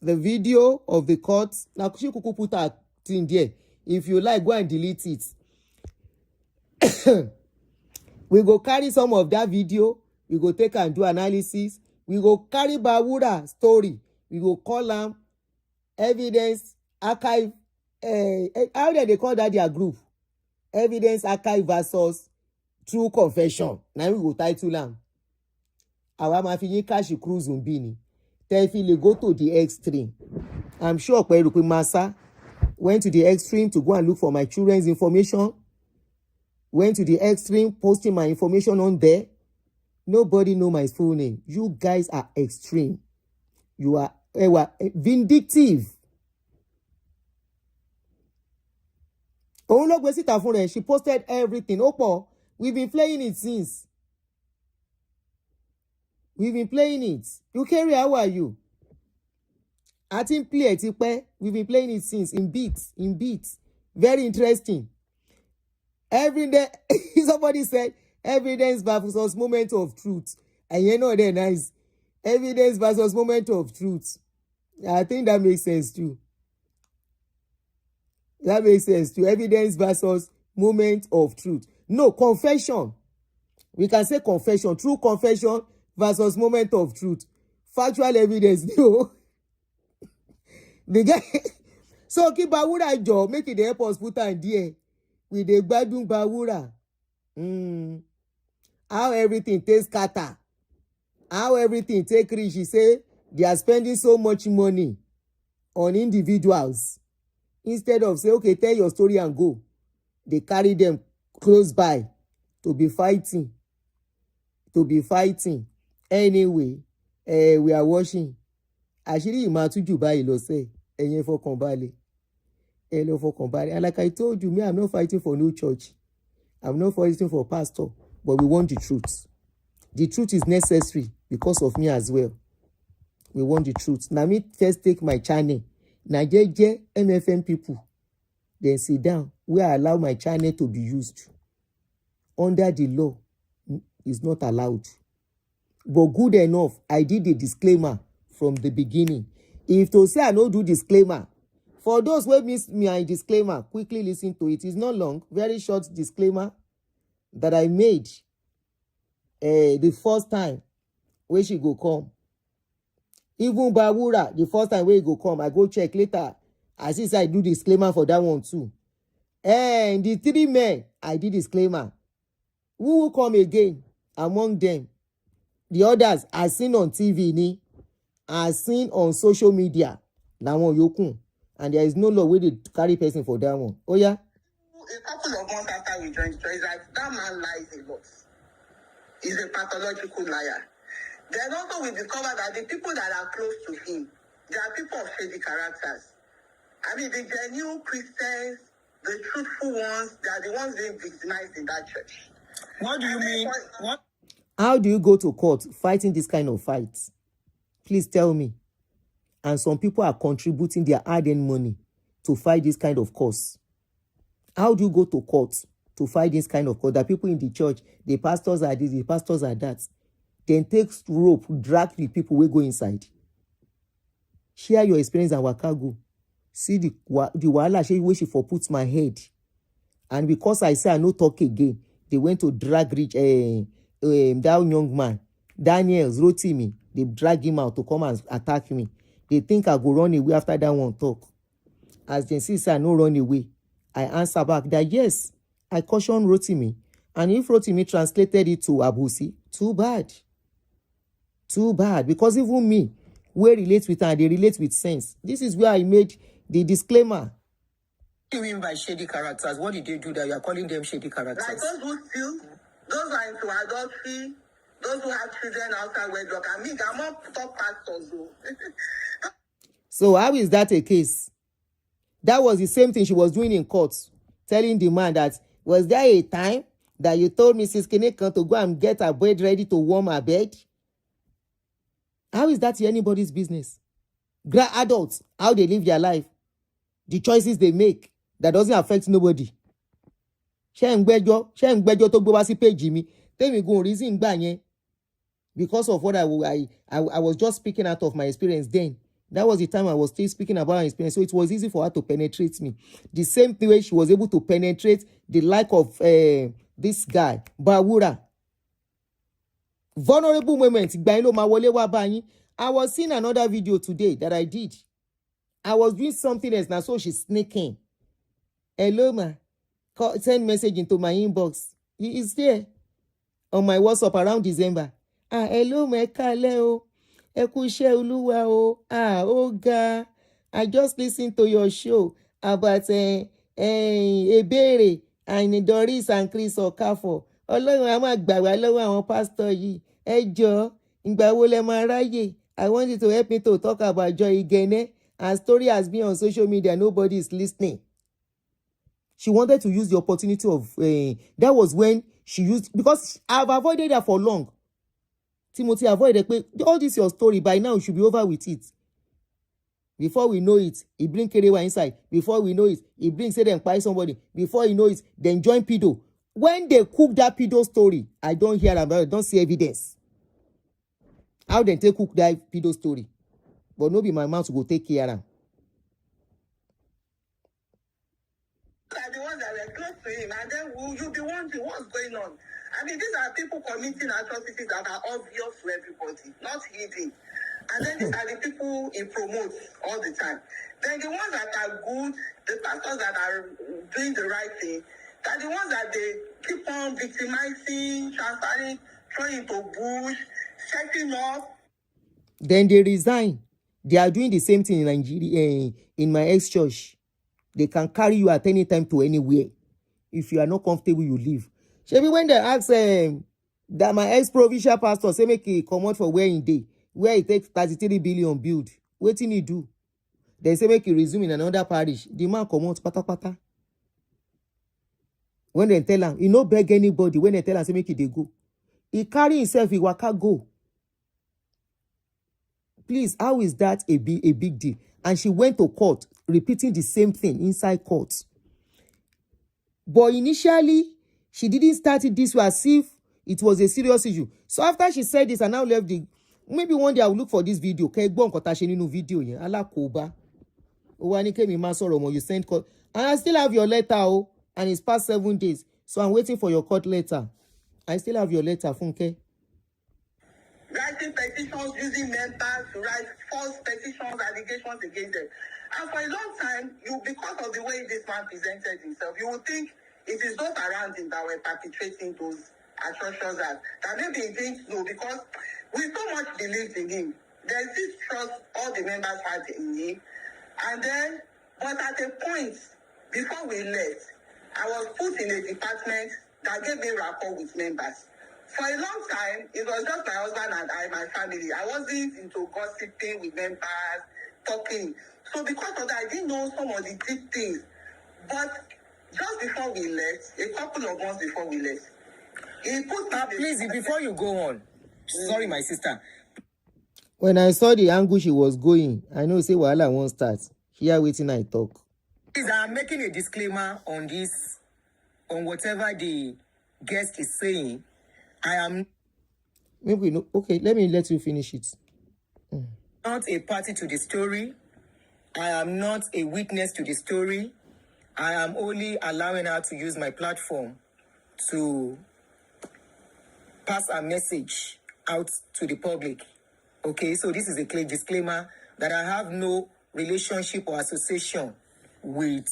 video of the court. Now, she could put that thing there. If you like, go and delete it. We go carry some of that video. We go take and do analysis. We go carry Bawura story. We go call them evidence archive. How do they call that their group? Evidence archive versus true confession. Now we go title them. Our mafi Yinka she cruise umbini. Tefile go to the extreme. I'm sure Kweruku Masa went to the extreme to go and look for my children's information. Went to the extreme, posting my information on there. Nobody know my full name. You guys are extreme. You are vindictive. She posted everything. Opo, we've been playing it since. We've been playing it. You carry, how are you? I think play it. We've been playing it since in beats. Very interesting. Every day, somebody said, evidence versus moment of truth. And you know they're nice. Evidence versus moment of truth. I think that makes sense too. Evidence versus moment of truth. No, confession. We can say confession. True confession versus moment of truth. Factual evidence. No. The guy. So keep Bawura job. Make it the airports put on there. With the Badung Bawura. How everything takes kata. How everything take rich. She say they are spending so much money on individuals. Instead of say, okay, tell your story and go. They carry them close by to be fighting. Anyway, we are watching. Actually, Imatuju Bayi lo say, Enye fọkàn balẹ̀. And like I told you, I'm not fighting for no church. I'm not fighting for pastor, but we want the truth. The truth is necessary because of me as well. We want the truth. Now me first take my channel. Now MFM people, then sit down. We allow my channel to be used. Under the law, is not allowed. But good enough, I did a disclaimer from the beginning. If to say I don't do disclaimer, for those who miss my disclaimer, quickly listen to it. It's not long, very short disclaimer that I made the first time when she go come. Even Bawura, the first time when he go come, I go check later. As if I do disclaimer for that one too. And the 3 men, I did disclaimer. Who will come again among them? The others are seen on TV, are seen on social media. That one yokun. And there is no law where they carry person for that one. Oh yeah? A couple of months after we joined church, like that man lies a lot. He's a pathological liar. Then also we discovered that the people that are close to him, they are people of shady characters. I mean, the genuine Christians, the truthful ones, they are the ones being victimized in that church. What do you mean? What? How do you go to court fighting this kind of fights? Please tell me. And some people are contributing their hard-earned money to fight this kind of cause. How do you go to court to fight this kind of cause? The people in the church, the pastors are this, the pastors are that. then take rope, drag the people wey go inside. Share your experience and waka go. See the wahala wey she for put my head. And because I say I no talk again, they went to drag that young man, Daniel Rotimi. They drag him out to come and attack me. They think I go run away after that one talk. As they see, I no run away. I answer back that yes, I caution Rotimi. And if Rotimi translated it to Abusi, too bad. Too bad. Because even me, we relate with her, they relate with sense. This is where I made the disclaimer. What do you mean by shady characters? What did they do that you are calling them shady characters? Like those who steal, those who are into adultery, those who have children outside wedlock. I mean, I'm not top pastors though. So how is that a case? That was the same thing she was doing in court, telling the man that, was there a time that you told Mrs. Kinekan to go and get her bed ready to warm her bed? How is that anybody's business? Adults, how they live their life, the choices they make, that doesn't affect nobody. Ṣé ń gbẹ́jọ́ tó gbé wá sí page mi. Tell go reason gbà yẹn. Because of what I was just speaking out of my experience then. That was the time I was still speaking about my experience. So it was easy for her to penetrate me. The same thing way she was able to penetrate the like of this guy, Bawura. Vulnerable moment. I was seeing another video today that I did. I was doing something else now, so she's sneaking. Hello, ma. Send message into my inbox. He is there on my WhatsApp around December. Hello, ma. Kaleo. Ekushe Oluwa o. Oga. I just listened to your show about Ebere and Doris and Chris Okafo. Ọlọ́run a máa gbà wá lọ́wọ́ àwọn pastor yìí. Ẹ jọ̀ọ́, ìgbà wo lẹ máa ráyè? I want you to help me to talk about Joy Igene. Her story has been on social media. Nobody is listening. She wanted to use the opportunity of that was when she used, because I've avoided her for long. Timothy avoided all this your story. By now you should be over with it. Before we know it, he bring Kerewa inside. Before we know it, he bring say them buy somebody. Before you know it, then join pedo. When they cook that pedo story, I don't hear about it. Don't see evidence. How they cook that pedo story? But no be my mouth to go take care of. Are the ones that were close to him, and then you'll be wondering what's going on. I mean, these are people committing atrocities that are obvious to everybody, not hidden. And then these are the people he promotes all the time. Then the ones that are good, the pastors that are doing the right thing, are the ones that they keep on victimizing, transferring, throwing into bush, setting up. Then they resign. They are doing the same thing in Nigeria, in my ex-church. They can carry you at any time to anywhere. If you are not comfortable, you leave. Maybe when they ask that my ex-provincial pastor say make he come out for where in day, where he takes 33 billion build, what did he do? They say make he resume in another parish. The man come out pata. When they tell him, he no beg anybody. When they tell him, say make he go. He carry himself, he waka go. Please, how is that a big deal? And she went to court, repeating the same thing inside court. But initially, she didn't start it this way as if it was a serious issue. So after she said this, I now left the... Maybe one day I will look for this video. Okay, go on video. Alakoba. You sent court. And I still have your letter, and it's past 7 days. So I'm waiting for your court letter. I still have your letter, Funke. Writing petitions, using members to write false petitions, allegations against them. And for a long time, because of the way this man presented himself, you would think it is those around him that were perpetrating those atrocious acts. That maybe he didn't know, because we so much believed in him. There's this trust all the members had in him. And then, but at a point, before we left, I was put in a department that gave me rapport with members. For a long time, it was just my husband and I, my family. I wasn't into gossiping with members, talking. So because of that, I didn't know some of the deep things. But just before we left, a couple of months before we left, he put me... Please, before you go on, sorry, my sister. When I saw the angle she was going, I know say wahala won't start. Here waiting I talk. Please, I'm making a disclaimer on this, on whatever the guest is saying. I am... Maybe no. Okay, let me let you finish it. Not a party to the story. I am not a witness to the story. I am only allowing her to use my platform to pass a message out to the public. Okay, so this is a clear disclaimer that I have no relationship or association with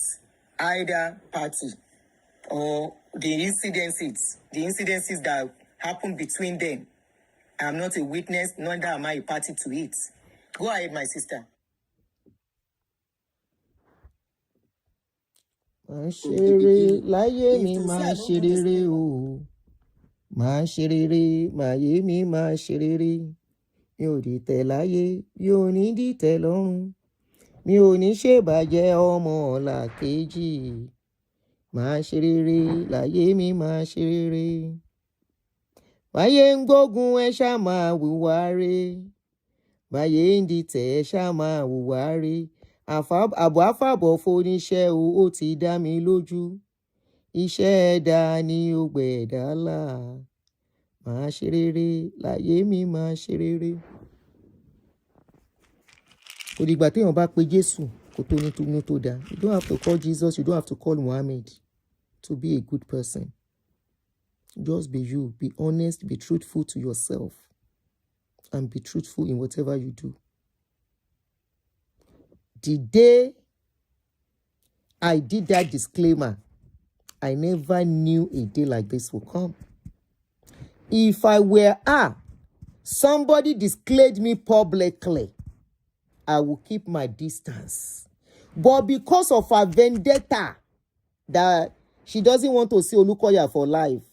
either party or the incidences that happen between them. I'm not a witness, neither am I a party to it. Go ahead, my sister. Máa ṣe rere láyé mi, máa ṣe rere o. Máa ṣe rere, máyé mi máa ṣe rere. Mi ò dìtẹ̀ láyé, mi ò ní dìtẹ̀ lọ́run. Mi ò ní ṣèbàjẹ́ ọmọ làkejì. Máa ṣe rere láyé mi, máa ṣe rere. Báyé ń gbógun ẹ ṣá máa hùwà re. Báyé ń dìtẹ̀ ẹ ṣá máa hùwà re. Àbọ̀ àfàbọ̀ foníṣẹ́ ó ti dá mi lójú. Iṣẹ́ ẹ̀dá ni ó gbẹ̀dá là. Máa ṣe rere láyé mi, máa ṣe rere. Kò dìgbà téèyàn bá pe Jésù kó tó ní tó dáa. You don't have to call Jesus, you don't have to call Muhammad to be a good person. Just be you, be honest, be truthful to yourself, and be truthful in whatever you do. The day I did that disclaimer, I never knew a day like this would come. If I were somebody disclaimed me publicly, I will keep my distance. But because of her vendetta that she doesn't want to see Olukoya for life,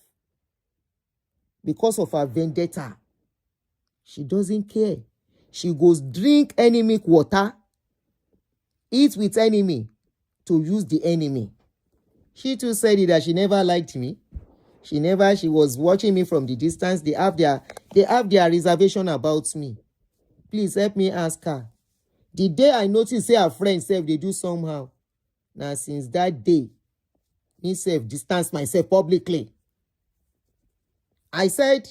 because of her vendetta, she doesn't care. She goes drink enemy water, eat with enemy to use the enemy. She too said it that she never liked me. She was watching me from the distance. They have their reservation about me. Please help me ask her. The day I noticed say her friends say they do somehow. Now since that day, me self distance myself publicly. I said,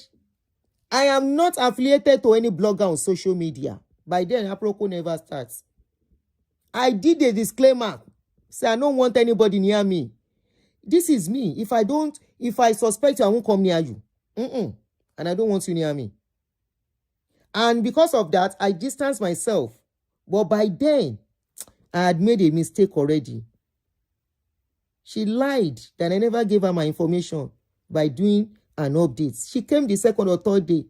I am not affiliated to any blogger on social media. By then, Aproko never starts. I did a disclaimer. Say I don't want anybody near me. This is me. If I suspect you, I won't come near you. And I don't want you near me. And because of that, I distanced myself. But by then, I had made a mistake already. She lied that I never gave her my information by doing an update. She came the second or third day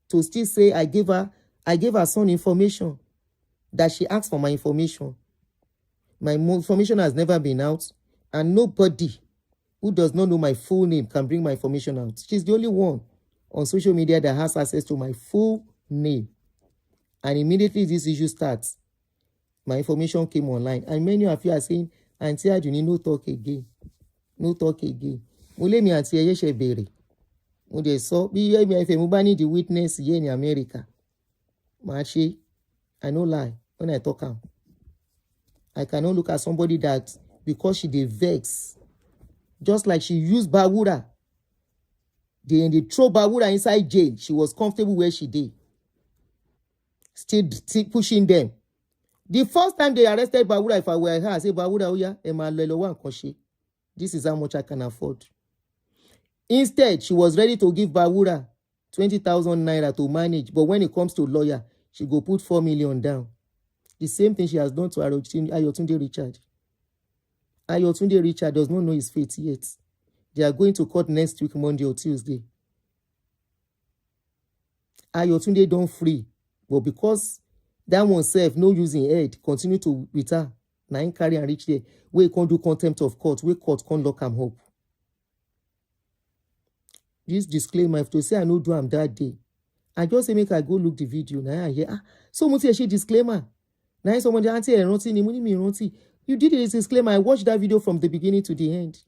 to still say I gave her son information, that she asked for my information. My information has never been out, and nobody who does not know my full name can bring my information out. She's the only one on social media that has access to my full name. And immediately this issue starts, my information came online. And many of you are saying, Aunty Aduni, no talk again. No talk again. Mule mi Aunty Ayeshe bere. Mude so, bi ye mi efe mubani the witness here in America. Machi, I no lie when I talk am. I cannot look at somebody that, because she dey vex, just like she used Bawura. They throw Bawura inside jail. She was comfortable where she did. Still pushing them. The first time they arrested Bawura, if I were her, I say, Bawura, oya, ema lelo wa nkan se. This is how much I can afford. Instead, she was ready to give Bawura 20,000 naira to manage. But when it comes to lawyer, she go put 4 million down. The same thing she has done to Ayotunde Richard. Ayotunde Richard does not know his fate yet. They are going to court next week, Monday or Tuesday. Ayotunde don't free. But because that one self, no using head, continue to with her. Now in carry and reach there. We can't do contempt of court. We court can't lock him up. This disclaimer, if to say I no do am that day, I just say make I go look the video. Now I hear, so much she disclaimer. Now someone the auntie Aunty ni money me Aunty. You did a disclaimer. I watched that video from the beginning to the end.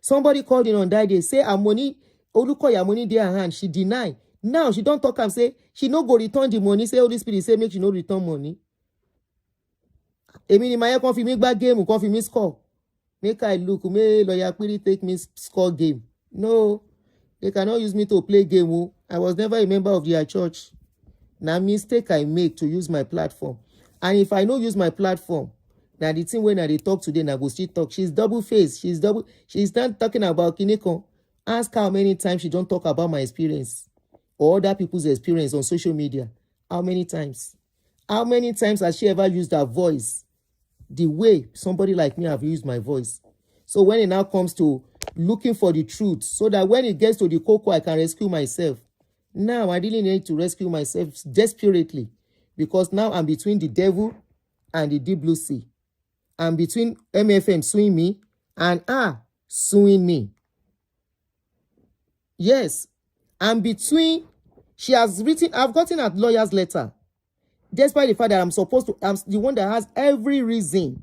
Somebody called in on that day, say her money, Olukoya money there her hand. She deny. Now she don't talk and say she no go return the money. Say Holy Spirit say make she no return money. Emi ni my confirm me back game, confirm me score. Make I look, may lawyer query take me score game. No, They cannot use me to play game. Oh. I was never a member of their church. Now, mistake I make to use my platform. And if I don't use my platform, now the thing when I talk today, now go still talk. She's double-faced. She's not talking about Kineko. Ask how many times she don't talk about my experience or other people's experience on social media. How many times? How many times has she ever used her voice the way somebody like me have used my voice? So when it now comes to looking for the truth, so that when it gets to the cocoa, I can rescue myself. Now I really need to rescue myself desperately, because now I'm between the devil and the deep blue sea. I'm between MFM suing me and suing me. Yes, I'm between. She has written, I've gotten a lawyer's letter, despite the fact that I'm the one that has every reason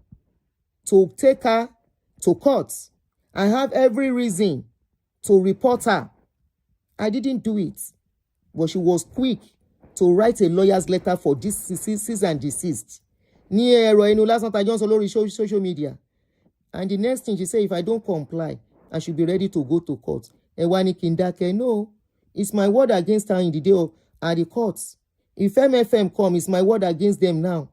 to take her to court. I have every reason to report her. I didn't do it, but she was quick to write a lawyer's letter for this cease and desist. Social media. And the next thing she said, if I don't comply, I should be ready to go to court. No, it's my word against her in the day at the courts. If MFM come, it's my word against them now.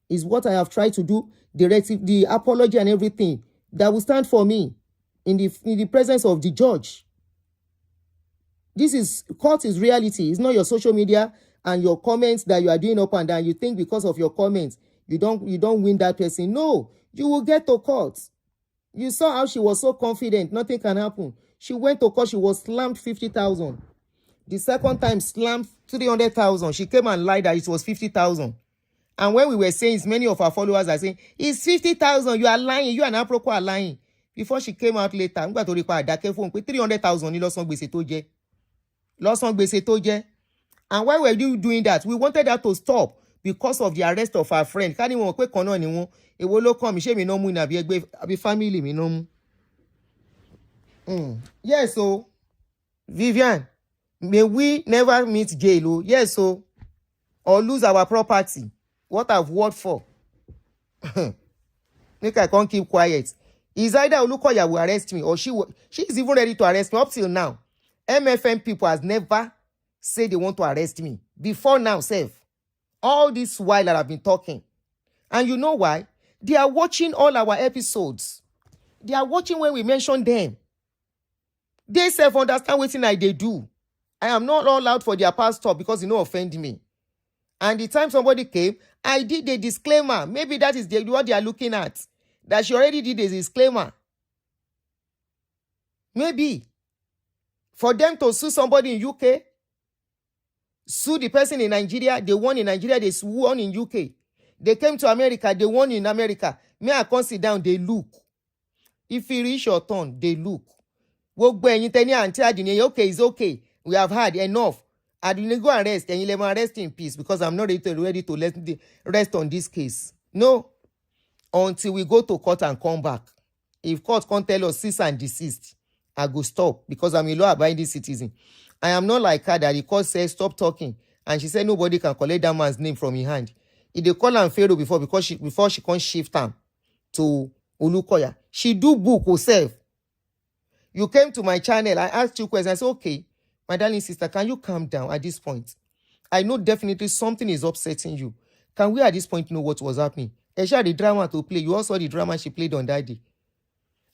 It's what I have tried to do, the apology and everything that will stand for me in the presence of the judge. Court is reality. It's not your social media and your comments that you are doing up and down. You think because of your comments, you don't win that person. No, you will get to court. You saw how she was so confident, nothing can happen. She went to court, she was slammed 50,000. The second time, slammed 300,000. She came and lied that it was 50,000. And when we were saying, many of our followers are saying, it's 50,000, you are lying, you and Aproko are lying. Before she came out later, I'm going to require that phone, 300,000 ni lọ́sàn gbèsè tó jẹ. Lọ́sàn gbèsè tó jẹ. And why were you doing that? We wanted that to stop because of the arrest of our friend. Can you quick on anyone? It will come, she may no mu na be family me no mu. Yes, so Vivian, may we never meet jail. Yes, so or lose our property. What I've worked for. Make I can't keep quiet. Is either Olukoya will arrest me or she is even ready to arrest me up till now. MFM people has never said they want to arrest me. Before now, self. All this while that I've been talking. And you know why? They are watching all our episodes. They are watching when we mention them. They self-understand what they do. I am not all out for their past talk because you know offend me. And the time somebody came, I did a disclaimer. Maybe that is what they are looking at. That she already did a disclaimer. Maybe. For them to sue somebody in UK, sue the person in Nigeria, they won in Nigeria, they won in UK. They came to America, they won in America. May I come sit down, they look. If you reach your turn, they look. Okay, it's okay. We have had enough. Aduni go and rest, and you let me rest in peace because I'm not ready to let the rest on this case. No. Until we go to court and come back. If court can't tell us cease and desist, I go stop because I'm a law-abiding citizen. I am not like her that the court says stop talking. And she said nobody can collect that man's name from his hand. If they call her Pharaoh before she can't shift him to Olukoya. She do book herself. You came to my channel, I asked you questions. I said, okay, my darling sister, can you calm down at this point? I know definitely something is upsetting you. Can we at this point know what was happening? She had the drama to play. You all saw the drama she played on that day.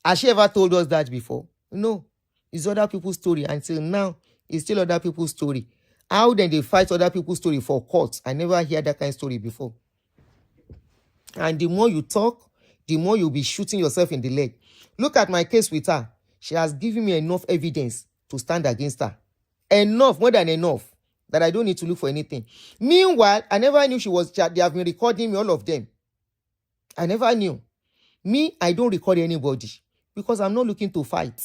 Has she ever told us that before? No. It's other people's story. Until now, it's still other people's story. How then they fight other people's story for courts? I never heard that kind of story before. And the more you talk, the more you'll be shooting yourself in the leg. Look at my case with her. She has given me enough evidence to stand against her. Enough, more than enough, that I don't need to look for anything. Meanwhile, I never knew they have been recording me, all of them. I never knew. Me, I don't record anybody because I'm not looking to fight.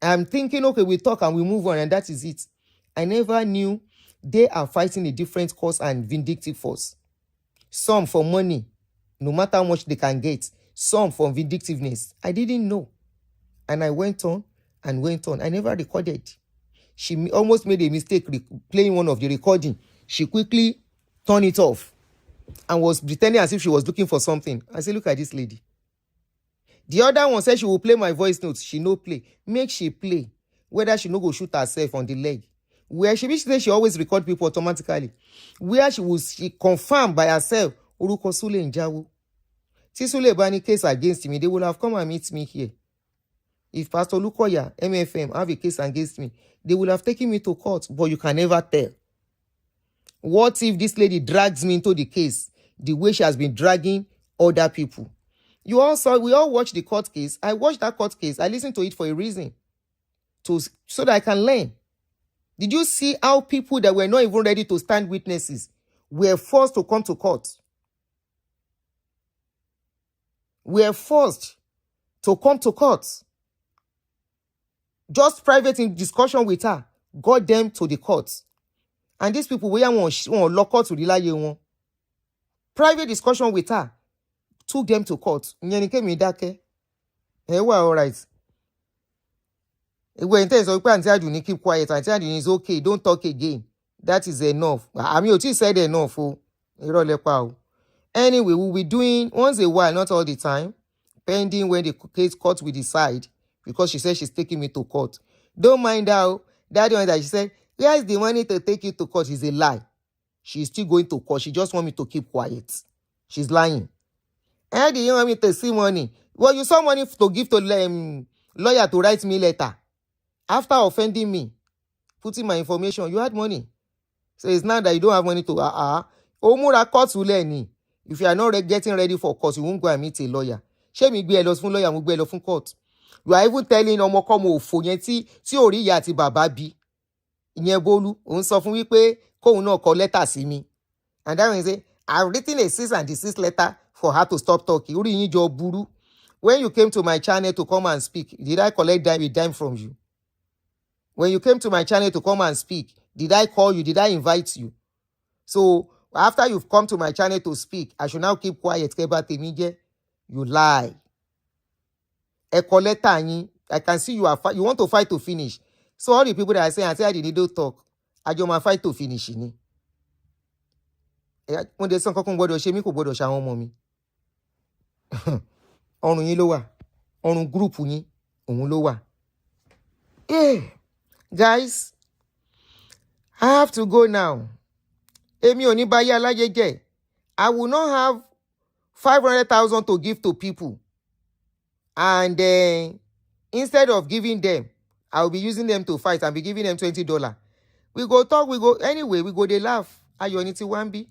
I'm thinking, okay, we talk and we move on and that is it. I never knew they are fighting a different cause and vindictive force. Some for money, no matter how much they can get. Some for vindictiveness. I didn't know. And I went on and went on. I never recorded. She almost made a mistake playing one of the recording. She quickly turned it off and was pretending as if she was looking for something. I said, look at this lady. The other one said she will play my voice notes. She no play. Make she play. whether she no go shoot herself on the leg. Where she say she always record people automatically. Where she confirm by herself, Oruko Sule Njawo. Tí Sule bá ní case against me, they will have come and meet me here. If Pastor Lukoya, MFM, have a case against me, they will have taken me to court, but you can never tell. What if this lady drags me into the case the way she has been dragging other people? We all watched the court case. I watched that court case. I listened to it for a reason, so that I can learn. Did you see how people that were not even ready to stand witnesses were forced to come to court? Were forced to come to court. Just private in discussion with her got them to the court. And these people were lock out to rely on. Private discussion with her took them to court. All right. When Aunty Aduni keep quiet, Aunty Aduni is okay. Don't talk again. That is enough. I mean, Oti said enough. Anyway, we'll be doing once a while, not all the time, pending when the case court will decide, because she said she's taking me to court. Don't mind how that one that she said, where's the money to take you to court, is a lie. She's still going to court. She just wants me to keep quiet. She's lying. How do you want me to see money? Well, you saw money to give to lawyer to write me letter. After offending me, putting my information, you had money. So it's not that you don't have money to Omura court will learn. If you are not getting ready for court, you won't go and meet a lawyer. Shame me be a loss lawyer, will be a court. You are even telling Omokomo Fonyeti, ti ori ya ti baba bi. Ìyẹn Bolu, òun sọ fún wípé kóun náà kọ letter sí mi. And that one say, I've written a cease and desist letter for her to stop talking. Ori yin jo buru. When you came to my channel to come and speak, did I collect a dime from you? When you came to my channel to come and speak, did I call you? Did I invite you? So after you've come to my channel to speak, I should now keep quiet. You lie. I can see you you want to fight to finish. So all the people that are saying, I didn't do talk. I just want fight to finish. When there's some gbọ́dọ̀ ṣe mí kò gbọ́dọ̀ ṣe àwọn ọmọ mi. Ọrùn yín ló wà. Ọrùn group yín òun ló wà. Guys, I have to go now. Èmi ò ní bá yá láyé jẹ́. I will not have 500,000 to give to people. And instead of giving them, I will be using them to fight and be giving them $20. We go talk, we go, anyway, we go, they laugh. Ayoniti Wambi.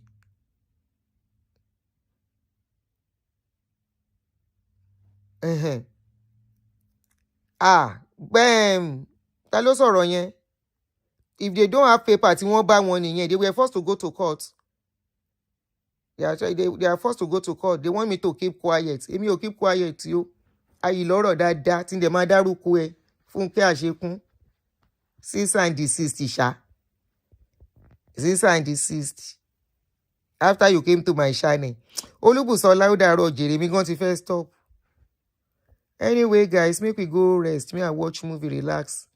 Bam. Ta ló sọ̀rọ̀ yẹn? If they don't have paper, tí wọ́n bá wọn nìyẹn, they were forced to go to court. They are forced to go to court. They want me to keep quiet. Èmi ò keep quiet yo. Ayi lọ́rọ̀ dáadáa tí ń dẹ̀ máa dárúkọ ẹ. Fúnkẹ́ Àṣekún. Cease and desist ṣá. Cease and desist. After you came to my channel. Olúbùsọ̀lá ó dàárọ̀ jèrè mi gan ti fẹ́ stop. Anyway, guys, make we go rest. Me, I watch movie, relax.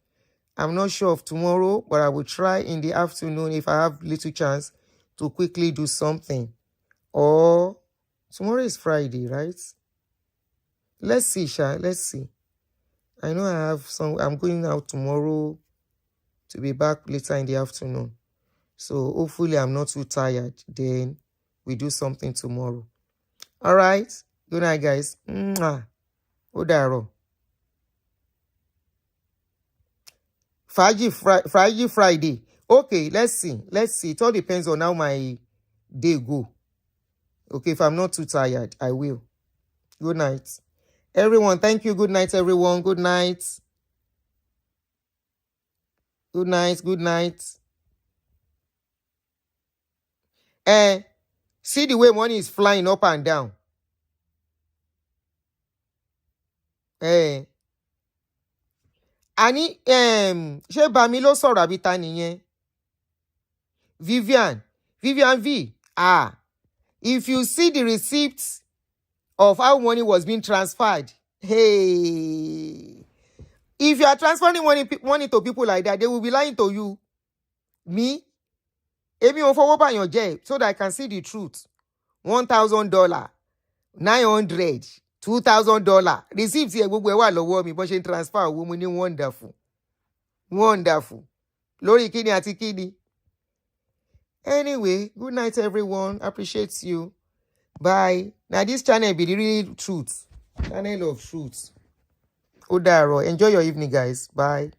I'm not sure of tomorrow, but I will try in the afternoon if I have little chance to quickly do something. Or tomorrow is Friday, right? Let's see, Sha. Let's see. I know I have some. I'm going out tomorrow to be back later in the afternoon. So hopefully I'm not too tired. Then we do something tomorrow. All right. Good night, guys. Odaro. Friday. Okay, let's see. It all depends on how my day go. Okay, if I'm not too tired, I will. Good night. Everyone, thank you. Good night, everyone. Good night. Good night. Good night. See the way money is flying up and down. Ani ṣé Bami ló sọ̀rọ̀ àbí ta nìyẹn? Vivian V. If you see the receipts of how money was being transferred, hey, if you are transferring money to people like that, they will be lying to you. Me? Èmi ò fọwọ́ báyàn jẹ́ so that I can see the truth. $1,000, $900, $2,000. Receipts here gbogbo ẹ wà lọ́wọ́ mi bó ṣe transfer owó mo ní wonderful. Wonderful. Lórí kíni àti kíni. Anyway, good night, everyone. Appreciate you. Bye. Now, this channel be the real truth. Channel of truth. Ó dàárọ̀. Enjoy your evening, guys. Bye.